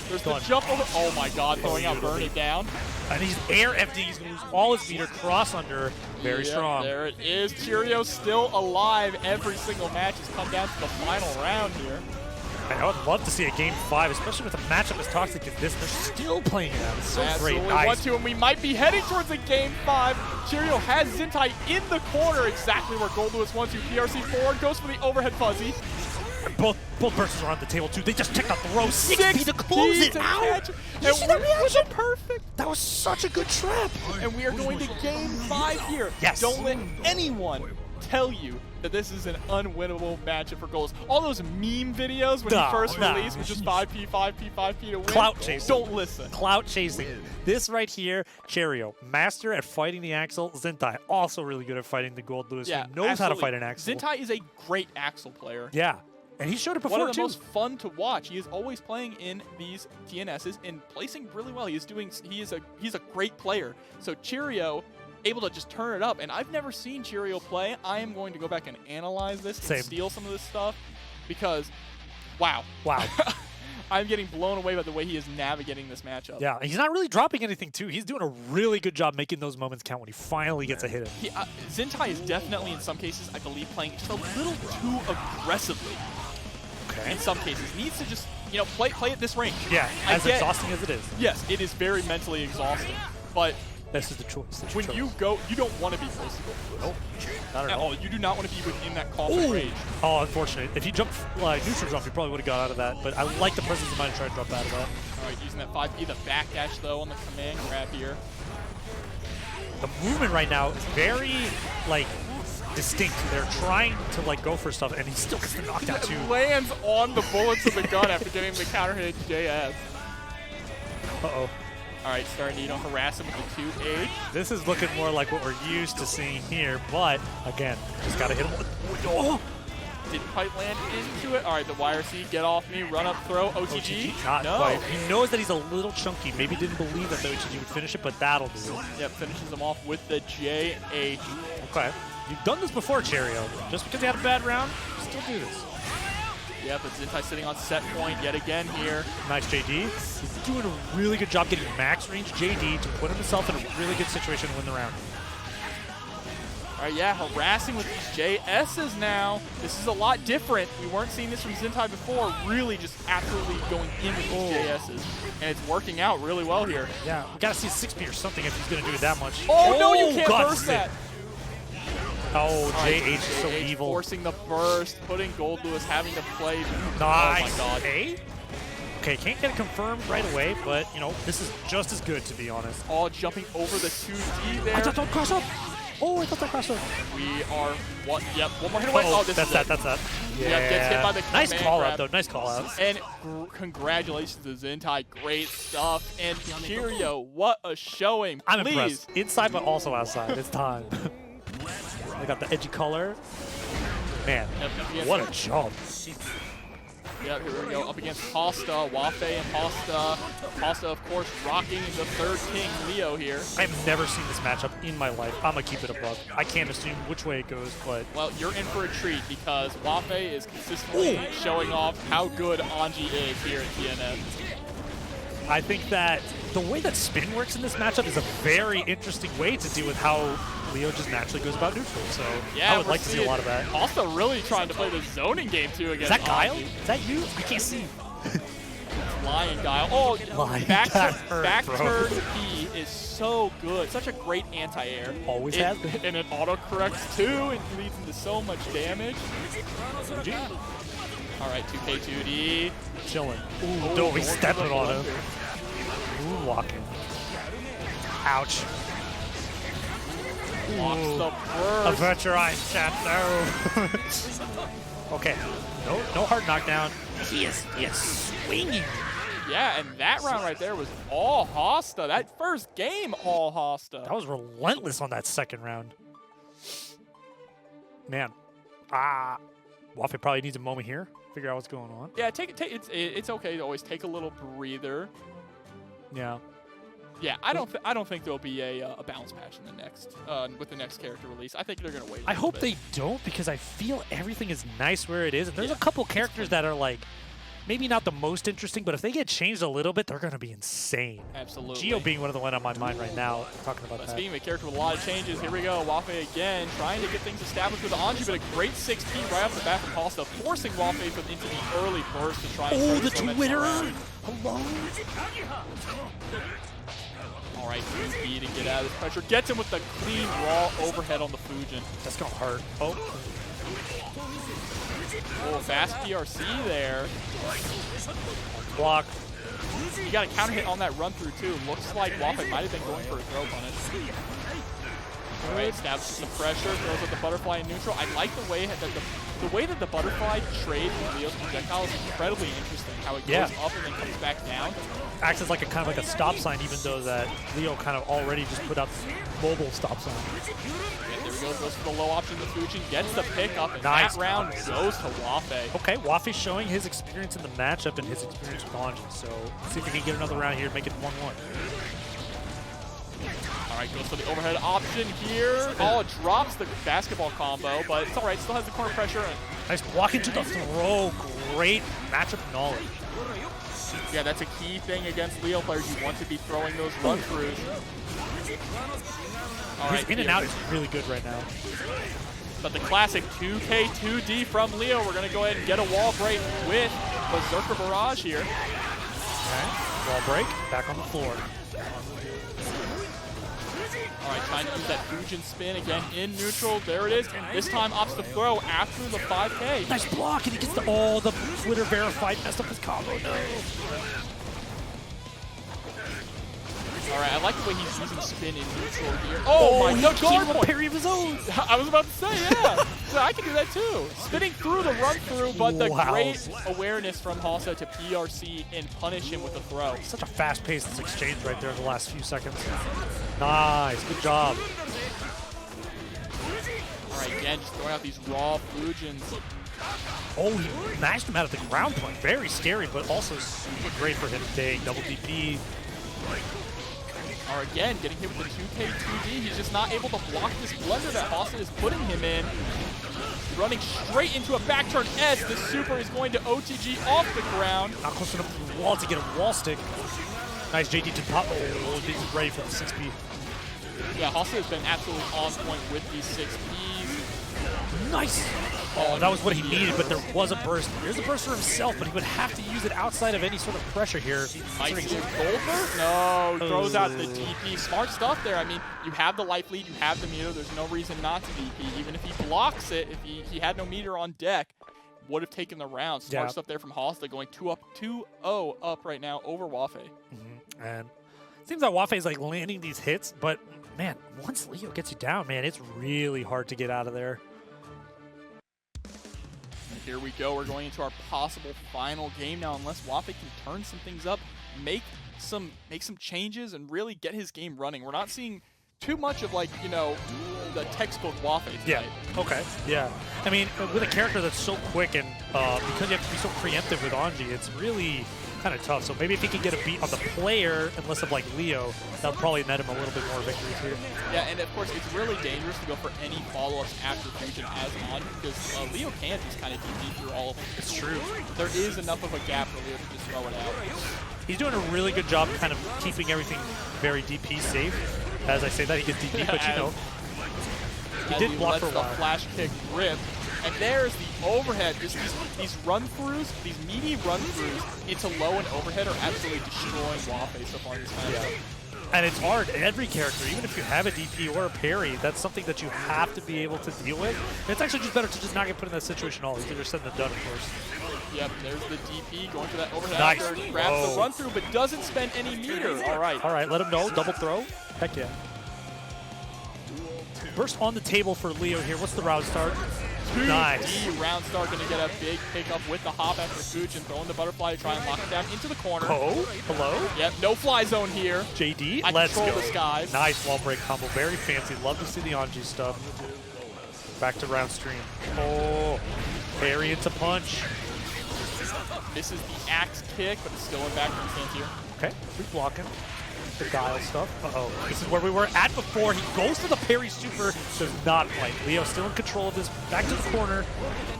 There's the jump over. Oh my god, throwing out Burn It Down. And he's air FD. He's going to lose all his meter. Cross under. Very strong. There it is. Cheryo still alive. Every single match has come down to the final round here. I would love to see a game 5, especially with a matchup as toxic as this. They're still playing it out. It's so great. Nice. 1-2, and we might be heading towards a game 5. Cheryo has Zintai in the corner, exactly where Goldlewis wants to. PRC forward, goes for the overhead fuzzy. And both persons are on the table too. They just checked out the row. 6P to close it out. And see that reaction? Perfect. That was such a good trap. And we are going to game 5 here. Yes. Don't let anyone tell you that this is an unwinnable matchup for Goldlewis. All those meme videos when he first released, which is 5P, 5P, 5P to win. Clout chasing. Don't listen. Clout chasing. This right here, Cheryo, master at fighting the Axel. Zintai, also really good at fighting the Goldlewis. Yeah, He knows how to fight an Axel. Zintai is a great Axel player. Yeah. And he showed it before, One of the too. most fun to watch. He is always playing in these TNSs and placing really well. He's a great player. So Cheryo able to just turn it up, and I've never seen Cheryo play. I am going to go back and analyze this and steal some of this stuff because, wow. I'm getting blown away by the way he is navigating this matchup. Yeah, he's not really dropping anything, too. He's doing a really good job making those moments count when he finally gets a hit in. Zintai is definitely, in some cases, I believe, playing just a little too aggressively. Okay. In some cases. Needs to just, play at this range. Yeah, as exhausting as it is. Yes, it is very mentally exhausting, but this is the choice. When you go, you don't want to be close to Goldlewis. Nope, not at all. You do not want to be within that coffin range. Oh, unfortunate. If he jumped like neutral jump, he probably would have got out of that. But I like the presence of mind to try to drop out of that. All right, using that 5P, the backdash though on the command grab here. The movement right now is very distinct. They're trying to go for stuff, and he still gets the knockdown too. Lands on the bullets of the gun after getting the counter hit JS. Uh-oh. All right, starting to harass him with the 2H. This is looking more like what we're used to seeing here, but again, just gotta hit him. Oh! Didn't quite land into it. All right, the YRC, get off me, run up, throw, OTG. Not quite. He knows that he's a little chunky. Maybe didn't believe that the OTG would finish it, but that'll do it. Yep, finishes him off with the JH. Okay. You've done this before, Cheryo. Just because you had a bad round, still do this. Yeah, but Zintai sitting on set point yet again here. Nice JD. He's doing a really good job getting max range JD to put himself in a really good situation to win the round. All right, yeah, harassing with these JSs now. This is a lot different. We weren't seeing this from Zintai before. Really just absolutely going in with these JSs. And it's working out really well here. Yeah, we got to see a 6P or something if he's going to do it that much. Oh, no, you can't burst that. Oh, JH is so JH evil. Forcing the burst, putting Goldlewis having to play. Nice. Oh my god. Okay, can't get it confirmed right away, but, this is just as good, to be honest. Oh, jumping over the 2D there. I thought that cross up. Oh, I thought that crossed up. We are, yep, one more hit away. Oh, that's that. Yeah. Yep, gets hit by the nice call grab. out, though. Nice call out. And congratulations to Zintai. Great stuff. And Cheryo, what a showing. I'm impressed. Inside, but also outside. It's time. I got the edgy color. Man, what a jump. Yep, here we go. Up against Hawsta, Wafe and Hawsta. Hawsta, of course, rocking the third king, Leo here. I've never seen this matchup in my life. I'm going to keep it above. I can't assume which way it goes, but... Well, you're in for a treat because Wafe is consistently showing off how good Anji is here at TNS. I think that the way that spin works in this matchup is a very interesting way to deal with how Leo just naturally goes about neutral. So yeah, I would like to see a lot of that. Also really trying to play the zoning game too against Is that Guile? Anji. Is that you? I can't see. Lion Guile. Oh, Lion back bro. turn P is so good. Such a great anti-air. Always has been. And it auto-corrects too and leads into so much damage. All right, 2K2D. Chilling. Ooh, no, he's stepping on him. Ooh, walking. Ouch. Blocks the A burst. virtualized chat, no. Okay, no hard knockdown. He is swinging. Yeah, and that round right there was all Hawsta. That first game, all Hawsta. That was relentless on that second round. Man, Waffle probably needs a moment here. Figure out what's going on. Yeah, it's okay to always take a little breather. Yeah. Yeah, I don't think there'll be a balance patch in the next with the next character release. I think they're gonna wait. I hope they don't, because I feel everything is nice where it is, and there's a couple characters that are like maybe not the most interesting, but if they get changed a little bit, they're gonna be insane. Absolutely. Geo being one of the one on my mind right now, talking about that. Speaking of a character with a lot of changes, here we go. Wafe again trying to get things established with Anji, but a great 6P right off the bat from Hawsta, forcing Wafe into the early burst to try and turn the this momentum Twitter! around. Hello? All right, Kizzie to get out of this pressure. Gets him with the clean, raw overhead on the Fujin. That's gonna hurt. Oh, fast PRC there. block. You got a counter hit on that run through too. Looks like Wafe might have been going for a throw punish. All right, establishes the pressure, throws out the butterfly in neutral. I like the way that the butterfly trades with Leo's projectile is incredibly interesting. How it goes up and then comes back down. Acts as like a kind of like a stop sign, even though that Leo kind of already just put out this mobile stop sign. And there we go, goes for the low option. The Fujin gets the pick up, and Nice. that round goes to Wafe. Okay, Waffe's showing his experience in the matchup and his experience with Anji. So let's see if we can get another round here and make it 1-1. All right, goes for the overhead option here. Oh, it drops the basketball combo, but it's all right. Still has the corner pressure. Nice block into the throw. Great matchup knowledge. Yeah, that's a key thing against Leo players. You want to be throwing those run-throughs. All right, His in and out is really good right now. But the classic 2K2D from Leo. We're going to go ahead and get a wall break with Berserker Barrage here. Okay, wall break, back on the floor. All right, trying to use that Fujin spin again in neutral. There it is. This time opts to throw after the 5K. Nice block, and he gets the Twitter verified, messed up his combo. No. All right, I like the way he's using spin in neutral here. Oh my God, guard point. Parry of his own. I was about to say, yeah. So I can do that too. Spinning through the run through, but the great awareness from Hawsta to PRC and punish him with a throw. Such a fast-paced exchange right there in the last few seconds. Nice, good job. All right, again, just throwing out these raw Fujins. Oh, he mashed him out of the ground point. Very scary, but also super great for him today. Double DP. Or again, getting hit with the 2K2D. He's just not able to block this blunder that Hawsta is putting him in. Running straight into a back turn S. The super is going to OTG off the ground. Not close enough to the wall to get a wall stick. Nice JD to pop. Oh, he's ready for the 6P. Yeah, Hawsta has been absolutely on point with these 6Ps. Nice. Oh, that was what he needed, but there was a burst. There's a burst for himself, but he would have to use it outside of any sort of pressure here. Might see a Goldlewis? No, throws out the DP. Smart stuff there. I mean, you have the life lead, you have the meter. There's no reason not to DP. Even if he blocks it, if he had no meter on deck, would have taken the round. Smart stuff there from Hawsta, going 2-0 up right now over Wafe. And it seems like Wafe is like landing these hits, but man, once Leo gets you down, man, it's really hard to get out of there. Here we go. We're going into our possible final game now. Unless Wafe can turn some things up, make some changes, and really get his game running. We're not seeing too much of, like, you know, the textbook Wafe tonight. Yeah. Okay. Yeah. I mean, with a character that's so quick and because you have to be so preemptive with Anji, it's really kind of tough. So maybe if he can get a beat on the player, and less of like Leo, that'll probably net him a little bit more victories here. Yeah, and of course, it's really dangerous to go for any follow-ups after Fusion as Anji, because Leo can just kind of DP through all of them. It's true. There is enough of a gap for Leo to just throw it out. He's doing a really good job kind of keeping everything very DP safe. As I say that, he gets DP, but you know, he did block for a while. The flash kick rip. And there's the overhead. Just these run-throughs, these meaty run-throughs into low and overhead are absolutely destroying Wafe so far this time. Yeah. And it's hard. Every character, even if you have a DP or a parry, that's something that you have to be able to deal with. And it's actually just better to just not get put in that situation at all. It's either said than done, of course. Yep, there's the DP going for that overhead. Nice. After, grabs the run-through, but doesn't spend any meter. All right. All right, let him know. Double throw. Heck yeah. Burst on the table for Leo here. What's the round start? Nice. Round start going to get a big pickup with the hop after Gooch and throwing the butterfly to try and lock it down into the corner. Oh, hello? Yep, no fly zone here. JD, let's go. The skies. Nice wall break combo. Very fancy. Love to see the Anji stuff. Back to round stream. Oh, parry into punch. This is the axe kick, but it's still in back from stance here. Okay, free blocking. The dial stuff. Uh-oh. This is where we were at before. He goes for the parry super. Does not quite. Leo still in control of this. Back to the corner.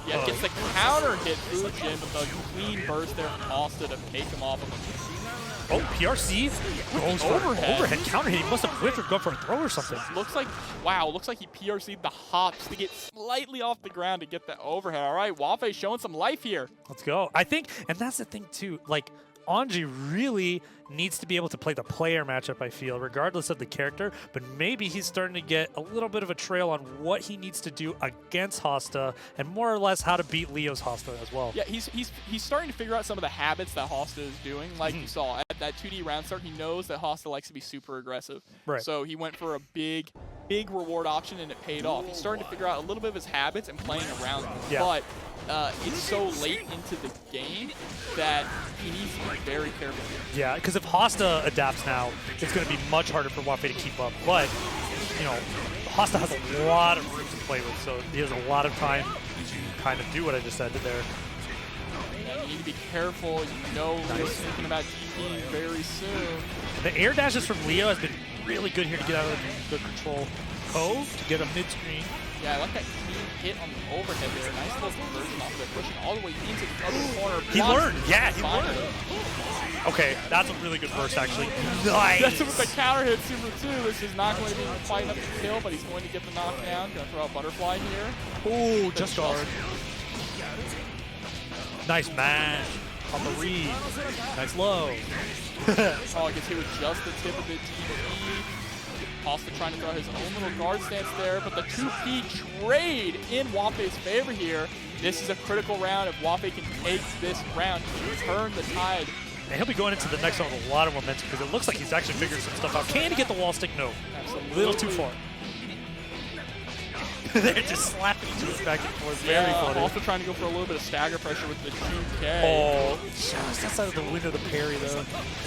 Yeah, gets the counter hit Fujin, but the clean burst there from Hawsta to take him off of him. Oh, PRC goes for overhead counter hit. He must have whiffed or gone for a throw or something. Looks like, wow, looks like he PRC'd the hops to get slightly off the ground to get the overhead. All right, Wafe showing some life here. Let's go. I think, and that's the thing too, like, Anji really needs to be able to play the player matchup, I feel, regardless of the character, but maybe he's starting to get a little bit of a trail on what he needs to do against Hawsta and more or less how to beat Leo's Hawsta as well. Yeah, he's starting to figure out some of the habits that Hawsta is doing. Like you saw at that 2D round start, he knows that Hawsta likes to be super aggressive. Right. So he went for a big reward option and it paid off. He's starting to figure out a little bit of his habits and playing around them. Yeah. But it's so late into the game that he needs to be very careful. Yeah, because if Hawsta adapts now, it's going to be much harder for Wafe to keep up. But, you know, Hawsta has a lot of room to play with, so he has a lot of time to kind of do what I just said there. Yeah, you need to be careful. You know, Leo's thinking about DP very soon. The air dashes from Leo has been really good here to get out of the control. Cove to get a mid-screen. Yeah, I like that clean hit on the overhead there. Nice little conversion off of it, pushing all the way into the other corner. He learned, yeah, he learned. Okay, that's a really good burst, actually. Nice! That's with the counter hit super too. This is not going to be quite enough to kill, but he's going to get the knockdown. Gonna throw a butterfly here. Oh, just guard. Nice mash on the read. Nice low. Oh, gets hit with just the tip of the DP. Hawsta trying to throw his own little guard stance there, but the 2P trade in Wafe's favor here. This is a critical round. If Wafe can take this round, turn the tide. And he'll be going into the next one with a lot of momentum because it looks like he's actually figured some stuff out. Can he get the wall stick? No. Absolutely. A little too far. They're just slapping each other back and forth. Very funny. Also trying to go for a little bit of stagger pressure with the 2K. Oh, just outside of the window of the parry, though.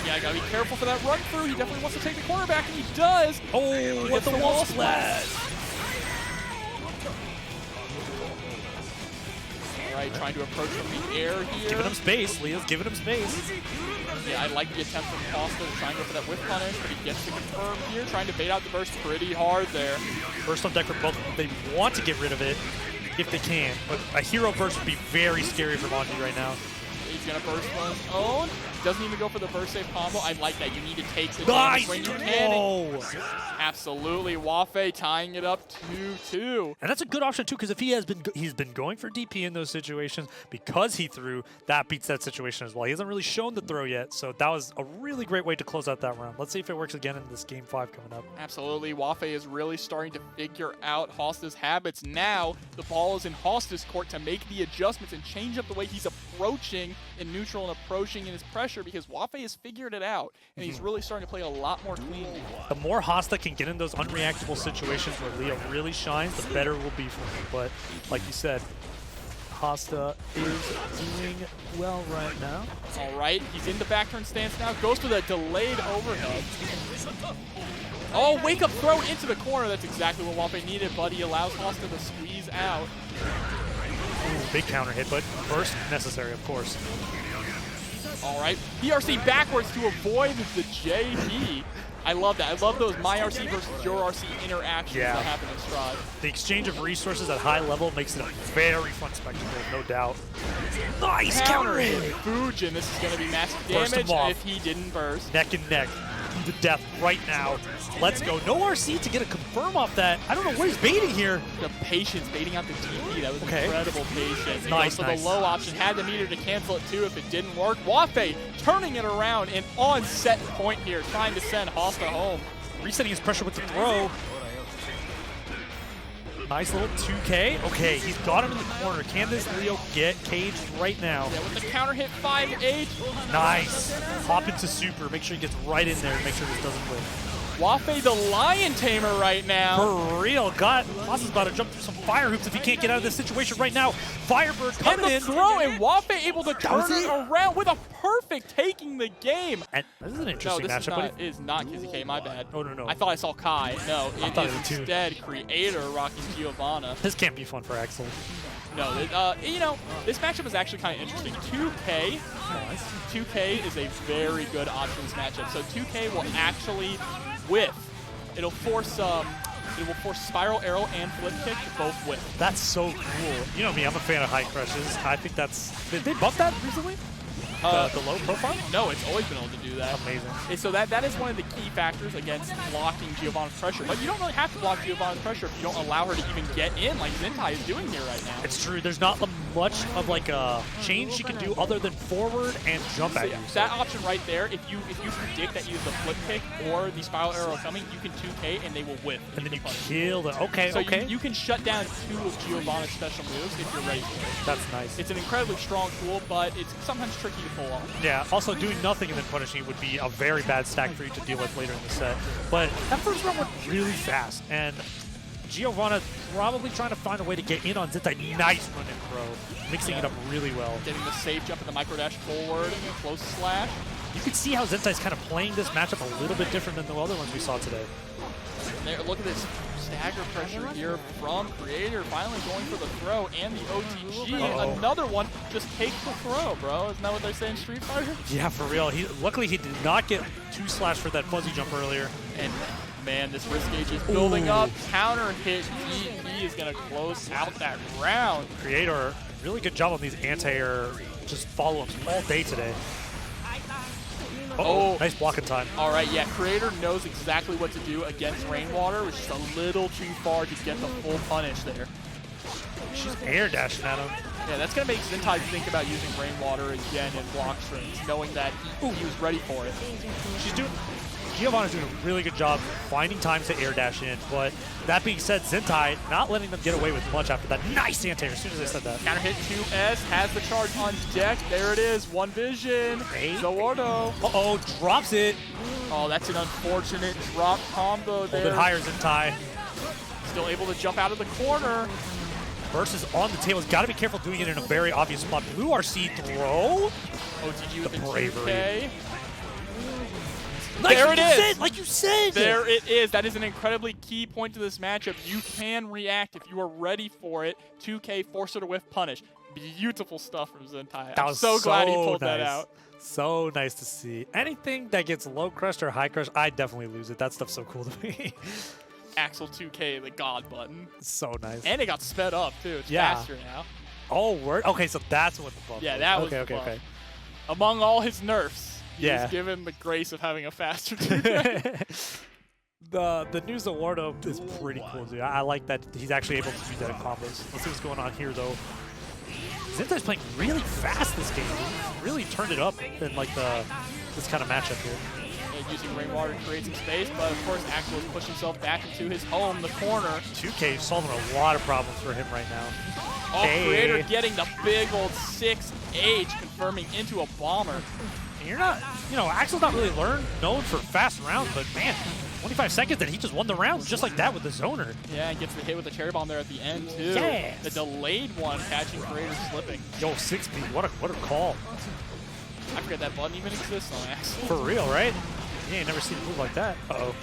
Yeah, I gotta be careful for that run through. He definitely wants to take the corner back, and he does. Oh, what the wall splash. All right, trying to approach from the air here. Giving him space. Leo's giving him space. Yeah, I like the attempt from Hawsta to try and go for that whip punish, but he gets to confirm here, trying to bait out the burst pretty hard there. Burst on deck for both of them. They want to get rid of it if they can, but a hero burst would be very scary for Anji right now. He's gonna burst on his own. Doesn't even go for the burst save combo. I like that. You need to take the nice damage when you can. Oh. Absolutely, Wafe tying it up 2-2. And that's a good option too, because if he's been going for DP in those situations because he threw, that beats that situation as well. He hasn't really shown the throw yet, so that was a really great way to close out that round. Let's see if it works again in this game 5 coming up. Absolutely, Wafe is really starting to figure out Hawsta's habits. Now the ball is in Hawsta's court to make the adjustments and change up the way he's approaching in neutral and approaching in his pressure, because Wafe has figured it out and he's really starting to play a lot more cleanly. The more Hawsta can get in those unreactable situations where Leo really shines, the better it will be for him. But like you said, Hawsta is doing well right now. All right, he's in the back turn stance now. Goes for the delayed overhead. Oh, wake up throw into the corner. That's exactly what Wafe needed, but he allows Hawsta to squeeze out. Ooh, big counter hit, but burst necessary, of course. All right, PRC backwards to avoid the JD. I love that. I love those my RC versus your RC interactions that happen in Stride. The exchange of resources at high level makes it a very fun spectacle, no doubt. Nice counter hit! Fujin, this is going to be massive damage if he didn't burst. Neck and neck to death right now. Let's go. No RC to get a confirm off that. I don't know what he's baiting here. The patience baiting out the TP. That was incredible patience. Nice, so the low option had the meter to cancel it too if it didn't work. Wafe turning it around and on set point here, trying to send Hawsta home. Resetting his pressure with the throw. Nice little 2K. Okay, he's got him in the corner. Can this Leo get caged right now? Yeah, with the counter hit 5H. Nice. Hop into super. Make sure he gets right in there and make sure this doesn't win. Wafe the Lion Tamer right now. For real. Boss is about to jump through some fire hoops if he can't get out of this situation right now. Firebird coming in. Throw, and Wafe able to turn it around with a perfect taking the game. And this is an interesting matchup. This is not Kizzie K, my bad. Oh, no. I thought I saw Kai. No, it is instead Kreator rocking Giovanna. This can't be fun for Axel. No, you know, this matchup is actually kind of interesting. 2K is a very good option in this matchup. So 2K will actually whiff. It will force Spiral Arrow and Flip Kick to both whiff. That's so cool. You know me, I'm a fan of high crushes. I think that's... Did they buff that recently? The low profile? No, it's always been able to do that. Amazing. And so that is one of the key factors against blocking Giovanna's pressure. But you don't really have to block Giovanna's pressure if you don't allow her to even get in like Zintai is doing here right now. It's true. There's not much of like a change she can do other than forward and jump at you. That option right there, if you predict that either the flip kick or the spiral arrow coming, you can 2K and they will whiff. And then you kill them. Okay, so you can shut down 2 of Giovanna's special moves if you're ready for it. That's nice. It's an incredibly strong tool, but it's sometimes tricky to pull off. Yeah, also doing nothing and then punishing would be a very bad stack for you to deal with later in the set. But that first round went really fast, and Giovanna probably trying to find a way to get in on Zintai. Nice run and throw, mixing it up really well. Getting the safe jump and the micro dash forward, close slash. You can see how Zintai's kind of playing this matchup a little bit different than the other ones we saw today. There, look at this stagger pressure here from Kreator, finally going for the throw and the OTG. Another one just takes the throw, bro. Isn't that what they say in Street Fighter? Yeah, for real. Luckily, he did not get 2-slash for that fuzzy jump earlier. And man, this risk gauge is building up. Counter hit. He is going to close out that round. Kreator, really good job on these anti-air just follow-ups all day today. Nice blocking time. All right, yeah, Kreator knows exactly what to do against Rainwater, which is a little too far to get the full punish there. She's air dashing at him. Yeah, that's going to make Zintai think about using Rainwater again in block strings, knowing that he was ready for it. Giovanna's doing a really good job finding times to air dash in, but that being said, Zintai not letting them get away with much after that. Nice anti-air as soon as I said that. Counter hit 2S, has the charge on deck. There it is, one vision. Zoordo. Drops it. Oh, that's an unfortunate drop combo there. A little bit higher, Zintai. Still able to jump out of the corner. Burst is on the table. He's got to be careful doing it in a very obvious spot. Blue RC throw. OTG with the bravery. 2K. There it is! Like you said! There it is. That is an incredibly key point to this matchup. You can react if you are ready for it. 2K, force her to whiff, punish. Beautiful stuff from Zintai. I'm so glad he pulled that out. So nice to see. Anything that gets low crushed or high crushed, I definitely lose it. That stuff's so cool to me. Axel 2K, the God button. So nice. And it got sped up, too. It's faster now. Oh, word? Okay, so that's what the buff was. That was the buff. Okay. Among all his nerfs. He's given the grace of having a faster 2K. The new Zoordo is pretty cool, dude. I like that he's actually able to do that in combos. Let's see what's going on here, though. Zintai's playing really fast this game. He really turned it up in like this kind of matchup here. And using Rainwater to create some space, but of course Axel has pushed himself back into his home, the corner. 2K solving a lot of problems for him right now. Kreator getting the big old 6H, confirming into a bomber. And you're not, Axel's not really known for fast rounds, but man, 25 seconds and he just won the round just like that with the zoner. Yeah, and gets the hit with the cherry bomb there at the end too. Yes. The delayed one catching Kreator slipping. Yo, 6B, what a call. I forget that button even exists on Axel. For real, right? You ain't never seen a move like that. All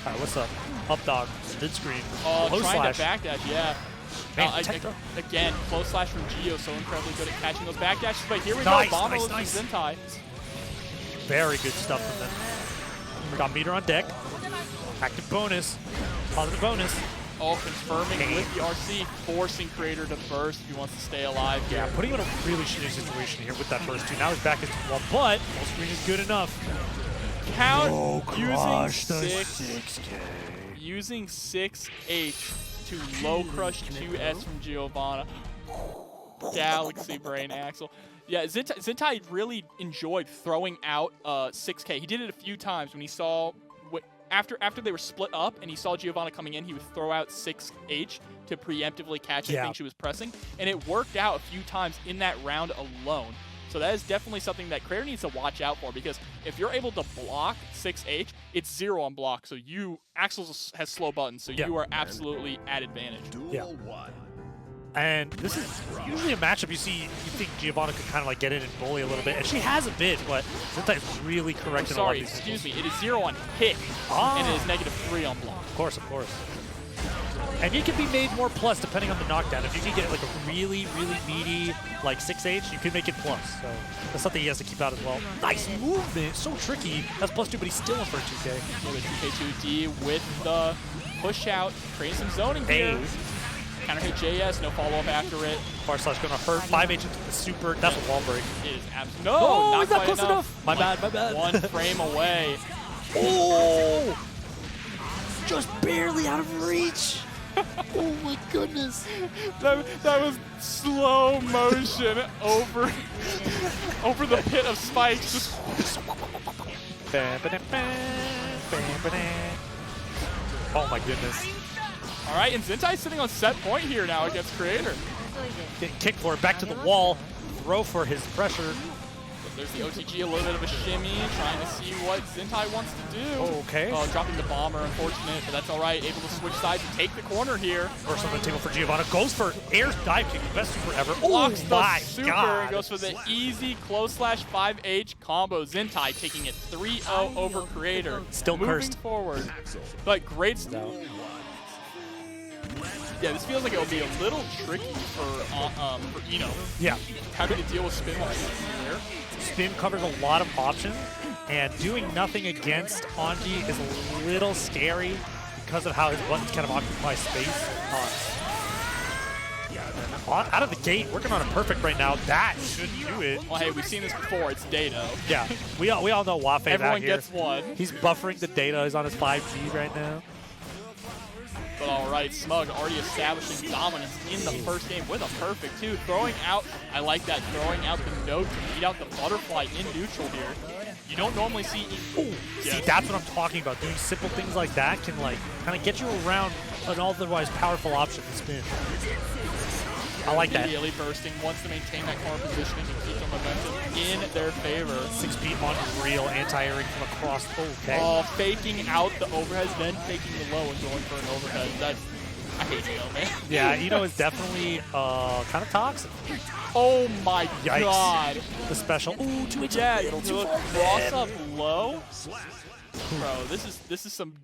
right, what's up? Up dog, mid screen. Oh, trying to backdash, yeah. Man, tech throw. Again, close slash from Gio, so incredibly good at catching those back dashes. But here we Nice, go, Bomber nice, loses Zintai. Very good stuff from them. Got meter on deck. Active bonus. Positive bonus. Oh, confirming with the RC, forcing Kreator to burst if he wants to stay alive here. Yeah, putting him in a really shitty situation here with that burst too. Now he's back into the wall, but full screen is good enough. Count using 6H to low crush 2S from Giovanna. Galaxy Brain Axle. Yeah, Zintai really enjoyed throwing out 6K. He did it a few times when he saw after they were split up and he saw Giovanna coming in, he would throw out 6H to preemptively catch anything she was pressing, and it worked out a few times in that round alone. So that is definitely something that Kreator needs to watch out for, because if you're able to block 6H, it's 0 on block. So Axel has slow buttons, so you are absolutely at advantage. Yeah. And this is usually a matchup you think Giovanna could kind of like get in and bully a little bit, and she has a bit, but Zintai is really correct in a lot of these excuse me, it is 0 on hit, and it is -3 on block. Of course, of course. And you can be made more plus depending on the knockdown. If you can get like a really, really meaty like 6H, you can make it plus. So that's something he has to keep out as well. Nice movement, so tricky. That's +2, but he's still in for a 2K. Yeah, the 2K2D with the push out, creating some zoning here. Counter hit JS, no follow up after it. // gonna hurt. 5H into the super. That's a wall break. It is absolutely not quite close enough. My bad. 1 frame away. Oh! Just barely out of reach. Oh my goodness. That was slow motion over the pit of spikes. Just oh my goodness. All right, and Zintai's sitting on set point here now against Kreator. Getting kicked for it, back to the wall. Throw for his pressure. But there's the OTG, a little bit of a shimmy, trying to see what Zintai wants to do. Okay. Oh, dropping the bomber, unfortunate, but that's all right. Able to switch sides and take the corner here. First on the table for Giovanna. Goes for air dive kick, best super ever. Blocks oh my the super God. and goes for the easy close slash 5H combo. Zintai taking it 3-0 over Kreator. Still moving cursed. forward. But great stuff. Yeah, this feels like it'll be a little tricky for Eno. Yeah. Having to deal with spin while he's there. Spin covers a lot of options, and doing nothing against Anji is a little scary because of how his buttons kind of occupy space. Out of the gate, working on a perfect right now. That should do it. Well, hey, we've seen this before. It's data. Yeah, we all know Wafe's out here. Everyone gets one. He's buffering the data. He's on his 5G right now. But all right, Smug already establishing dominance in the first game with a perfect 2. Throwing out, I like that, throwing out the note to beat out the butterfly in neutral here. You don't normally see... See, that's what I'm talking about. Doing simple things like that can like kind of get you around an otherwise powerful option to spin. I like that. Immediately bursting, wants to maintain that corner positioning and keep the momentum in their favor. 6-beat on real, anti-airing from across. Okay. Oh, faking out the overheads, then taking the low and going for an overhead. That's, I hate Eno, man. Yeah, Eno is definitely kind of toxic. Oh my Yikes. God. The special. Ooh, 2H. Yeah, cross up low. Bro, this is some...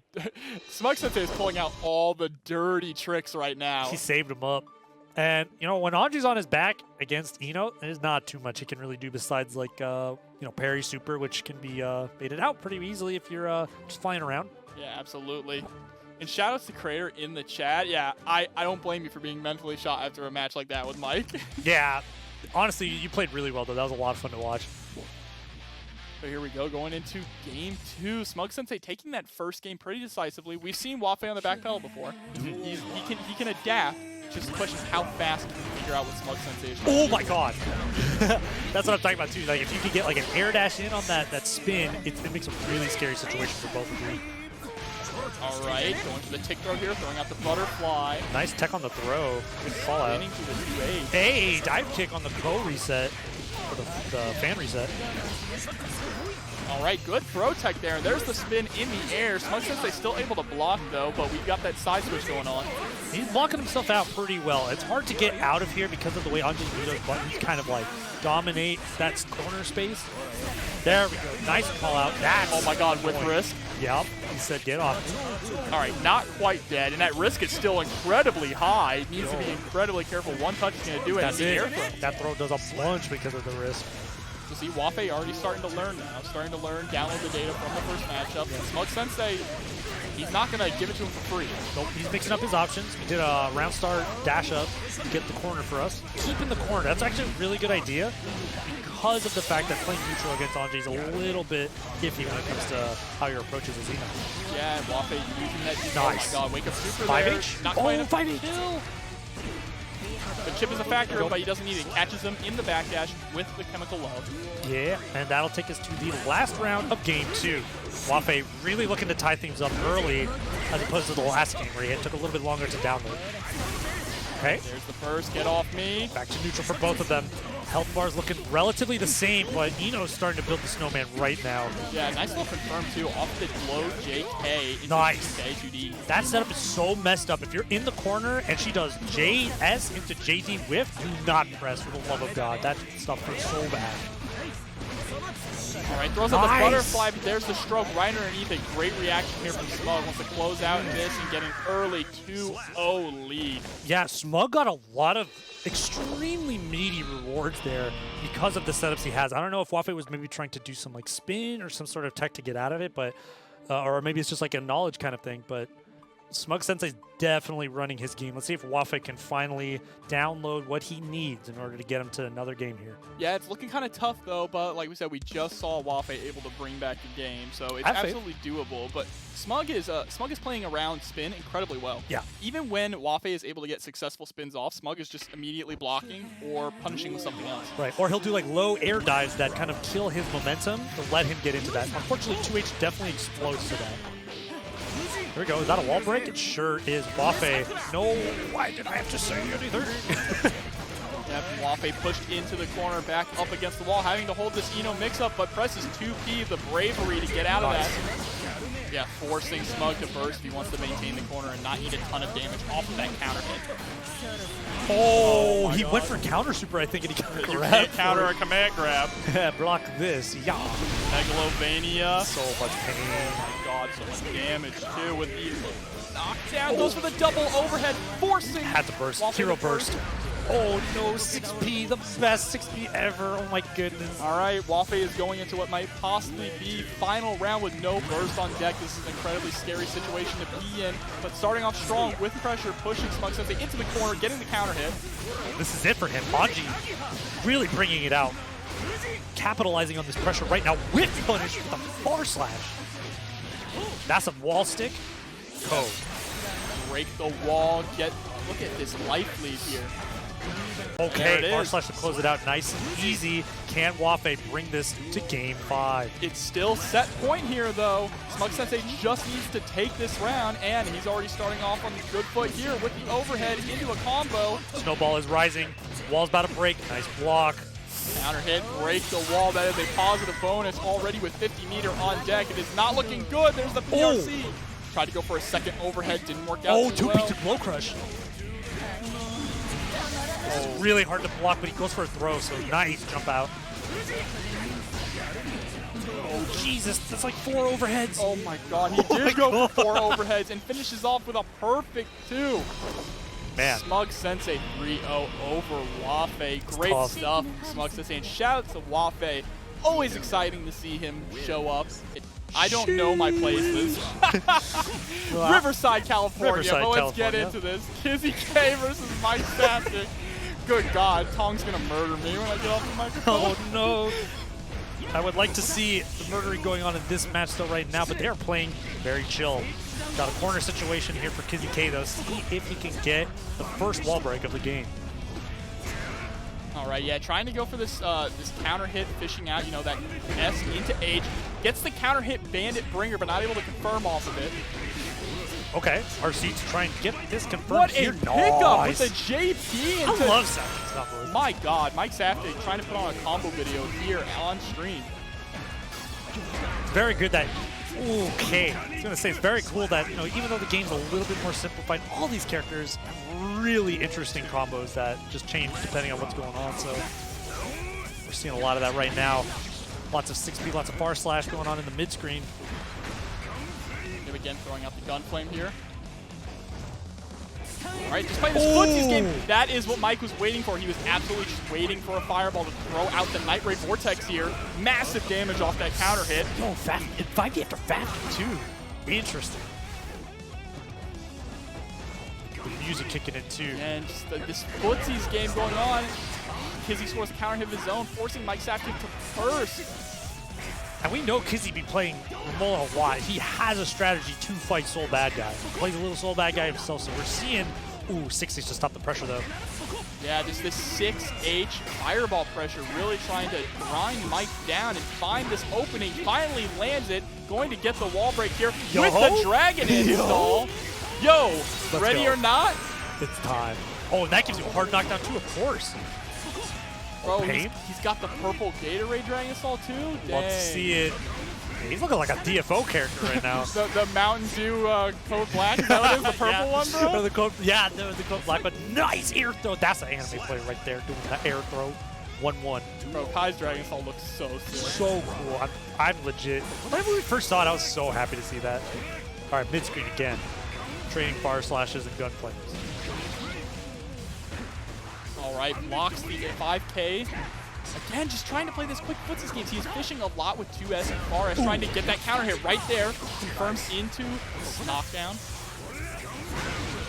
Smug Sensei is pulling out all the dirty tricks right now. He saved him up. And, you know, when Anji's on his back against Eno, there's not too much he can really do besides, like, you know, parry super, which can be baited out pretty easily if you're just flying around. Yeah, absolutely. And shout-outs to Kreator in the chat. Yeah, I don't blame you for being mentally shot after a match like that with Mike. Yeah. Honestly, you played really well, though. That was a lot of fun to watch. So here we go, going into game 2. Smug Sensei taking that first game pretty decisively. We've seen Wafe on the back pedal before. He can adapt. Just the question is how fast can you figure out what Smug Sensei is. Oh my God. That's what I'm talking about too. Like if you can get like an air dash in on that spin, it makes a really scary situation for both of you. All right, going for the tick throw here, throwing out the butterfly. Nice tech on the throw. Good fallout. Spinning to the 2-8. Hey, dive kick on the go reset. For the fan reset. All right, good throw tech there. There's the spin in the air. Smug Sensei still able to block, though, but we've got that side switch going on. He's blocking himself out pretty well. It's hard to get out of here because of the way Anji's buttons kind of like dominate that corner space. There we go. Nice call out. That's oh my God, with risk. Yep, he said get off. All right, not quite dead, and that risk is still incredibly high. He needs to be incredibly careful. One touch is going to do it. That's it. That throw does a plunge because of the risk. So see, Wafe already starting to learn now. Starting to learn, download the data from the first matchup. Yeah. Smug Sensei, he's not going to give it to him for free. Nope, he's mixing up his options. He did a round start dash up to get the corner for us. Keep in the corner. That's actually a really good idea because of the fact that playing neutral against Anji is a little bit iffy when it comes to how your approach is a Xeno. Yeah, and Wafe using that. Nice. Oh my god, wake up super 5H? Not quite 5H. Kill. But Chipp is a factor, but he doesn't need it. Catches him in the backdash with the chemical love. Yeah, and that'll take us to the last round of game 2. Wafe really looking to tie things up early as opposed to the last game where it took a little bit longer to download. Okay. There's the first, get off me. Back to neutral for both of them. Health bars looking relatively the same, but Ino's starting to build the snowman right now. Yeah, nice little confirm too. Off the low JK into nice. K2D. That setup is so messed up. If you're in the corner and she does JS into JD whiff, do not press for the love of God. That stuff hurts so bad. All right, throws out the butterfly, but there's the stroke right underneath it. Great reaction here from Smug. Wants to close out this and get an early 2-0 lead. Yeah, Smug got a lot of extremely meaty rewards there because of the setups he has. I don't know if Wafe was maybe trying to do some like spin or some sort of tech to get out of it, but or maybe it's just like a knowledge kind of thing, but Smug Sensei's definitely running his game. Let's see if Wafe can finally download what he needs in order to get him to another game here. Yeah, it's looking kind of tough though, but like we said, we just saw Wafe able to bring back the game, so it's absolutely doable. But Smug is playing around spin incredibly well. Yeah. Even when Wafe is able to get successful spins off, Smug is just immediately blocking or punishing with something else. Right, or he'll do like low air dives that kind of kill his momentum to let him get into that. Unfortunately, 2H definitely explodes to that. Here we go. Is that a wall break? It sure is. Wafe. No, why did I have to say anything? Yep, Wafe pushed into the corner, back up against the wall, having to hold this Ino mix-up, but presses 2P, the bravery to get out of that. Yeah, forcing Smug to burst. He wants to maintain the corner and not eat a ton of damage off of that counter hit. Oh, he went for counter super, I think, and he got grabbed. You can't counter a command grab. Block this. Yeah. Megalovania. So much pain. Oh my god, so much damage too with the knockdown. Goes for the double overhead, forcing. Had to burst. Hero burst. Oh no, 6P, the best 6P ever. Oh my goodness. All right, Wafe is going into what might possibly be final round with no burst on deck. This is an incredibly scary situation to be in, but starting off strong with pressure, pushing Smug Sensei into the corner, getting the counter hit. This is it for him. Anji really bringing it out. Capitalizing on this pressure right now with punish with a far slash. That's a wall stick. Code. Break the wall, look at this life lead here. Okay, far slash to close it out nice and easy. Can Wafe bring this to game 5? It's still set point here though. Smug Sensei just needs to take this round, and he's already starting off on the good foot here with the overhead into a combo. Snowball is rising. Wall's about to break. Nice block. Counter hit, break the wall. That is a positive bonus already with 50 meter on deck. It is not looking good. There's the PRC. Oh. Tried to go for a second overhead, didn't work out. Oh, 2P took low crush. It's really hard to block, but he goes for a throw, so nice jump out. Oh, Jesus, that's like 4 overheads. Oh my god, he did go for 4 overheads and finishes off with a perfect 2. Man. Smug Sensei 3-0 over Wafe. Great stuff, Smug Sensei. And shout out to Wafe. Always exciting to see him show up. I don't know my places. Riverside, California. But let's get into this. Kizzie K versus Mike Saptic. Good God, Tong's gonna murder me when I get off the microphone. Oh no. I would like to see the murdering going on in this match still right now, but they're playing very chill. Got a corner situation here for Kizzie K though. See if he can get the first wall break of the game. All right, yeah, trying to go for this this counter hit, fishing out, you know, that S into H. Gets the counter hit Bandit Bringer, but not able to confirm off of it. Okay, RC to try and get this confirmed what here. What a pickup with the JP into... I love Saptic's combo. My God, Mike Saptic trying to put on a combo video here on stream. It's very good that... Okay, I was going to say, it's very cool that, you know, even though the game's a little bit more simplified, all these characters have really interesting combos that just change depending on what's going on, so we're seeing a lot of that right now. Lots of 6P, lots of far slash going on in the mid-screen. again, throwing out the gun flame here. All right, just playing this footsies game. That is what Mike was waiting for. He was absolutely just waiting for a fireball to throw out the Night Ray Vortex here. Massive damage off that counter hit. Oh, 5D after fast too. Interesting. The music kicking in too. And just this footsies game going on. Kizzie scores a counter hit of his own, forcing Mike Safton to first. And we know Kizzie be playing Ramola a lot. He has a strategy to fight Soul Bad Guy. He plays a little Soul Bad Guy himself, so we're seeing, ooh, 60s to stop the pressure though. Yeah, just this 6H fireball pressure, really trying to grind Mike down and find this opening. Finally lands it, going to get the wall break here with the Dragon install. Yo, ready or not? It's time. Oh, and that gives you a hard knockdown too, of course. Bro, he's got the purple Gatorade Dragon install too? Dang. Love to see it. He's looking like a DFO character right now. the Mountain Dew Code Black, is that what it is? The purple one, bro? The Code Black, but nice air throw. That's an anime player right there doing that air throw. 1-1. Bro, Kai's Dragon install looks so sick. So cool. I'm legit. Whenever we first saw it, I was so happy to see that. All right, mid-screen again. Trading bar slashes and gun flames. All right, blocks the 5K. Again, just trying to play this quick footsies games. He's fishing a lot with 2S and far as trying to get that counter hit right there. Confirms into knockdown.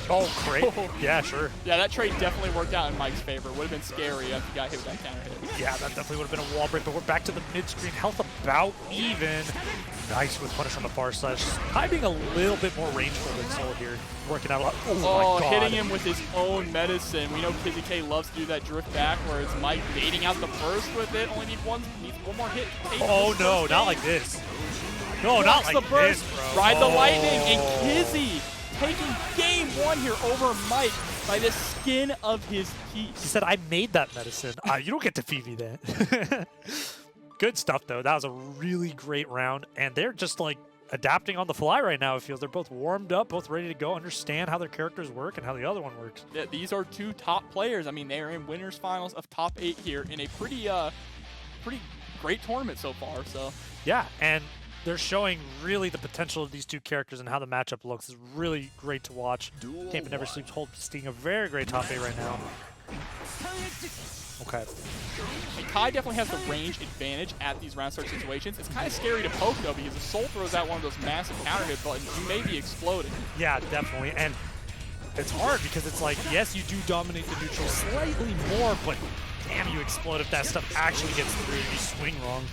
Oh, great. Yeah, sure. Yeah, that trade definitely worked out in Mike's favor. Would have been scary if he got hit with that counter hit. Yeah, that definitely would have been a wall break, but we're back to the mid-screen. Health about even. Nice with punish on the far slash. Kai being a little bit more rangeful than Soul here. Working out a lot. Oh, my God. Hitting him with his own medicine. We know Kizzie K loves to do that drift back, where it's Mike baiting out the burst with it. Only needs one more hit. Oh, no, not like this. No, not like this, bro. Ride the lightning, and Kizzie taking game one here over Mike by the skin of his teeth. He said, I made that medicine. You don't get to Phoebe that. Good stuff, though. That was a really great round, and they're just, like, adapting on the fly right now, it feels. They're both warmed up, both ready to go, understand how their characters work and how the other one works. Yeah, these are two top players. I mean, they are in winners finals of top 8 here in a pretty great tournament so far. So yeah, and they're showing really the potential of these two characters and how the matchup looks. It's really great to watch. Camp and Never Sleeps holding a very great top 8 right now. Okay. And Kai definitely has the range advantage at these round start situations. It's kind of scary to poke, though, because if Soul throws out one of those massive counter hit buttons, you may be exploding. Yeah, definitely. And it's hard because it's like, yes, you do dominate the neutral slightly more, but damn, you explode if that stuff actually gets through and you swing wrong.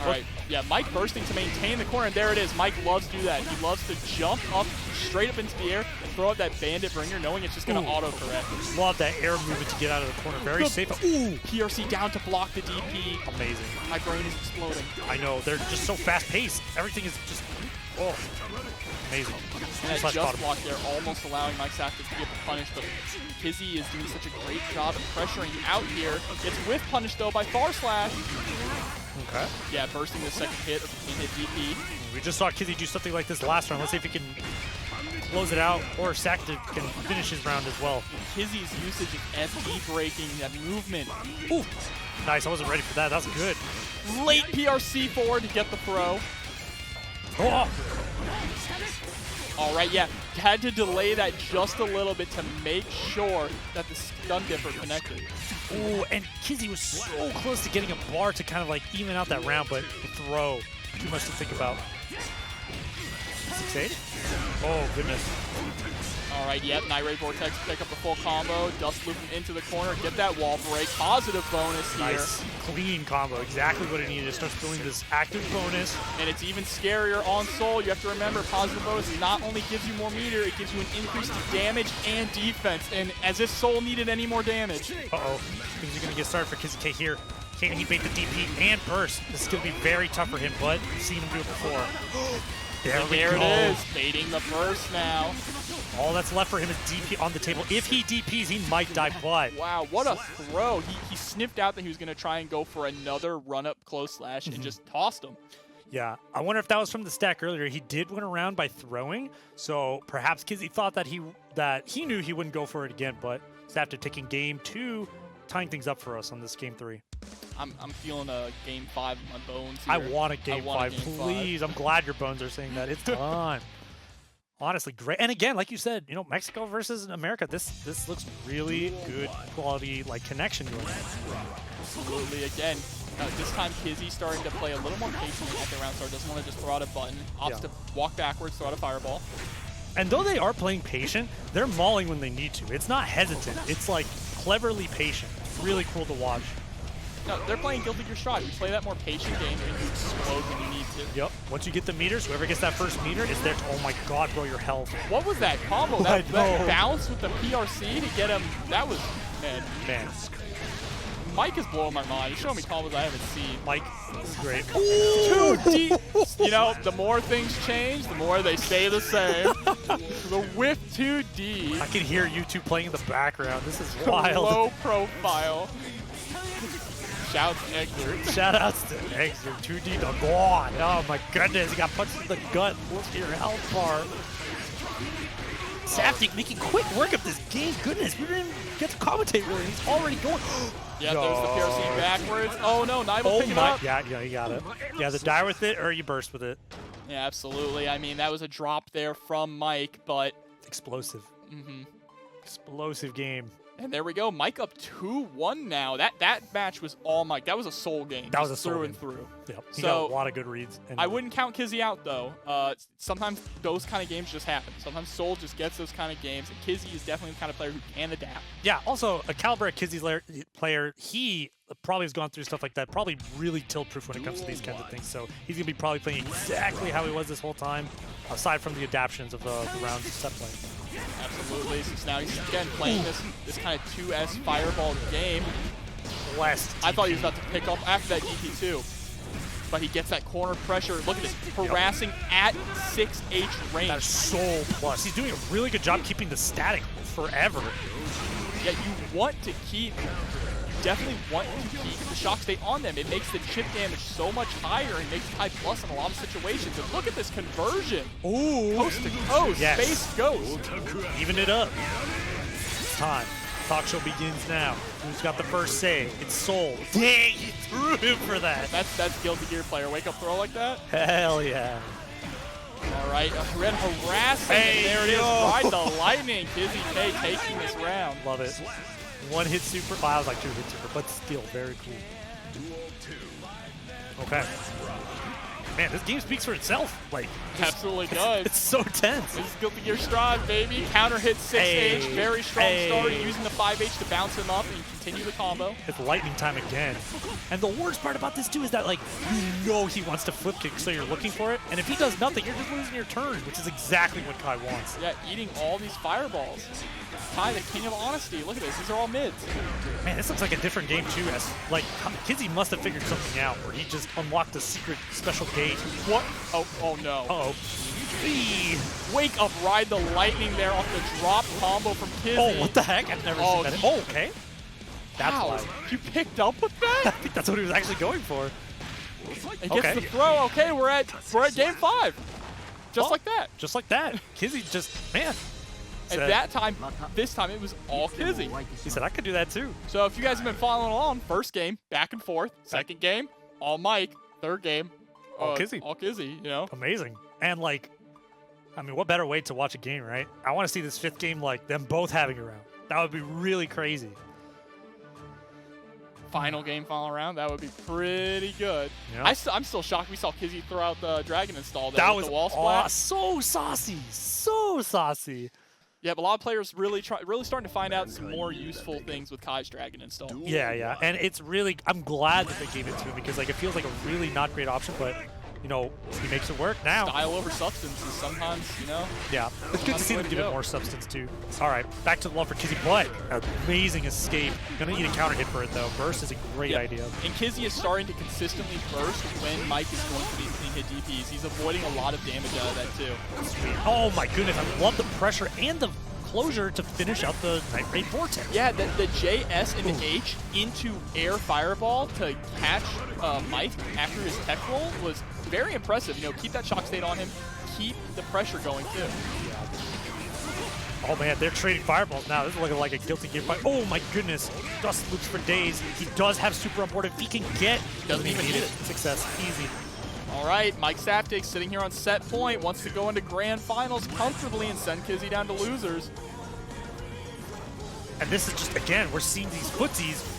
All right, yeah, Mike bursting to maintain the corner, and there it is. Mike loves to do that. He loves to jump up, straight up into the air, and throw out that bandit bringer, knowing it's just going to auto-correct. Love that air movement to get out of the corner. Very safe. Ooh! PRC down to block the DP. Amazing. My brain is exploding. I know, they're just so fast-paced. Everything is just, oh, amazing. And that just block there, almost allowing Mike Safton to get the punish, but Kizzie is doing such a great job of pressuring you out here. It's with punish, though, by Far Slash. Okay. Yeah, bursting the second hit of the hit DP. We just saw Kizzie do something like this last round. Let's see if he can close it out, or Safton can finish his round as well. Kizzie's usage of FD breaking, that movement. Ooh, nice. I wasn't ready for that. That was good. Late PRC forward to get the throw. Oh. All right, yeah, had to delay that just a little bit to make sure that the stun dipper connected. Ooh, and Kizzie was so close to getting a bar to kind of like even out that round, but the throw, too much to think about. 6-8? Oh, goodness. All right, yep, Night Ray Vortex pick up the full combo, dust loop him into the corner, get that wall break, positive bonus here. Nice, clean combo, exactly what it needed. It starts doing this active bonus. And it's even scarier on Soul. You have to remember, positive bonus not only gives you more meter, it gives you an increase to damage and defense, and as if Soul needed any more damage. Uh-oh, things are going to get started for Kizzie K here. Can he bait the DP and burst? This is going to be very tough for him, but we've seen him do it before. There it is, baiting the burst now. All that's left for him is DP on the table. If he DPs, he might die but. Wow, what a throw. He sniffed out that he was going to try and go for another run-up close slash and just tossed him. Yeah, I wonder if that was from the stack earlier. He did win a round by throwing, so perhaps Kizzie thought that he knew he wouldn't go for it again, but it's after taking game 2, tying things up for us on this game 3. I'm feeling a game 5 in my bones here. I want a game 5, please. I'm glad your bones are saying that. It's time. Honestly, great. And again, like you said, you know, Mexico versus America, this looks really good quality, like, connection going on. Absolutely. Again, this time Kizzie starting to play a little more patiently at the round start. Doesn't want to just throw out a button. Opts to walk backwards, throw out a fireball. And though they are playing patient, they're mauling when they need to. It's not hesitant. It's like cleverly patient. It's really cool to watch. No, they're playing Guilty Gear Strive. You play that more patient game and you explode when you need to. Yep. Once you get the meters, whoever gets that first meter is there. Oh my god, bro, your health. What was that combo? That bounce with the PRC to get him. That was, man. Mike is blowing my mind. He's showing me combos I haven't seen. Mike is great. Too deep. You know, the more things change, the more they stay the same. The whip too deep. I can hear you two playing in the background. This is wild. Low profile. Shouts to Egger. Shoutouts to Egger. 2D to God. Oh my goodness. He got punched in the gut. Look at your health bar. Saftig making quick work of this game. Goodness, we didn't even get to commentate really. He's already going. Yeah, there's the PRC backwards. Oh no, Nibel pick it up. Yeah, you got it. You either die with it or you burst with it. Yeah, absolutely. I mean, that was a drop there from Mike, but explosive. Explosive game. And there we go. Mike up 2-1 now. That match was all Mike. That was a soul game. That was a soul through game. and through. Yep. He got a lot of good reads. And I wouldn't count Kizzie out, though. Sometimes those kind of games just happen. Sometimes Soul just gets those kind of games, and Kizzie is definitely the kind of player who can adapt. Yeah, also, a caliber at Kizzie's player, he probably has gone through stuff like that, probably really tilt-proof when it comes to these kinds of things. So he's going to be probably playing exactly how he was this whole time, aside from the adaptions of the rounds set play. Absolutely. So now he's again playing this kind of 2S fireball game. I thought he was about to pick up after that DP2. But he gets that corner pressure. Look at this, harassing at 6H range. That's Soul plus. He's doing a really good job keeping the static forever. Yeah, you want to keep, definitely want to keep the shock state on them. It makes the chip damage so much higher and makes high plus in a lot of situations. And look at this conversion. Ooh. Coast to coast, Space Ghost. Even it up. It's time. Talk show begins now. Who's got the first save? It's Soul. Dang, he threw him for that. That's Guilty Gear player wake up throw like that? Hell yeah. All right, Red harassing. Hey, there it is. Ride the lightning. Kizzie K taking this round. Love it. One hit super. Well, I was like 2 hit super, but still very cool. Okay. Man, this game speaks for itself. Like, absolutely does. It's so tense. This is Guilty Gear Strive, baby. Counter hit 6H. Very strong start. Using the 5H to bounce him up and continue the combo. It's lightning time again. And the worst part about this, too, is that, like, you know he wants to flip kick, so you're looking for it. And if he does nothing, you're just losing your turn, which is exactly what Kai wants. Yeah, eating all these fireballs. Kai, the king of honesty. Look at this. These are all mids. Man, this looks like a different game, too. As like, Kizzie must have figured something out where he just unlocked a secret special gate. What? Oh no. Uh-oh. Wake up, ride the lightning there off the drop combo from Kizzie. Oh, what the heck? I've never seen that. Oh, okay. That's wow. why. You picked up with that? I think that's what he was actually going for. And gets the throw. Okay, we're at game 5. Just like that. Just like that. Kizzie just, man. At that time, this time it was all Kizzie. He said, I could do that too. So if you guys have been following along, first game, back and forth. Second game, all Mike. Third game, all Kizzie. All Kizzie, you know? Amazing. And like, I mean, what better way to watch a game, right? I want to see this 5th game, like, them both having a round. That would be really crazy. Final game, final round, that would be pretty good. Yep. I'm still shocked we saw Kizzie throw out the dragon install there. That was the wall splat. So saucy. So saucy. Yeah, but a lot of players really starting to find out some more useful things with Kai's dragon install. Yeah. And it's really, I'm glad that they gave it to him because, like, it feels like a really not great option, but, you know, he makes it work now. Style over substance is sometimes, you know. Yeah, it's good to see them give it more substance, too. All right, back to the love for Kizzie, but amazing escape. Gonna need a counter hit for it, though. Burst is a great idea. And Kizzie is starting to consistently burst when Mike is going for these clean hit DPs. He's avoiding a lot of damage out of that, too. Sweet. Oh, my goodness. I love the pressure and the closure to finish out the Night Raid Vortex. Yeah, the JS and the H into air fireball to catch Mike after his tech roll was very impressive. You know, keep that shock state on him, keep the pressure going too. Yeah. Oh man, they're trading fireballs now. This is looking like a Guilty Gear fight. Oh my goodness, dust loops for days. He does have super on board if he can get. Doesn't even need it. Success, easy. All right, Mike Saptic sitting here on set point, wants to go into grand finals comfortably and send Kizzie down to losers. And this is just, again, we're seeing these footsies.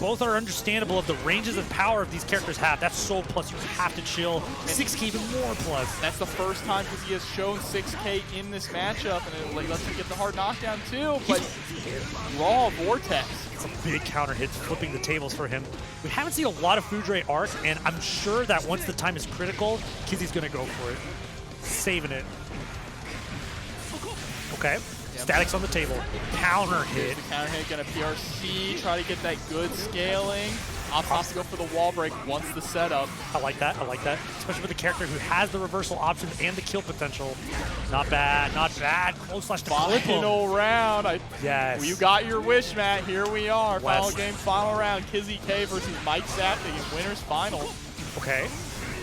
Both are understandable of the ranges of power of these characters have. That's so plus. You have to chill. 6K even more plus. That's the first time Kizzie has shown 6K in this matchup, and it lets him get the hard knockdown too. But raw Vortex. Some big counter hits, flipping the tables for him. We haven't seen a lot of Foudre arc, and I'm sure that once the time is critical, Kizzie's gonna go for it. Saving it. Okay. Static's on the table. Counter hit. The counter hit, gonna PRC, try to get that good scaling. Opts to go for the wall break once the setup. I like that, I like that. Especially with a character who has the reversal option and the kill potential. Not bad, not bad. Close slash to flip him. Final round. Yes. Well, you got your wish, Matt. Here we are. West. Final game, final round. Kizzie K versus Mike Saptic in winners final. Okay.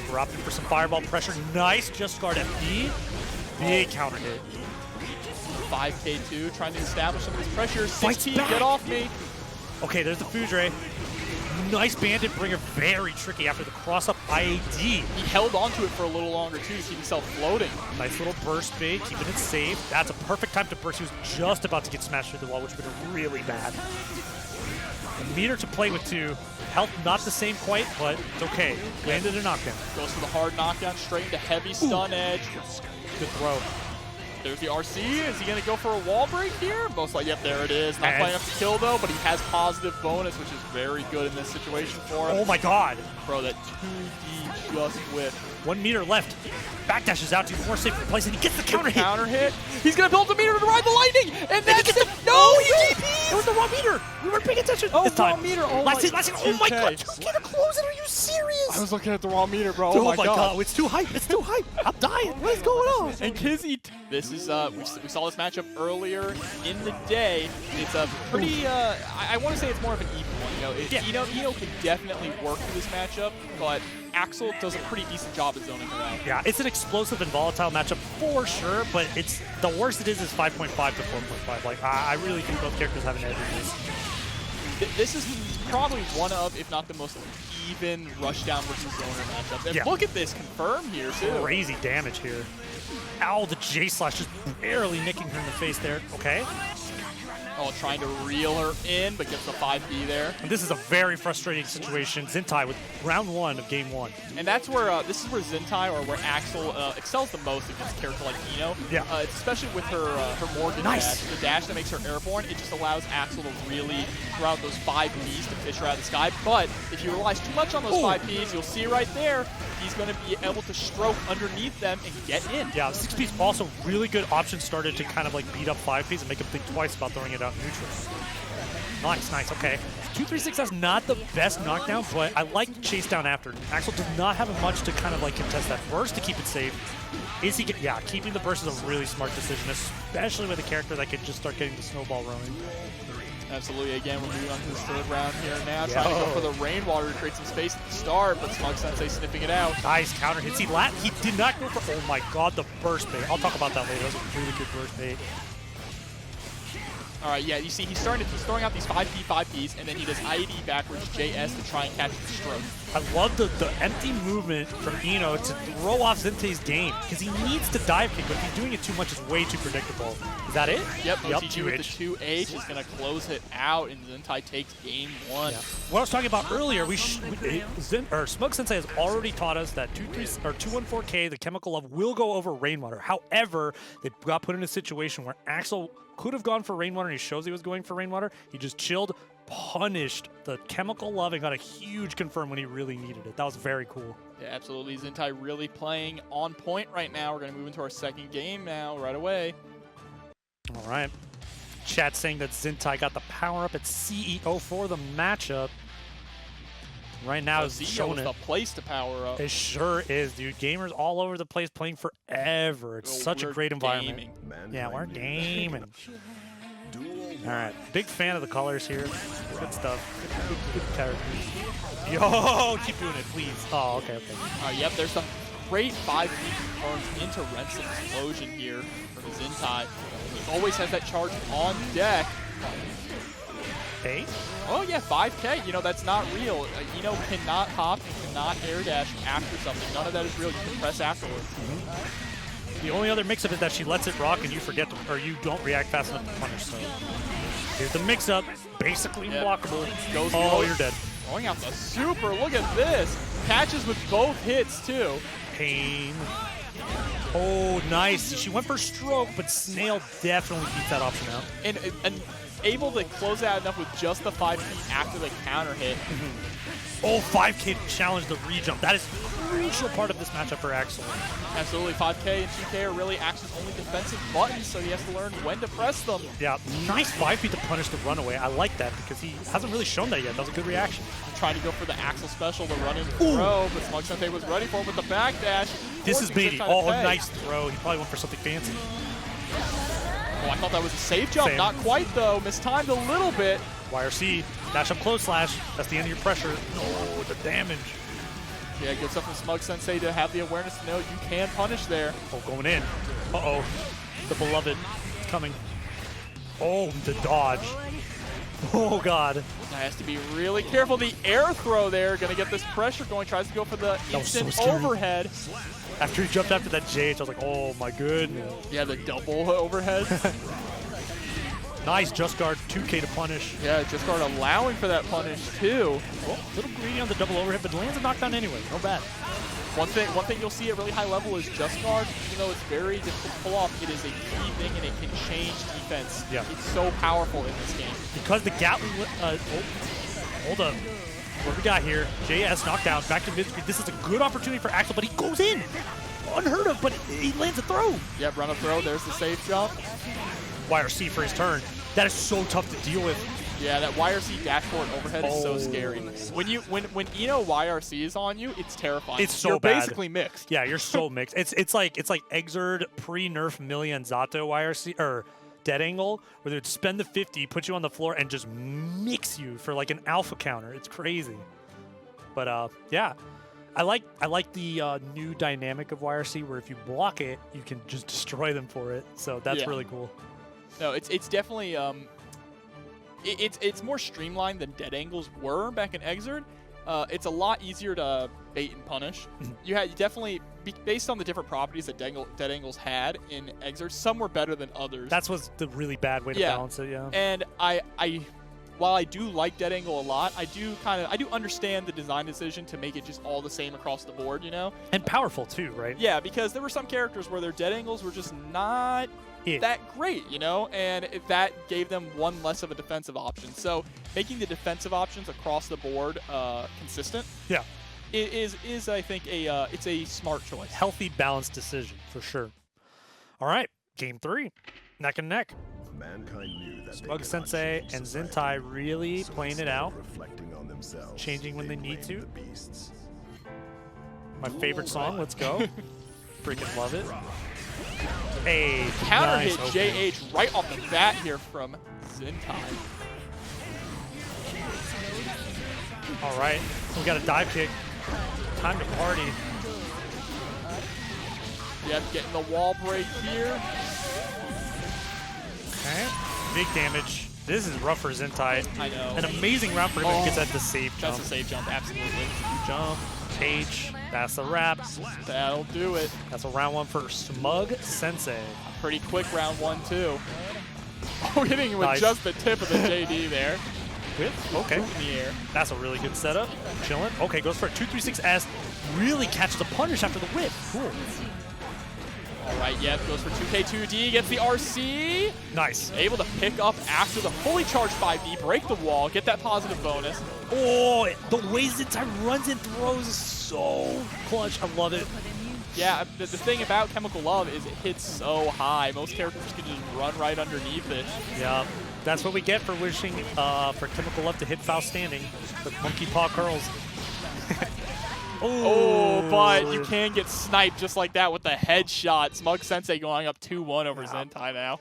We're opting for some fireball pressure. Nice, just guard FD. Big counter hit. 5K2, trying to establish some of this pressure. 16, get off me. Okay, there's the Foudre. Nice bandit bringer, very tricky after the cross-up IAD. He held onto it for a little longer too to keep himself floating. Nice little burst bait, keeping it safe. That's a perfect time to burst. He was just about to get smashed through the wall, which would have been really bad. A meter to play with too. Health not the same quite, but it's okay. Landed a knockdown. Goes for the hard knockdown, straight into heavy stun edge. Good throw. There's the RC. Is he going to go for a wall break here? Most likely, yep, there it is. Not quite enough to kill, though, but he has positive bonus, which is very good in this situation for him. Oh, my God. Bro, that 2D just whiffed. 1 meter left. Backdashes out to more safe place, and he gets the counter hit. Counter hit. He's going to build the meter to ride the lightning, and that's it. No, he GP'd! It was the wrong meter. We weren't paying attention. Oh, this time. wrong meter. Oh, last hit. Oh, my God. 2K to close it. Are you serious? I was looking at the wrong meter, bro. Oh, my God. It's too hype. It's too hype. I'm dying. What is going on? And Kizzie, this is, we saw this matchup earlier in the day. It's a pretty, I want to say it's more of an even one. Eno can definitely work through this matchup, but Axel does a pretty decent job at zoning her out. Yeah, it's an explosive and volatile matchup for sure, but it's the worst it is 5.5 to 4.5. Like, I really think both characters have an edge in this. This is probably one of, if not the most even rushdown versus zoner matchup. And look at this confirm here, too. Crazy damage here. Ow, the J slash just barely nicking her in the face there. Okay. Oh, trying to reel her in, but gets the 5B there. And this is a very frustrating situation. Zintai with round 1 of game 1. And that's where, this is where Zintai, or where Axel excels the most against a character like Eno. Yeah. It's especially with her Morgan dash. The dash that makes her airborne, it just allows Axel to really throw out those 5Ps to fish her out of the sky. But if he relies too much on those 5Ps, you'll see right there, he's going to be able to stroke underneath them and get in. Yeah, 6Ps also really good option started to kind of like beat up 5Ps and make him think twice about throwing it out neutral. Nice, nice, okay. 236 has not the best knockdown, but I like the chase down after. Axel does not have much to kind of like contest that burst to keep it safe. Is he yeah, keeping the burst is a really smart decision, especially with a character that can just start getting the snowball rolling. Absolutely. Again, we're moving on to this third round here now. Trying to go for the rainwater to create some space at the start, but Smug Sensei sniffing it out. Nice counter hits. He did not go for, oh my God, the burst bait. I'll talk about that later. That was a really good burst bait. All right, yeah, you see he's throwing out these 5P, 5Ps, and then he does IED backwards JS to try and catch the stroke. I love the empty movement from Eno to throw off Zintai's game, because he needs to dive kick, but if he's doing it too much, it's way too predictable. Is that it? Yep, OTG with the 2H is going to close it out, and Zintai takes game 1. Yeah. What I was talking about earlier, Smug Sensei has already taught us that 214K, the chemical love, will go over Rainwater. However, they got put in a situation where Axel could have gone for Rainwater, and he shows he was going for Rainwater. He just chilled, punished the chemical love, and got a huge confirm when he really needed it. That was very cool. Yeah, absolutely. Zintai really playing on point right now. We're going to move into our second game now, right away. All right. Chat saying that Zintai got the power up at CEO for the matchup. Right now is showing it. The place to power up. It sure is, dude. Gamers all over the place playing forever. It's such a great environment. Yeah, we're gaming. All right, big fan of the colors here. Good stuff. Good characters. Yo, keep doing it, please. Oh, okay. Yep, there's some great 5 confirms into Ren's explosion here from Zintai. He always has that charge on deck. 5K? Oh yeah, 5K. You know, that's not real. Eno cannot hop and cannot air dash after something. None of that is real. You can press afterwards. The only other mix-up is that she lets it rock and you forget to, or you don't react fast enough to punish. So here's the mix-up. Basically unblockable. You're dead. Going out the super. Look at this. Catches with both hits too. Pain. Oh, nice. She went for stroke, but Snail definitely beats that option out. And able to close out enough with just the 5 feet after the counter hit. Oh, 5K to challenge the re-jump. That is a crucial part of this matchup for Axel. Absolutely. 5K and 2K are really Axel's only defensive buttons, so he has to learn when to press them. Yeah, nice 5 feet to punish the runaway. I like that because he hasn't really shown that yet. That was a good reaction. Trying to go for the Axel special, the running throw, but Smug Sensei was ready for him with the backdash. This is baby. Oh, nice throw. He probably went for something fancy. Oh, I thought that was a safe jump. Same. Not quite, though. Mistimed a little bit. YRC, dash up close slash. That's the end of your pressure. Oh, the damage. Yeah, good stuff from Smug Sensei to have the awareness to know you can punish there. Oh, going in. Uh-oh. The beloved coming. Oh, the dodge. Oh, God. Now has to be really careful. The air throw there, going to get this pressure going. Tries to go for the instant overhead. After he jumped after that JH, I was like, oh, my goodness. Yeah, the double overhead. Nice just guard, 2K to punish. Yeah, just guard allowing for that punish, too. Oh, a little greedy on the double overhead, but lands a knockdown anyway. No bad. One thing you'll see at really high level is just guard. Even though it's very difficult to pull off, it is a key thing and it can change defense. Yeah. It's so powerful in this game. Because the Gatling, hold up. What we got here? JS knockdown, back to mid-screen. This is a good opportunity for Axel, but he goes in. Unheard of, but he lands a throw. Yep, run a throw. There's the safe jump. YRC for his turn. That is so tough to deal with. Yeah, that YRC dashboard overhead is so scary. When Eno YRC is on you, it's terrifying. It's so You're bad. basically mixed. Yeah, you're so mixed. It's like Exerd pre-nerf Millie and Zato YRC or dead angle, where they would spend the 50, put you on the floor, and just mix you for like an alpha counter. It's crazy. But yeah, I like the new dynamic of YRC, where if you block it, you can just destroy them for it. So that's really cool. No, it's definitely it's more streamlined than dead angles were back in Exerd. It's a lot easier to bait and punish. You definitely, based on the different properties that dead angles had in Exerd, some were better than others. That's what's the really bad way to balance it. Yeah. And while I do like dead angle a lot, I do understand the design decision to make it just all the same across the board, you know? And powerful too, right? Yeah, because there were some characters where their dead angles were just not that great, you know? And that gave them one less of a defensive option. So making the defensive options across the board consistent is I think it's a smart choice. Healthy, balanced decision for sure. All right, game 3, neck and neck. Mankind knew that Smug Sensei and Zintai really playing it out, changing when they need to. My favorite song, let's go. Freaking love it. Hey, counter nice hit JH right off the bat here from Zintai. All right, we got a dive kick. Time to party. Yep, getting the wall break here. Okay, big damage. This is rough for Zintai. I know. An amazing round for him if he gets at the safe jump. That's a safe jump, absolutely. Jump, H, that's the wrap. That'll do it. That's a round 1 for Smug Sensei. Pretty quick round 1, too. Oh, hitting it with just the tip of the JD there. Okay. In the air. That's a really good setup. Chilling. Okay, goes for a 236S. Really catches the punish after the whip. Cool. All right, yep, goes for 2K2D, gets the RC. Nice. Able to pick up after the fully charged 5D, break the wall, get that positive bonus. Oh, the way Zintai runs and throws is so clutch. I love it. Yeah, the thing about Chemical Love is it hits so high. Most characters can just run right underneath it. Yeah, that's what we get for wishing for Chemical Love to hit foul standing with monkey paw curls. Oh, but you can get sniped just like that with the headshot. Smug Sensei going up 2-1 over Zintai now.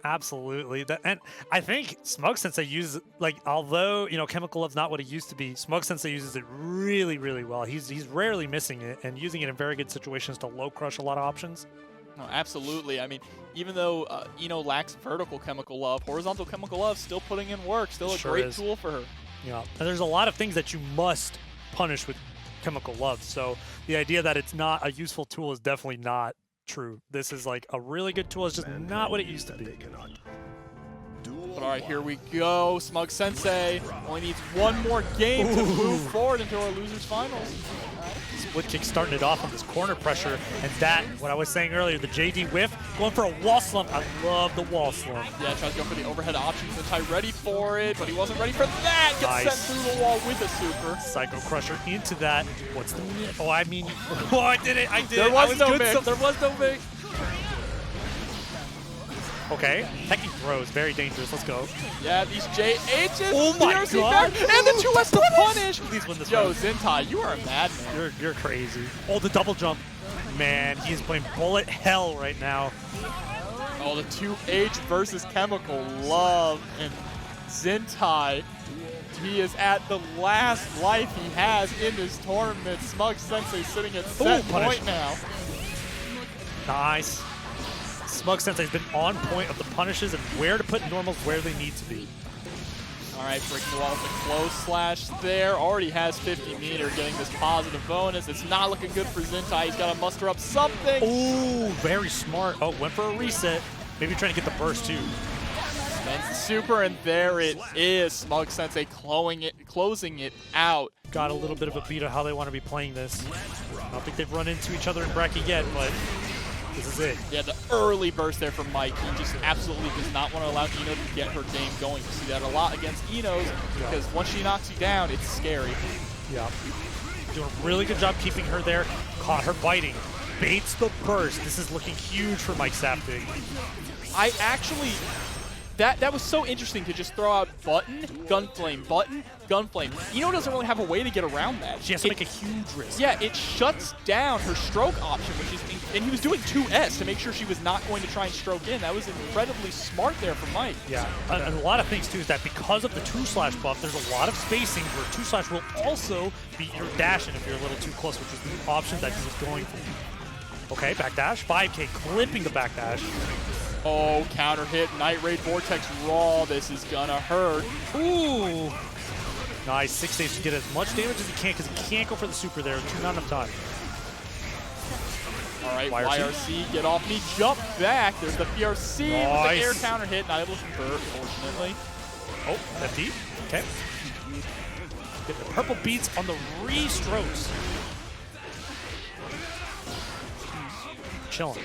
Absolutely. And I think Smug Sensei uses, like, although, you know, Chemical Love's not what it used to be, Smug Sensei uses it really, really well. He's rarely missing it and using it in very good situations to low crush a lot of options. No, absolutely. I mean, even though Ino lacks vertical chemical love, horizontal chemical love still putting in work, still a great tool for her. Yeah, and there's a lot of things that you must punish with chemical love. So the idea that it's not a useful tool is definitely not true. This is like a really good tool. It's just not what it used to be. But all right, here we go. Smug Sensei only needs one more game to move forward into our losers finals. Split kick starting it off on this corner pressure, and that, what I was saying earlier, the JD whiff, going for a wall slump. I love the wall slump. Yeah, tries to go for the overhead option. Zintai ready for it, but he wasn't ready for that. Gets sent through the wall with a super. Psycho Crusher into that. What's the mix? Oh, I mean, oh, I did it. I did it. There was no mix. There was no mix. Okay, teching throws, very dangerous. Let's go. Yeah, these JHs. Oh my god! Back, and the 2S to punish. Please win this. Yo, Zintai, you are a madman. You're crazy. Oh, the double jump. Man, he is playing bullet hell right now. Oh, the 2H versus chemical love, and Zintai. He is at the last life he has in this tournament. Smug Sensei sitting at set point now. Nice. Smug Sensei's been on point of the punishes and where to put normals where they need to be. All right, breaking the wall with a close slash there. Already has 50 meter, getting this positive bonus. It's not looking good for Zintai. He's got to muster up something. Ooh, very smart. Oh, went for a reset. Maybe trying to get the burst too. Spends the super, and there it is. Smug Sensei closing it out. Got a little bit of a beat of how they want to be playing this. I don't think they've run into each other in bracket yet, but this is it. Yeah, the early burst there from Mike. He just absolutely does not want to allow Ino to get her game going. You see that a lot against Ino's because once she knocks you down, it's scary. Yeah. Doing a really good job keeping her there. Caught her biting. Baits the burst. This is looking huge for Mike Saftig. I actually... That was so interesting to just throw out button, gunflame, button, gunflame. Ino doesn't really have a way to get around that. She has to make a huge risk. Yeah, it shuts down her stroke option, which is, and he was doing 2S to make sure she was not going to try and stroke in. That was incredibly smart there from Mike. Yeah, and a lot of things too is that because of the 2-slash buff, there's a lot of spacing where 2-slash will also beat your dash in if you're a little too close, which is the option that he was going for. Okay, backdash, 5K clipping the backdash. Oh, counter hit, Night Raid Vortex Raw. This is gonna hurt. Ooh. Nice, 6 saves to get as much damage as he can because he can't go for the super there. Not enough time. All right, YRC, get off me, jump back. There's the PRC with the air counter hit. Not able to convert, fortunately. Oh, FD. Okay. Get the purple beats on the re-strokes. Chilling.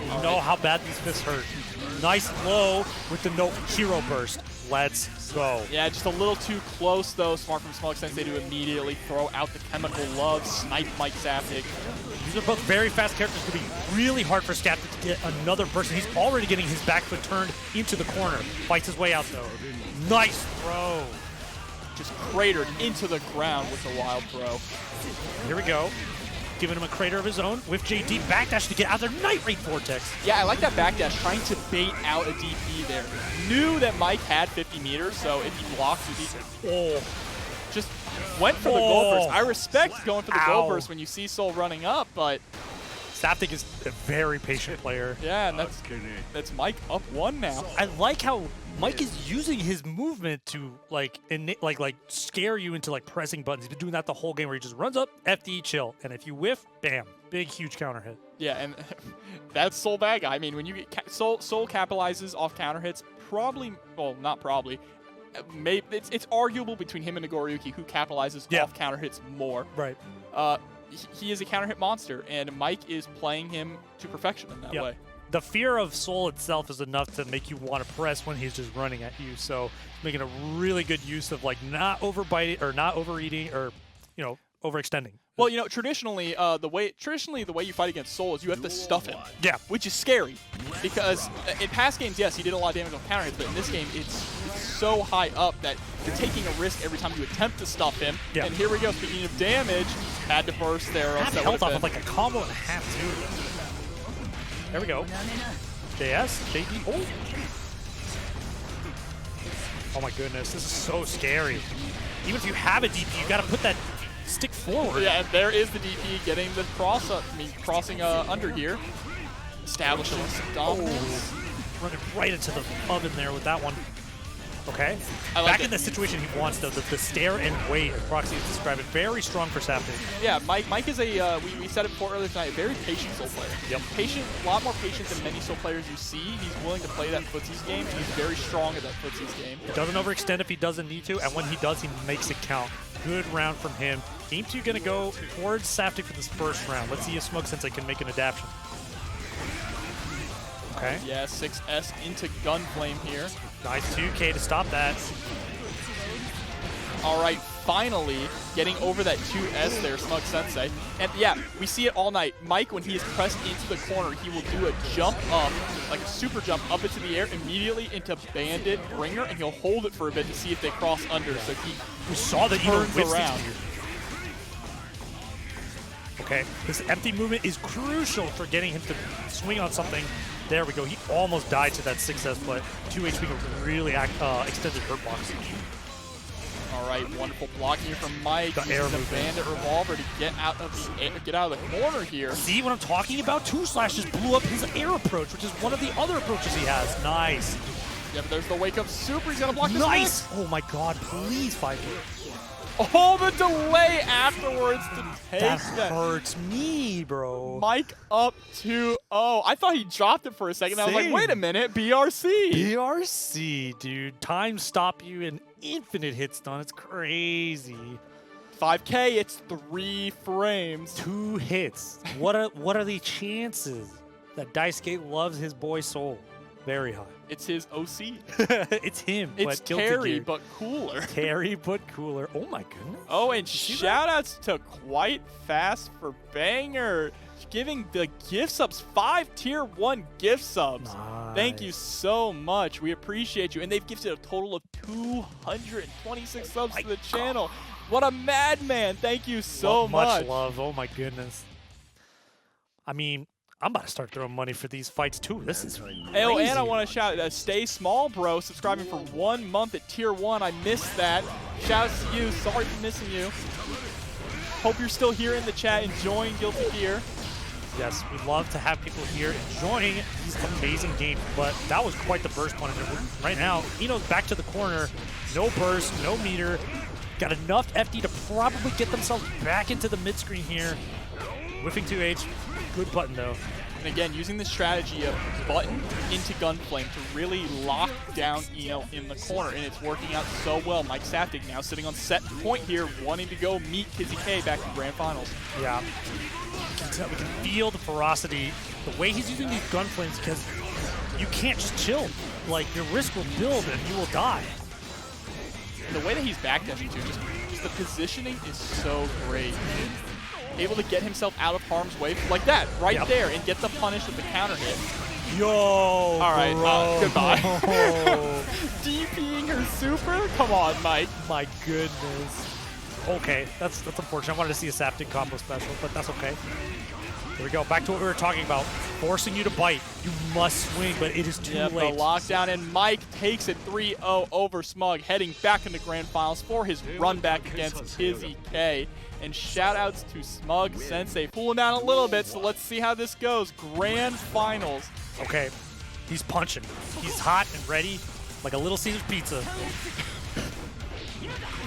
You know how bad these fists hurt. Nice low with the no hero burst. Let's go. Yeah, just a little too close though. Smart from Smug Sensei to immediately throw out the chemical love, snipe Mike Saftig. These are both very fast characters. It's going to be really hard for Saftig to get another burst. He's already getting his back foot turned into the corner. Fights his way out though. Nice throw. Just cratered into the ground with the wild throw. Here we go. Giving him a crater of his own with JD backdash to get out of their Night Raid Vortex. Yeah, I like that backdash, trying to bait out a DP there. Knew that Mike had 50 meters, so if he blocks the DP, just went for the gold burst. I respect going for the gold burst when you see Soul running up, but Saftig is a very patient player. Yeah, and that's Mike up 1 now. I like how Mike is using his movement to like scare you into like pressing buttons. He's been doing that the whole game where he just runs up, FD, chill, and if you whiff, bam, big huge counter hit. Yeah, and that's Soul bad guy. I mean, when you get Soul capitalizes off counter hits, probably, well, not probably. Maybe it's arguable between him and Nagoriyuki who capitalizes off counter hits more. Right. He is a counter hit monster, and Mike is playing him to perfection in that way. The fear of Soul itself is enough to make you want to press when he's just running at you. So making a really good use of like not overbiting or not overeating or overextending. Well, traditionally the way you fight against Soul is you have to stuff him. Yeah. Which is scary because in past games, yes, he did a lot of damage on counter hits, but in this game, it's so high up that you're taking a risk every time you attempt to stuff him. Yeah. And here we go. Speaking of damage, had to burst there. Half health off of like a combo and a half too. There we go. JS, JD. Oh my goodness, this is so scary. Even if you have a DP, you got to put that stick forward. Yeah, and there is the DP getting the crossing under here. establishing some dominance. Running right into the oven there with that one. Okay. Like Back in the situation he wants, though. The stare and wait, as Proxy has described it, very strong for Saptic. Yeah, Mike is a, we said it before earlier tonight, a very patient Soul player. Yep. Patient, a lot more patient than many Soul players you see. He's willing to play that footsies game, and he's very strong at that footsies game. He doesn't overextend if he doesn't need to, and when he does, he makes it count. Good round from him. Game 2 going to go towards Saptic for this first round. Let's see if Smug Sensei can make an adaptation. Okay. Yeah, 6S into Gunflame here. Nice 2K to stop that. All right, finally getting over that 2S there, Smug Sensei. And yeah, we see it all night. Mike, when he is pressed into the corner, he will do a jump up, like a super jump up into the air, immediately into Bandit, Ringer, and he'll hold it for a bit to see if they cross under. So We saw that he turns around. Okay, this empty movement is crucial for getting him to swing on something. There we go. He almost died to that 6S, but 2 HP a really extended hurt box. All right, wonderful blocking here from Mike. The air movement. Bandit Revolver to get out of the corner here. See what I'm talking about? 2slash just blew up his air approach, which is one of the other approaches he has. Nice. Yeah, but there's the wake up super. He's gonna block this. Nice. Oh my God! Please fight it. Oh, the delay afterwards to take That hurts me, bro. Mike up 2-0. I thought he dropped it for a second. I was like, Same. wait a minute, BRC. BRC, dude. Time stop you and infinite hit stun. It's crazy. 5K, it's 3 frames. 2 hits. What are the chances that Daisuke loves his boy Soul? Very high. It's his OC. It's him. It's but Guilty Terry, Gear. but cooler. Terry, but cooler. Oh my goodness. Oh, and shout-outs to Quite Fast for Banger, giving the gift subs 5 tier 1 gift subs. Nice. Thank you so much. We appreciate you. And they've gifted a total of 226 subs to the channel. What a madman. Thank you so much. Much love. Oh my goodness. I mean, I'm about to start throwing money for these fights too. This is crazy. Oh, and I want to shout Stay Small Bro, subscribing for 1 month at tier 1. I missed that. Shout out to you. Sorry for missing you. Hope you're still here in the chat enjoying Guilty Gear. Yes, we love to have people here enjoying these amazing games, but that was quite the burst punishment. Right now, Ino's back to the corner. No burst, no meter. Got enough FD to probably get themselves back into the mid-screen here. Whiffing 2H. Good button, though. And again, using the strategy of button into Gunflame to really lock down Ino in the corner, and it's working out so well. Mike Saptic now sitting on set point here, wanting to go meet Kizzie K back in Grand Finals. Yeah. We can feel the ferocity, the way he's using these Gunflames, because you can't just chill. Like, your risk will build and you will die. And the way that he's backdashing too, just the positioning is so great. Able to get himself out of harm's way like that, right there, and get the punish with the counter hit. Yo, all right, goodbye. Oh. DPing her super? Come on, Mike. My goodness. Okay, that's unfortunate. I wanted to see a Saptic combo special, but that's okay. Here we go. Back to what we were talking about. Forcing you to bite. You must swing, but it is too late. The lockdown, and Mike takes it 3-0 over Smug, heading back into Grand Finals for his run back against Kizzie K. And shout-outs to Smug Sensei. Pulling down a little bit, so let's see how this goes. Grand Finals. Okay, he's punching. He's hot and ready, like a Little Caesars pizza.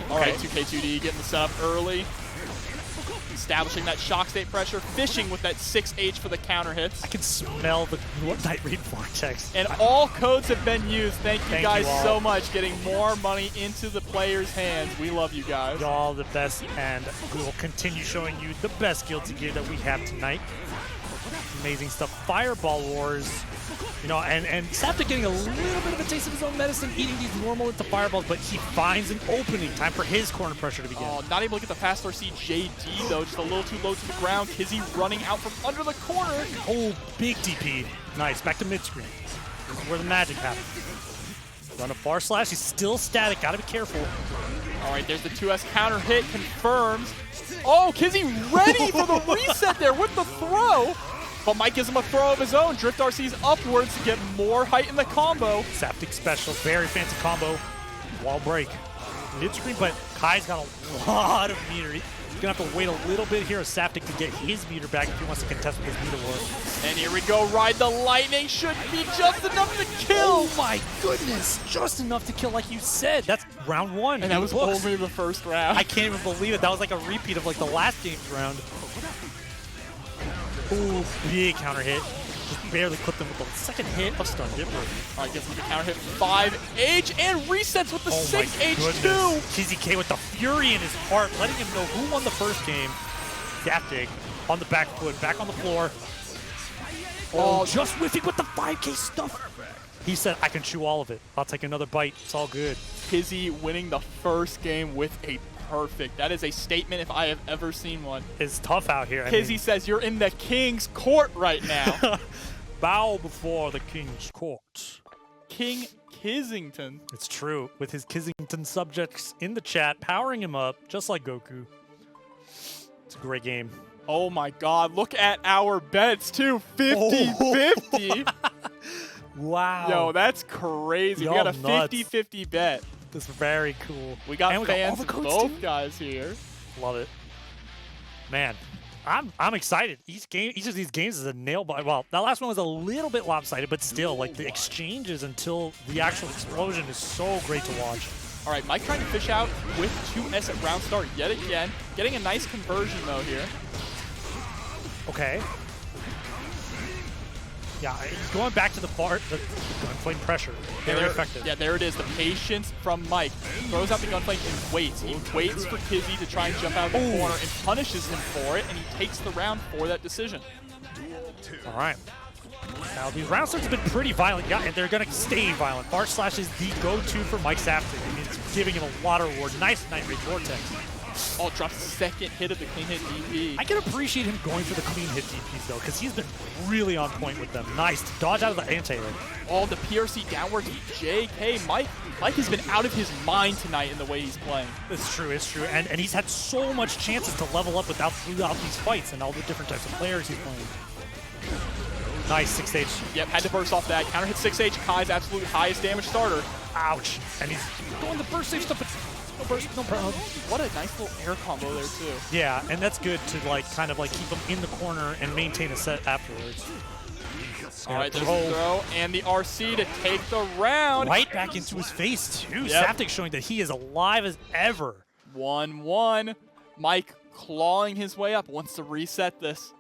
All right, 2K2D getting the setup early. Establishing that shock state pressure, fishing with that 6H for the counter hits. I can smell the Night Raid Vortex. And all codes have been used. Thank you guys you so much. Getting more money into the players' hands. We love you guys. Y'all the best, and we will continue showing you the best Guilty Gear that we have tonight. Amazing stuff. Fireball Wars. You know, and Saptic getting a little bit of a taste of his own medicine, eating these normal into fireballs, but he finds an opening. Time for his corner pressure to begin. Oh, not able to get the fast RC JD, though. Just a little too low to the ground. Kizzie running out from under the corner. Oh, big DP. Nice. Back to mid-screen. This is where the magic happens. Run a far slash. He's still static. Got to be careful. All right, there's the 2S counter hit. Confirms. Oh, Kizzie ready for the reset there with the throw. But Mike gives him a throw of his own. Drift RC's upwards to get more height in the combo. Saptic special, very fancy combo. Wall break. Mid-screen, but Kai's got a lot of meter. Gonna have to wait a little bit here as Saftic to get his meter back if he wants to contest with his meter war. And here we go, ride the lightning. Should be just enough to kill. Oh my goodness, just enough to kill like you said. That's round 1. And that was only the first round. I can't even believe it. That was like a repeat of like the last game's round. Ooh, big counter hit. Just barely clipped him with the second hit of Stun Dipper. All right, gets him the counter hit 5H and resets with the 6H2. Kizzie K with the fury in his heart, letting him know who won the first game. Saftic on the back foot, back on the floor. Oh, just whiffing with the 5K stuff. He said, I can chew all of it. I'll take another bite. It's all good. Kizzie winning the first game with a perfect. That is a statement if I have ever seen one. It's tough out here. Kizzie says, you're in the king's court right now. Bow before the king's court. King Kizington. It's true. With his Kizington subjects in the chat, powering him up, just like Goku. It's a great game. Oh my god, look at our bets too. 50-50. Wow. Yo, that's crazy. We got a 50-50 bet. That's very cool. We got fans of both guys here. Love it. Man, I'm excited. Each of these games is a nail biter. Well, that last one was a little bit lopsided, but still, like the exchanges until the actual explosion is so great to watch. All right, Mike trying to fish out with 2S at round start yet again. Getting a nice conversion though here. Okay. Yeah, he's going back to the part, the gunflame pressure. Very effective. Yeah, there it is. The patience from Mike. Throws out the gunflame and waits. He waits for Kizzie to try and jump out of the corner and punishes him for it, and he takes the round for that decision. All right. Now, these round starts have been pretty violent. Yeah, and they're going to stay violent. Arch Slash is the go-to for Mike Saftic. I mean, it's giving him a lot of reward. Nice Night Rage Vortex. Oh, drops the second hit of the clean hit DP. I can appreciate him going for the clean hit DPs, though, because he's been really on point with them. Nice to dodge out of the anti-air. Oh, the PRC downward to JK. Mike has been out of his mind tonight in the way he's playing. It's true, it's true. And he's had so much chances to level up throughout these fights and all the different types of players he's playing. Nice, 6H. Yep, had to burst off that. Counter hit 6H, Kai's absolute highest damage starter. Ouch. And he's going the burst safe stuff, but no burst, no problem. What a nice little air combo there, too. Yeah, and that's good to, like, kind of, like, keep him in the corner and maintain a set afterwards. All right, there's the throw and the RC to take the round. Right back into his face, too. Yep. Saftic showing that he is alive as ever. 1-1. Mike clawing his way up, wants to reset this.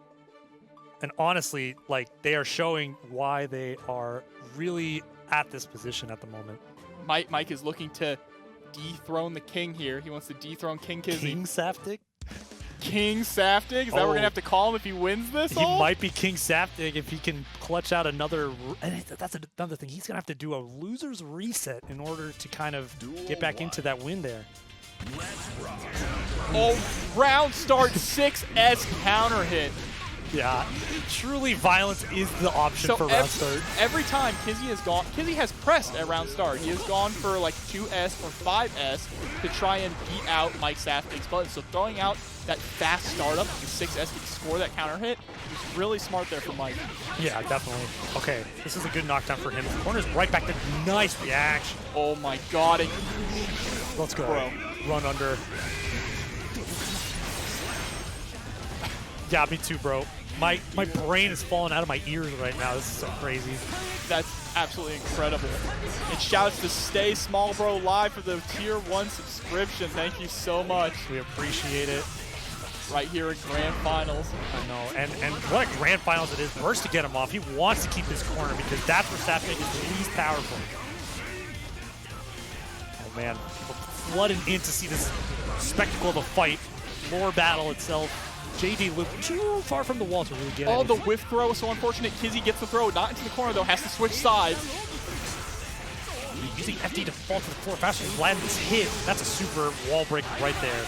And honestly, like, they are showing why they are really at this position at the moment. Mike is looking to dethrone the king here. He wants to dethrone King Kizzie. King Saftic? King Saftic? Is that what we're going to have to call him if he wins this? He might be King Saftic if he can clutch out another... And that's another thing. He's going to have to do a loser's reset in order to kind of get back into that win there. Oh, round start 6S counter hit. Yeah, truly violence is the option for round start. Every time Kizzie has pressed at round start. He has gone for like 2S or 5S to try and beat out Mike Saftic's button. So throwing out that fast startup and 6S to score that counter hit was really smart there for Mike. Yeah, definitely. Okay, this is a good knockdown for him. The corner's right back to nice reaction. Oh my god. Let's go. Bro. Run under. Yeah, me too, bro. My brain is falling out of my ears right now. This is so crazy. That's absolutely incredible. And shouts to Stay Small Bro Live for the Tier 1 subscription. Thank you so much. We appreciate it. Right here in Grand Finals. I know. And what a Grand Finals it is. First to get him off. He wants to keep his corner because that's where Saftic is least powerful. Oh, man. Flooding in to see this spectacle of a fight. Lore battle itself. JD looked too far from the wall to really get it. Oh, the whiff throw, so unfortunate. Kizzie gets the throw, not into the corner though, has to switch sides. Using FD to fall to the floor faster than Vladim's hit. That's a super wall break right there.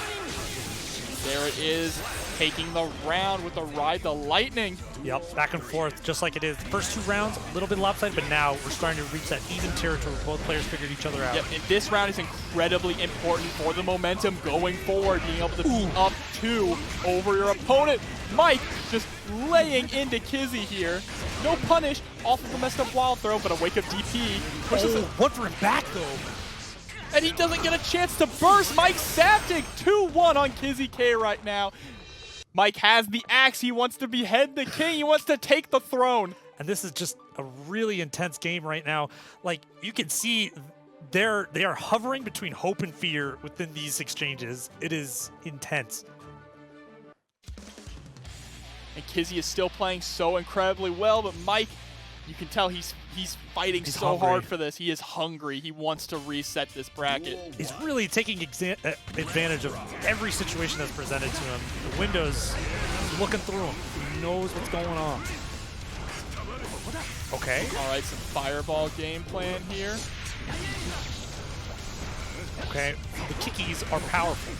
There it is, taking the round with the ride the lightning. Yep, back and forth, just like it is. The first 2 rounds, a little bit lopsided, but now we're starting to reach that even territory where both players figured each other out. Yep, and this round is incredibly important for the momentum going forward, being able to beat up 2 over your opponent. Mike just laying into Kizzie here. No punish off of the messed up wild throw, but a wake up DP. Oh, one for him back though. and he doesn't get a chance to burst. Mike Saptic 2-1 on Kizzie K right now. Mike has the axe. He wants to behead the king. He wants to take the throne. And this is just a really intense game right now. Like, you can see they are hovering between hope and fear within these exchanges. It is intense. And Kizzie is still playing so incredibly well, but Mike, you can tell he's fighting so hard for this. He is hungry. He wants to reset this bracket. He's really taking advantage of every situation that's presented to him. The windows, he's looking through them. He knows what's going on. Okay. All right, some fireball game plan here. Okay, the kickies are powerful.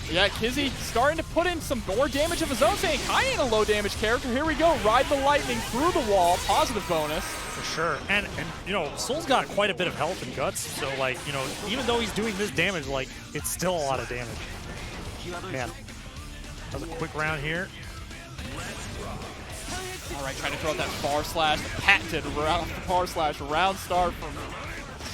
Yeah, Kizzie starting to put in some more damage of his own, saying, I ain't a low damage character. Here we go, ride the lightning through the wall, positive bonus. For sure, and you know, Soul's got quite a bit of health and guts, so like, you know, even though he's doing this damage, like, it's still a lot of damage. Man, does a quick round here. All right, trying to throw out that bar slash, the patented bar slash round start from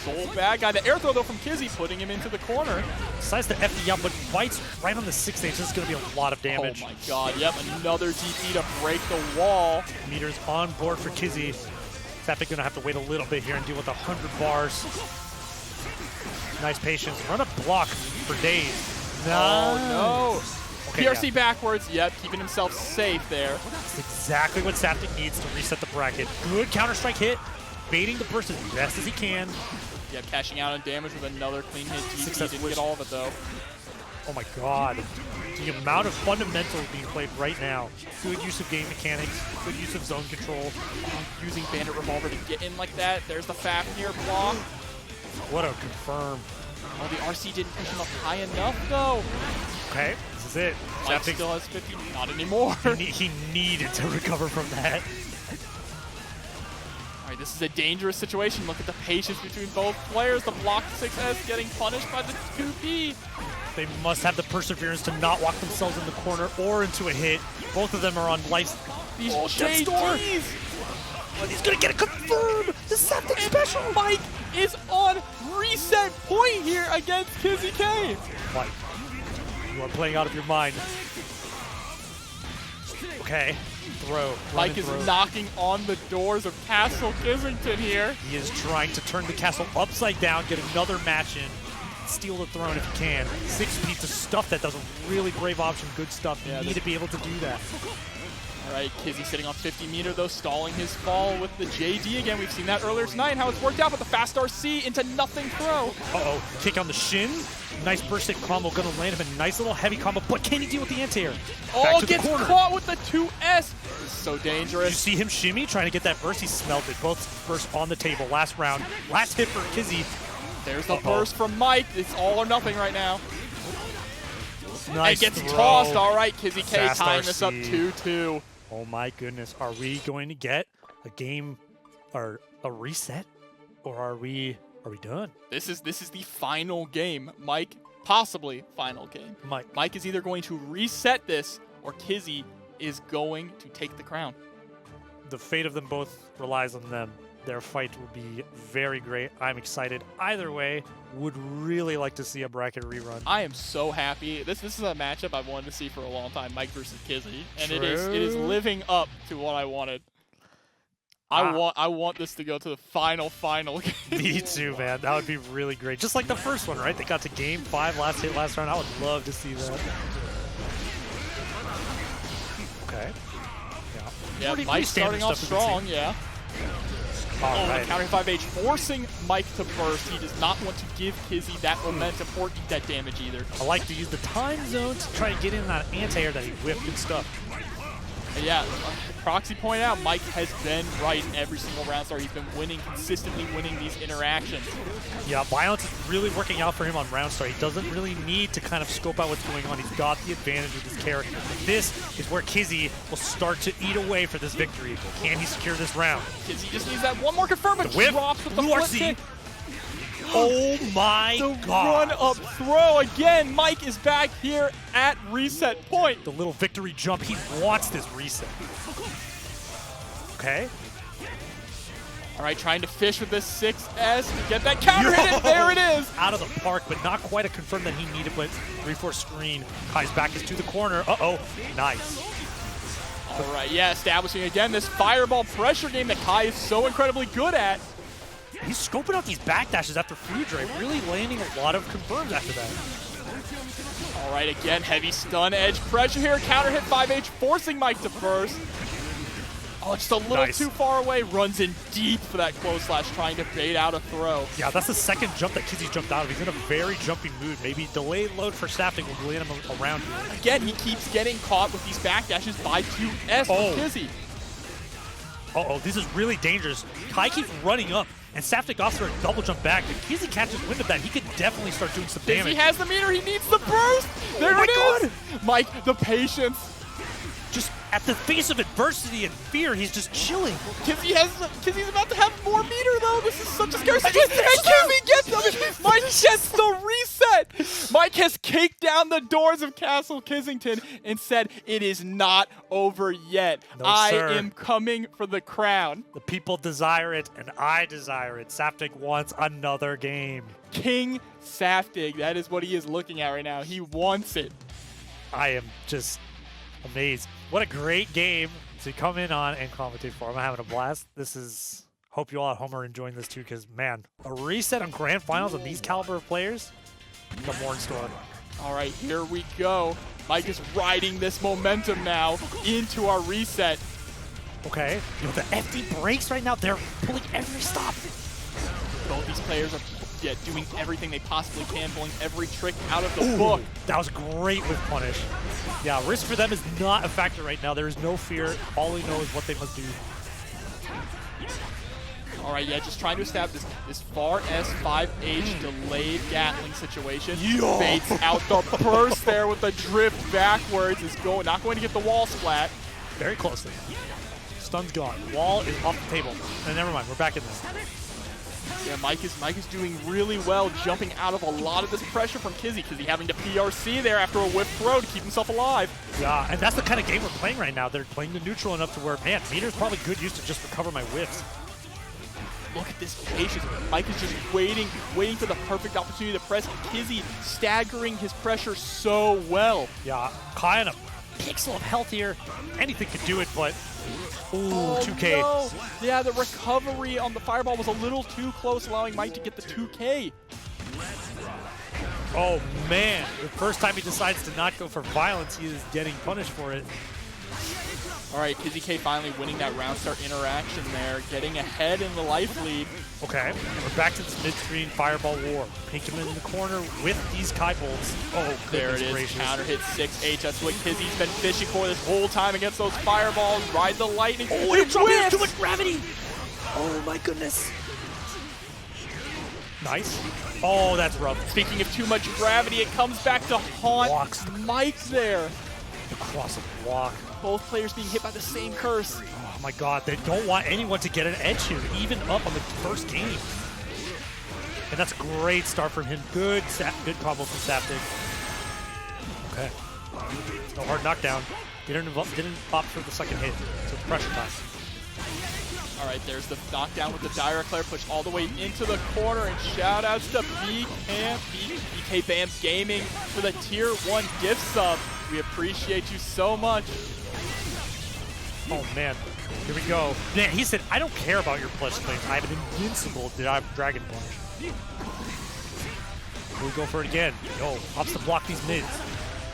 Soul. Bad guy. The air throw, though, from Kizzie, putting him into the corner. Decides to FD up, but bites right on the 6H. This is going to be a lot of damage. Oh, my God. Yep, another DP to break the wall. Meters on board for Kizzie. Saptic going to have to wait a little bit here and deal with 100 bars. Nice patience. Run a block for days. No. Oh, no. Okay, PRC yeah. backwards. Yep, keeping himself safe there. That's exactly what Saptic needs to reset the bracket. Good Counter-Strike hit. Baiting the burst as best as he can. Yeah, cashing out on damage with another clean hit. He didn't get all of it, though. Oh my God. The amount of fundamentals being played right now. Good use of game mechanics, good use of zone control. Using Bandit Revolver to get in like that. There's the Fafnir block. What a confirm. Oh, the RC didn't push him up high enough, though. Okay, this is it. Mike still has 50. Not anymore. He needed to recover from that. All right, this is a dangerous situation. Look at the patience between both players. The blocked 6S getting punished by the 2P. They must have the perseverance to not walk themselves in the corner or into a hit. Both of them are on life. These JDs! Oh, he's gonna get it confirmed! This is something special! Mike is on reset point here against Kizzie K. Mike, you are playing out of your mind. Okay, throw. Mike is knocking on the doors of Castle Kissington here. He is trying to turn the castle upside down, get another match in, steal the throne if he can. 6P to stuff that does a really brave option, good stuff. You need to be able to do that. All right, Kizzie sitting on 50 meter though, stalling his fall with the JD again. We've seen that earlier tonight, how it's worked out, but the fast RC into nothing throw. Uh-oh, kick on the shin. Nice burst hit combo, gonna land him a nice little heavy combo, but can he deal with the anti-air? Oh, gets caught with the 2S. This is so dangerous. Did you see him shimmy, trying to get that burst? He smelled it. Both bursts on the table. Last round, last hit for Kizzie. There's the burst from Mike. It's all or nothing right now. Nice and gets throw. tossed. All right, Kizzie K Fast tying RC. this up 2-2. Oh my goodness. Are we going to get a game or a reset? Or are we done? This is the final game, Mike. Possibly final game. Mike is either going to reset this or Kizzie is going to take the crown. The fate of them both relies on them. Their fight will be very great. I'm excited. Either way, would really like to see a bracket rerun. I am so happy. This is a matchup I've wanted to see for a long time, Mike versus Kizzie, and it is living up to what I wanted. I want this to go to the final game. Me too, man. That would be really great. Just like the first one, right? They got to game 5, last hit, last round. I would love to see that. Okay. Yeah, Mike starting off strong, yeah. Right. The counter 5H forcing Mike to burst. He does not want to give Kizzie that momentum or eat that damage either. I like to use the time zone to try to get in that anti-air that he whipped and stuff. Yeah, Proxy pointed out, Mike has been right in every single round star. He's been winning, consistently winning these interactions. Yeah, violence is really working out for him on round star. He doesn't really need to kind of scope out what's going on. He's got the advantage with his character. This is where Kizzie will start to eat away for this victory. Can he secure this round? Kizzie just needs that one more confirm, but drops with the flip kick. Oh my God. Run-up throw again. Mike is back here at reset point. The little victory jump. He wants this reset. Okay. All right, trying to fish with this 6S to get that counter hit, and there it is! Out of the park, but not quite a confirm that he needed, but 3-4 screen. Kai's back is to the corner. Uh-oh, nice. All right, yeah, establishing again this fireball pressure game that Kai is so incredibly good at. He's scoping out these backdashes after food drape, really landing a lot of confirms after that. All right, again, heavy stun edge pressure here. Counter hit 5H, forcing Mike to first. Oh, just a little too far away. Runs in deep for that close slash, trying to bait out a throw. Yeah, that's the second jump that Kizzie's jumped out of. He's in a very jumpy mood. Maybe delayed load for Saftig will land him around here. Again, he keeps getting caught with these backdashes by 2S from Kizzie. Uh-oh, this is really dangerous. Kai keeps running up, and Saftig goes for a double jump back. If Kizzie catches wind of that, he could definitely start doing some damage. He has the meter. He needs the burst. There it is. Mike, the patience. Just at the face of adversity and fear, he's just chilling. Kizzie's about to have more meter, though. This is such a scary situation. And Kizzie gets them. Mike gets the reset. Mike has kicked down the doors of Castle Kissington and said, it is not over yet. No, I sir. am coming for the crown. The people desire it, and I desire it. Saftig wants another game. King Saftig, that is what he is looking at right now. He wants it. I am just amazed. What a great game to come in on and commentate for. I'm having a blast. This is, hope you all at home are enjoying this too, because man, a reset on grand finals on these caliber of players, the more in store. All right, here we go. Mike is riding this momentum now into our reset. Okay, the FD breaks right now. They're pulling every stop. Both these players are doing everything they possibly can, pulling every trick out of the book. That was great with punish. Yeah, risk for them is not a factor right now. There is no fear. All we know is what they must do. All right, yeah, just trying to establish this far S5H delayed Gatling situation. Baits out the burst there with the drift backwards. Is not going to get the wall splat. Very closely. Stun's gone. Wall is off the table. And never mind, we're back in this. Yeah, Mike is doing really well, jumping out of a lot of this pressure from Kizzie. Kizzie having to PRC there after a whip throw to keep himself alive. Yeah, and that's the kind of game we're playing right now. They're playing the neutral enough to where, man, meter's probably good use to just recover my whiffs. Look at this patience. Mike is just waiting for the perfect opportunity to press. Kizzie staggering his pressure so well. Yeah, Kai on a pixel of health here. Anything could do it, but ooh, 2K. No. Yeah, the recovery on the fireball was a little too close, allowing Mike to get the 2K. Oh man, the first time he decides to not go for violence, he is getting punished for it. All right, Kizzie K finally winning that round start interaction there, getting ahead in the life lead. Okay, and we're back to this mid-screen fireball war. Pink him in the corner with these Kai bolts. Oh, there it is, gracious. Counter hit 6H. That's what Kizzie's been fishing for this whole time against those fireballs. Ride the lightning. Oh, it whiffs! Too much gravity! Oh my goodness. Nice. Oh, that's rough. Speaking of too much gravity, it comes back to haunt Mike there. Across the block. Both players being hit by the same curse. Oh my god, they don't want anyone to get an edge here, even up on the first game. And that's a great start from him. Good combo from Saftig. Okay. No hard knockdown. Didn't opt for the second hit, so it's pressure time. All right, there's the knockdown with the direct Claire push all the way into the corner, and shout outs to BK Bam Gaming for the tier 1 gift sub. We appreciate you so much. Oh man, here we go. Man, he said, I don't care about your plus claims. I have an invincible Dragon Punch. Here we go for it again. No, opts to block these mids.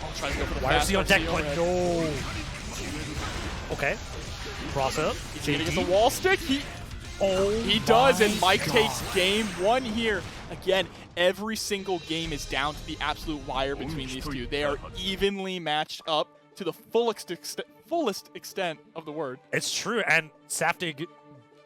I'll try to go for the Why is he on deck? but No. Okay. Cross up. He's gonna get the wall stick. He does, and Mike takes game 1 here. Again, every single game is down to the absolute wire between these two. They are evenly matched up to the fullest extent of the word. It's true, and Saftig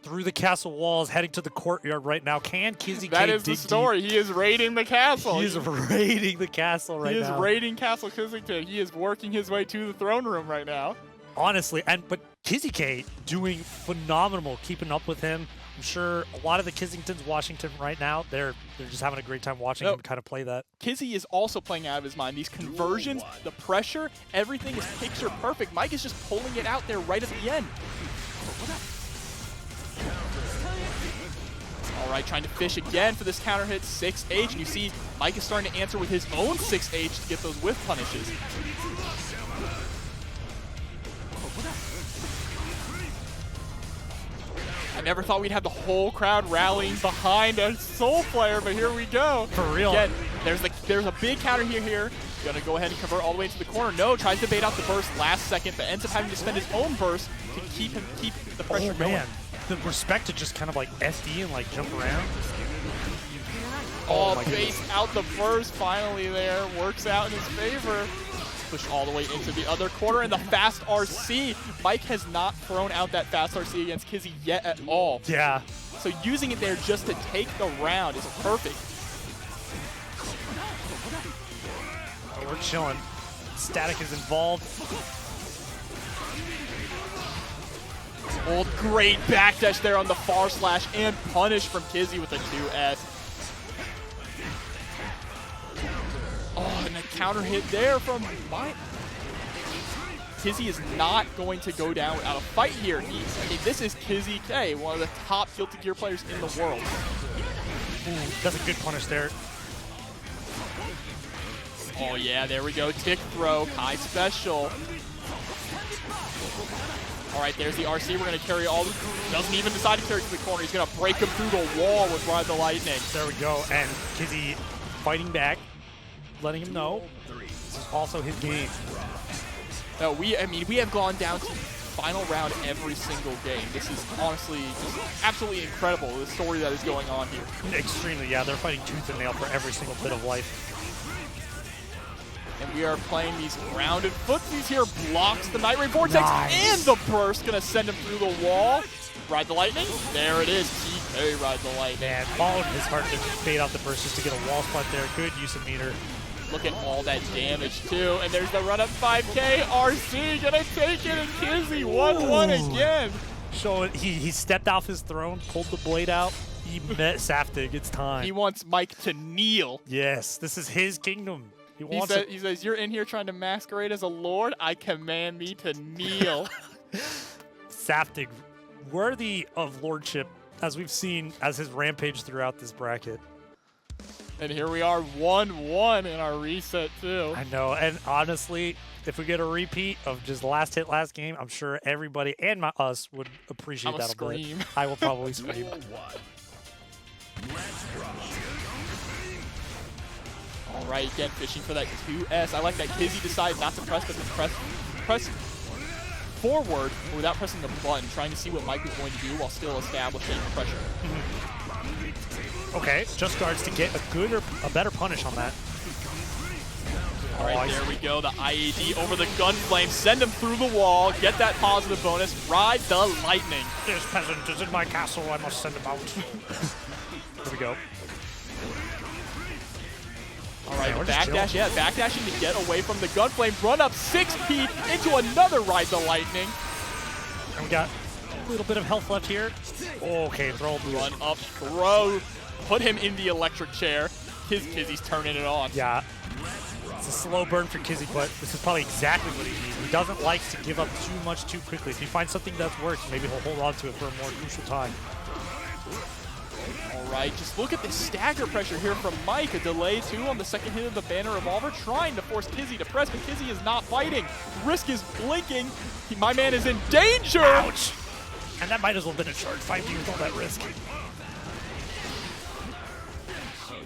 through the castle walls, heading to the courtyard right now. Can Kizzie That is the story. He is raiding the castle. He is raiding the castle right now. He is raiding Castle Kissington. He is working his way to the throne room right now. Honestly, but Kizzie K doing phenomenal, keeping up with him. I'm sure a lot of the Kissingtons Washington right now, they're just having a great time watching him kind of play that. Kizzie is also playing out of his mind. These conversions, the pressure, everything is picture perfect. Mike is just pulling it out there right at the end. All right, trying to fish again for this counter hit, 6H, and you see Mike is starting to answer with his own 6H to get those whiff punishes. I never thought we'd have the whole crowd rallying behind a Soul player, but here we go. For real. Again, there's a big counter here. Gonna go ahead and convert all the way into the corner. No, tries to bait out the burst last second, but ends up having to spend his own burst to keep the pressure going. Man. The respect to just kind of like SD and like jump around. Oh, base out the burst finally there. Works out in his favor. Push all the way into the other corner, and the fast RC. Mike has not thrown out that fast RC against Kizzie yet at all. Yeah. So using it there just to take the round is perfect. Oh, we're chilling. Static is involved. Oh, great backdash there on the far slash and punish from Kizzie with a 2S. Oh, and a counter hit there from Mike. Kizzie is not going to go down without a fight here. I mean, this is Kizzie K, one of the top Guilty Gear players in the world. Ooh, that's a good punish there. Oh yeah, there we go. Tick throw, Kai special. All right, there's the RC. We're going to carry all. Doesn't even decide to carry to the corner. He's going to break him through the wall with Ride the Lightning. There we go. And Kizzie fighting back, letting him know this is also his game. No, I mean, we have gone down to final round every single game. This is honestly just absolutely incredible, the story that is going on here. Extremely, yeah. They're fighting tooth and nail for every single bit of life. And we are playing these grounded footsies here. Blocks the Night Ray Vortex and the burst. Going to send him through the wall. Ride the Lightning. There it is. TK Ride the Lightning. Man, followed his heart to fade out the burst just to get a wall spot there. Good use of meter. Look at all that damage, too. And there's the run-up 5K. RC going to take it, and Kizzie 1-1 again. So he stepped off his throne, pulled the blade out. He met Saftig. It's time. He wants Mike to kneel. Yes, this is his kingdom. He says, you're in here trying to masquerade as a lord? I command me to kneel. Saftig, worthy of lordship, as we've seen as his rampage throughout this bracket. And here we are, 1-1 in our reset, too. I know, and honestly, if we get a repeat of just last hit, last game, I'm sure everybody and us would appreciate that a scream. bit. I will probably scream. All right, again, fishing for that 2S. I like that Kizzie decided not to press, but to press forward without pressing the button, trying to see what Mike was going to do while still establishing pressure. Okay, just guards to get a better punish on that. All right, there we go. The IAD over the gun flame. Send him through the wall. Get that positive bonus. Ride the Lightning. This peasant is in my castle. I must send him out. There we go. All right, backdash, yeah, backdashing to get away from the gunflame. Run up 6P into another Ride the Lightning. And we got a little bit of health left here. Okay, throw. Run up, throw. Put him in the electric chair. Kizzie's turning it on. Yeah. It's a slow burn for Kizzie, but this is probably exactly what he needs. He doesn't like to give up too much too quickly. If he finds something that works, maybe he'll hold on to it for a more crucial time. All right, just look at the stagger pressure here from Mike. A delay, too, on the second hit of the Banner Revolver, trying to force Kizzie to press, but Kizzie is not fighting. Risk is blinking. My man is in danger! Ouch! And that might as well have been a charge 5D with all that risk.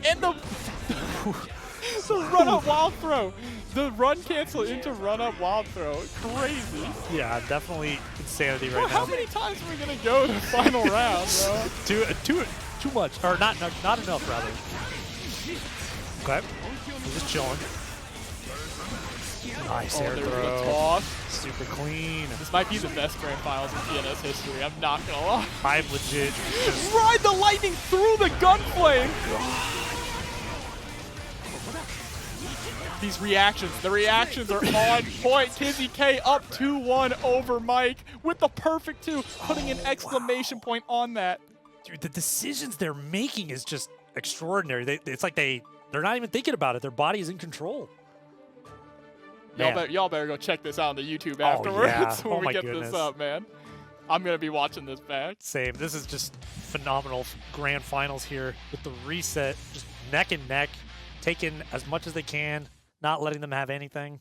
And the run-up wild throw. The run cancel into run-up wild throw. Crazy. Yeah, definitely insanity right now. How many times are we going to go to the final round, bro? Too much. Or not enough, rather. Okay. We're just chilling. Nice air throw. Super clean. This might be the best grand finals in TNS history. I'm not going to lie. I'm legit. Ride the Lightning through the gunflame. These reactions, the reactions are on point. Kizzie K up 2-1 over Mike with the perfect 2, putting an exclamation point on that. Dude, the decisions they're making is just extraordinary. It's like they're not even thinking about it. Their body is in control. Y'all better go check this out on the YouTube afterwards when we get this up, man. I'm going to be watching this back. Same. This is just phenomenal grand finals here with the reset, just neck and neck, taking as much as they can, not letting them have anything.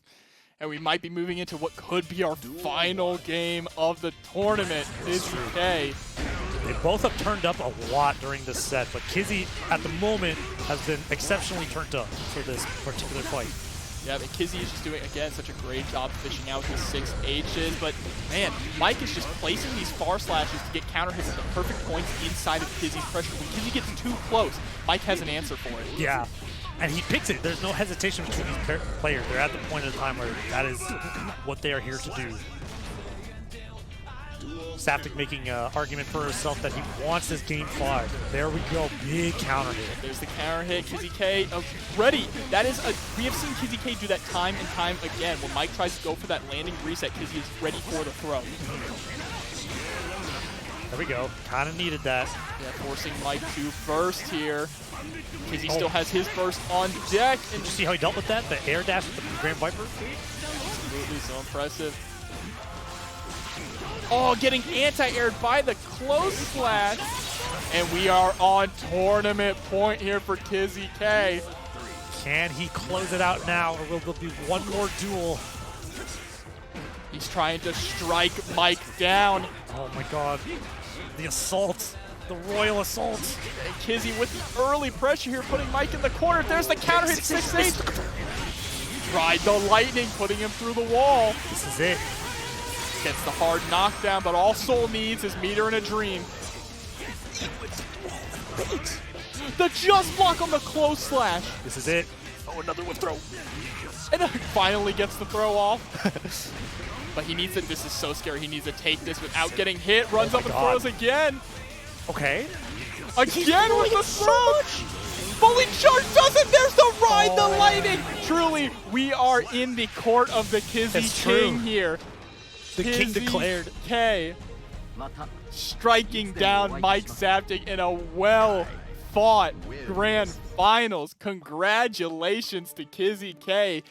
And we might be moving into what could be our final game of the tournament. Kizzie K. They both have turned up a lot during this set, but Kizzie, at the moment, has been exceptionally turned up for this particular fight. Yeah, but Kizzie is just doing, again, such a great job fishing out his 6 H's. But, man, Mike is just placing these far slashes to get counter hits at the perfect points inside of Kizzie's pressure. When Kizzie gets too close, Mike has an answer for it. Yeah, and he picks it. There's no hesitation between these players. They're at the point in time where that is what they are here to do. Saptic making an argument for herself that he wants this game 5. There we go, big counter hit. There's the counter hit, Kizzie K ready. That is we have seen Kizzie K do that time and time again. When Mike tries to go for that landing reset, Kizzie is ready for the throw. There we go, kind of needed that. Yeah, forcing Mike to burst here. Kizzie still has his burst on deck. And did you see how he dealt with that? The air dash with the Grand Viper? Absolutely, so impressive. Oh, getting anti-aired by the close slash. And we are on tournament point here for Kizzie K. Can he close it out now, or will there be one more duel? He's trying to strike Mike down. Oh my god. The assault. The royal assault. And Kizzie with the early pressure here, putting Mike in the corner. There's the counter hit, 6-8. Tried the lightning, putting him through the wall. This is it. Gets the hard knockdown, but all Soul needs is Meter in a Dream. The just block on the close slash. This is it. Oh, another whip throw. And finally gets the throw off. But he needs it. This is so scary. He needs to take this without getting hit. Runs up and throws again. Okay. Again with the throw. Fully charged doesn't. There's the ride, the lightning. Truly, we are in the court of the Kizzie King here. The king declared. K striking down Mike Saptic in a well-fought grand finals. Congratulations to Kizzie K.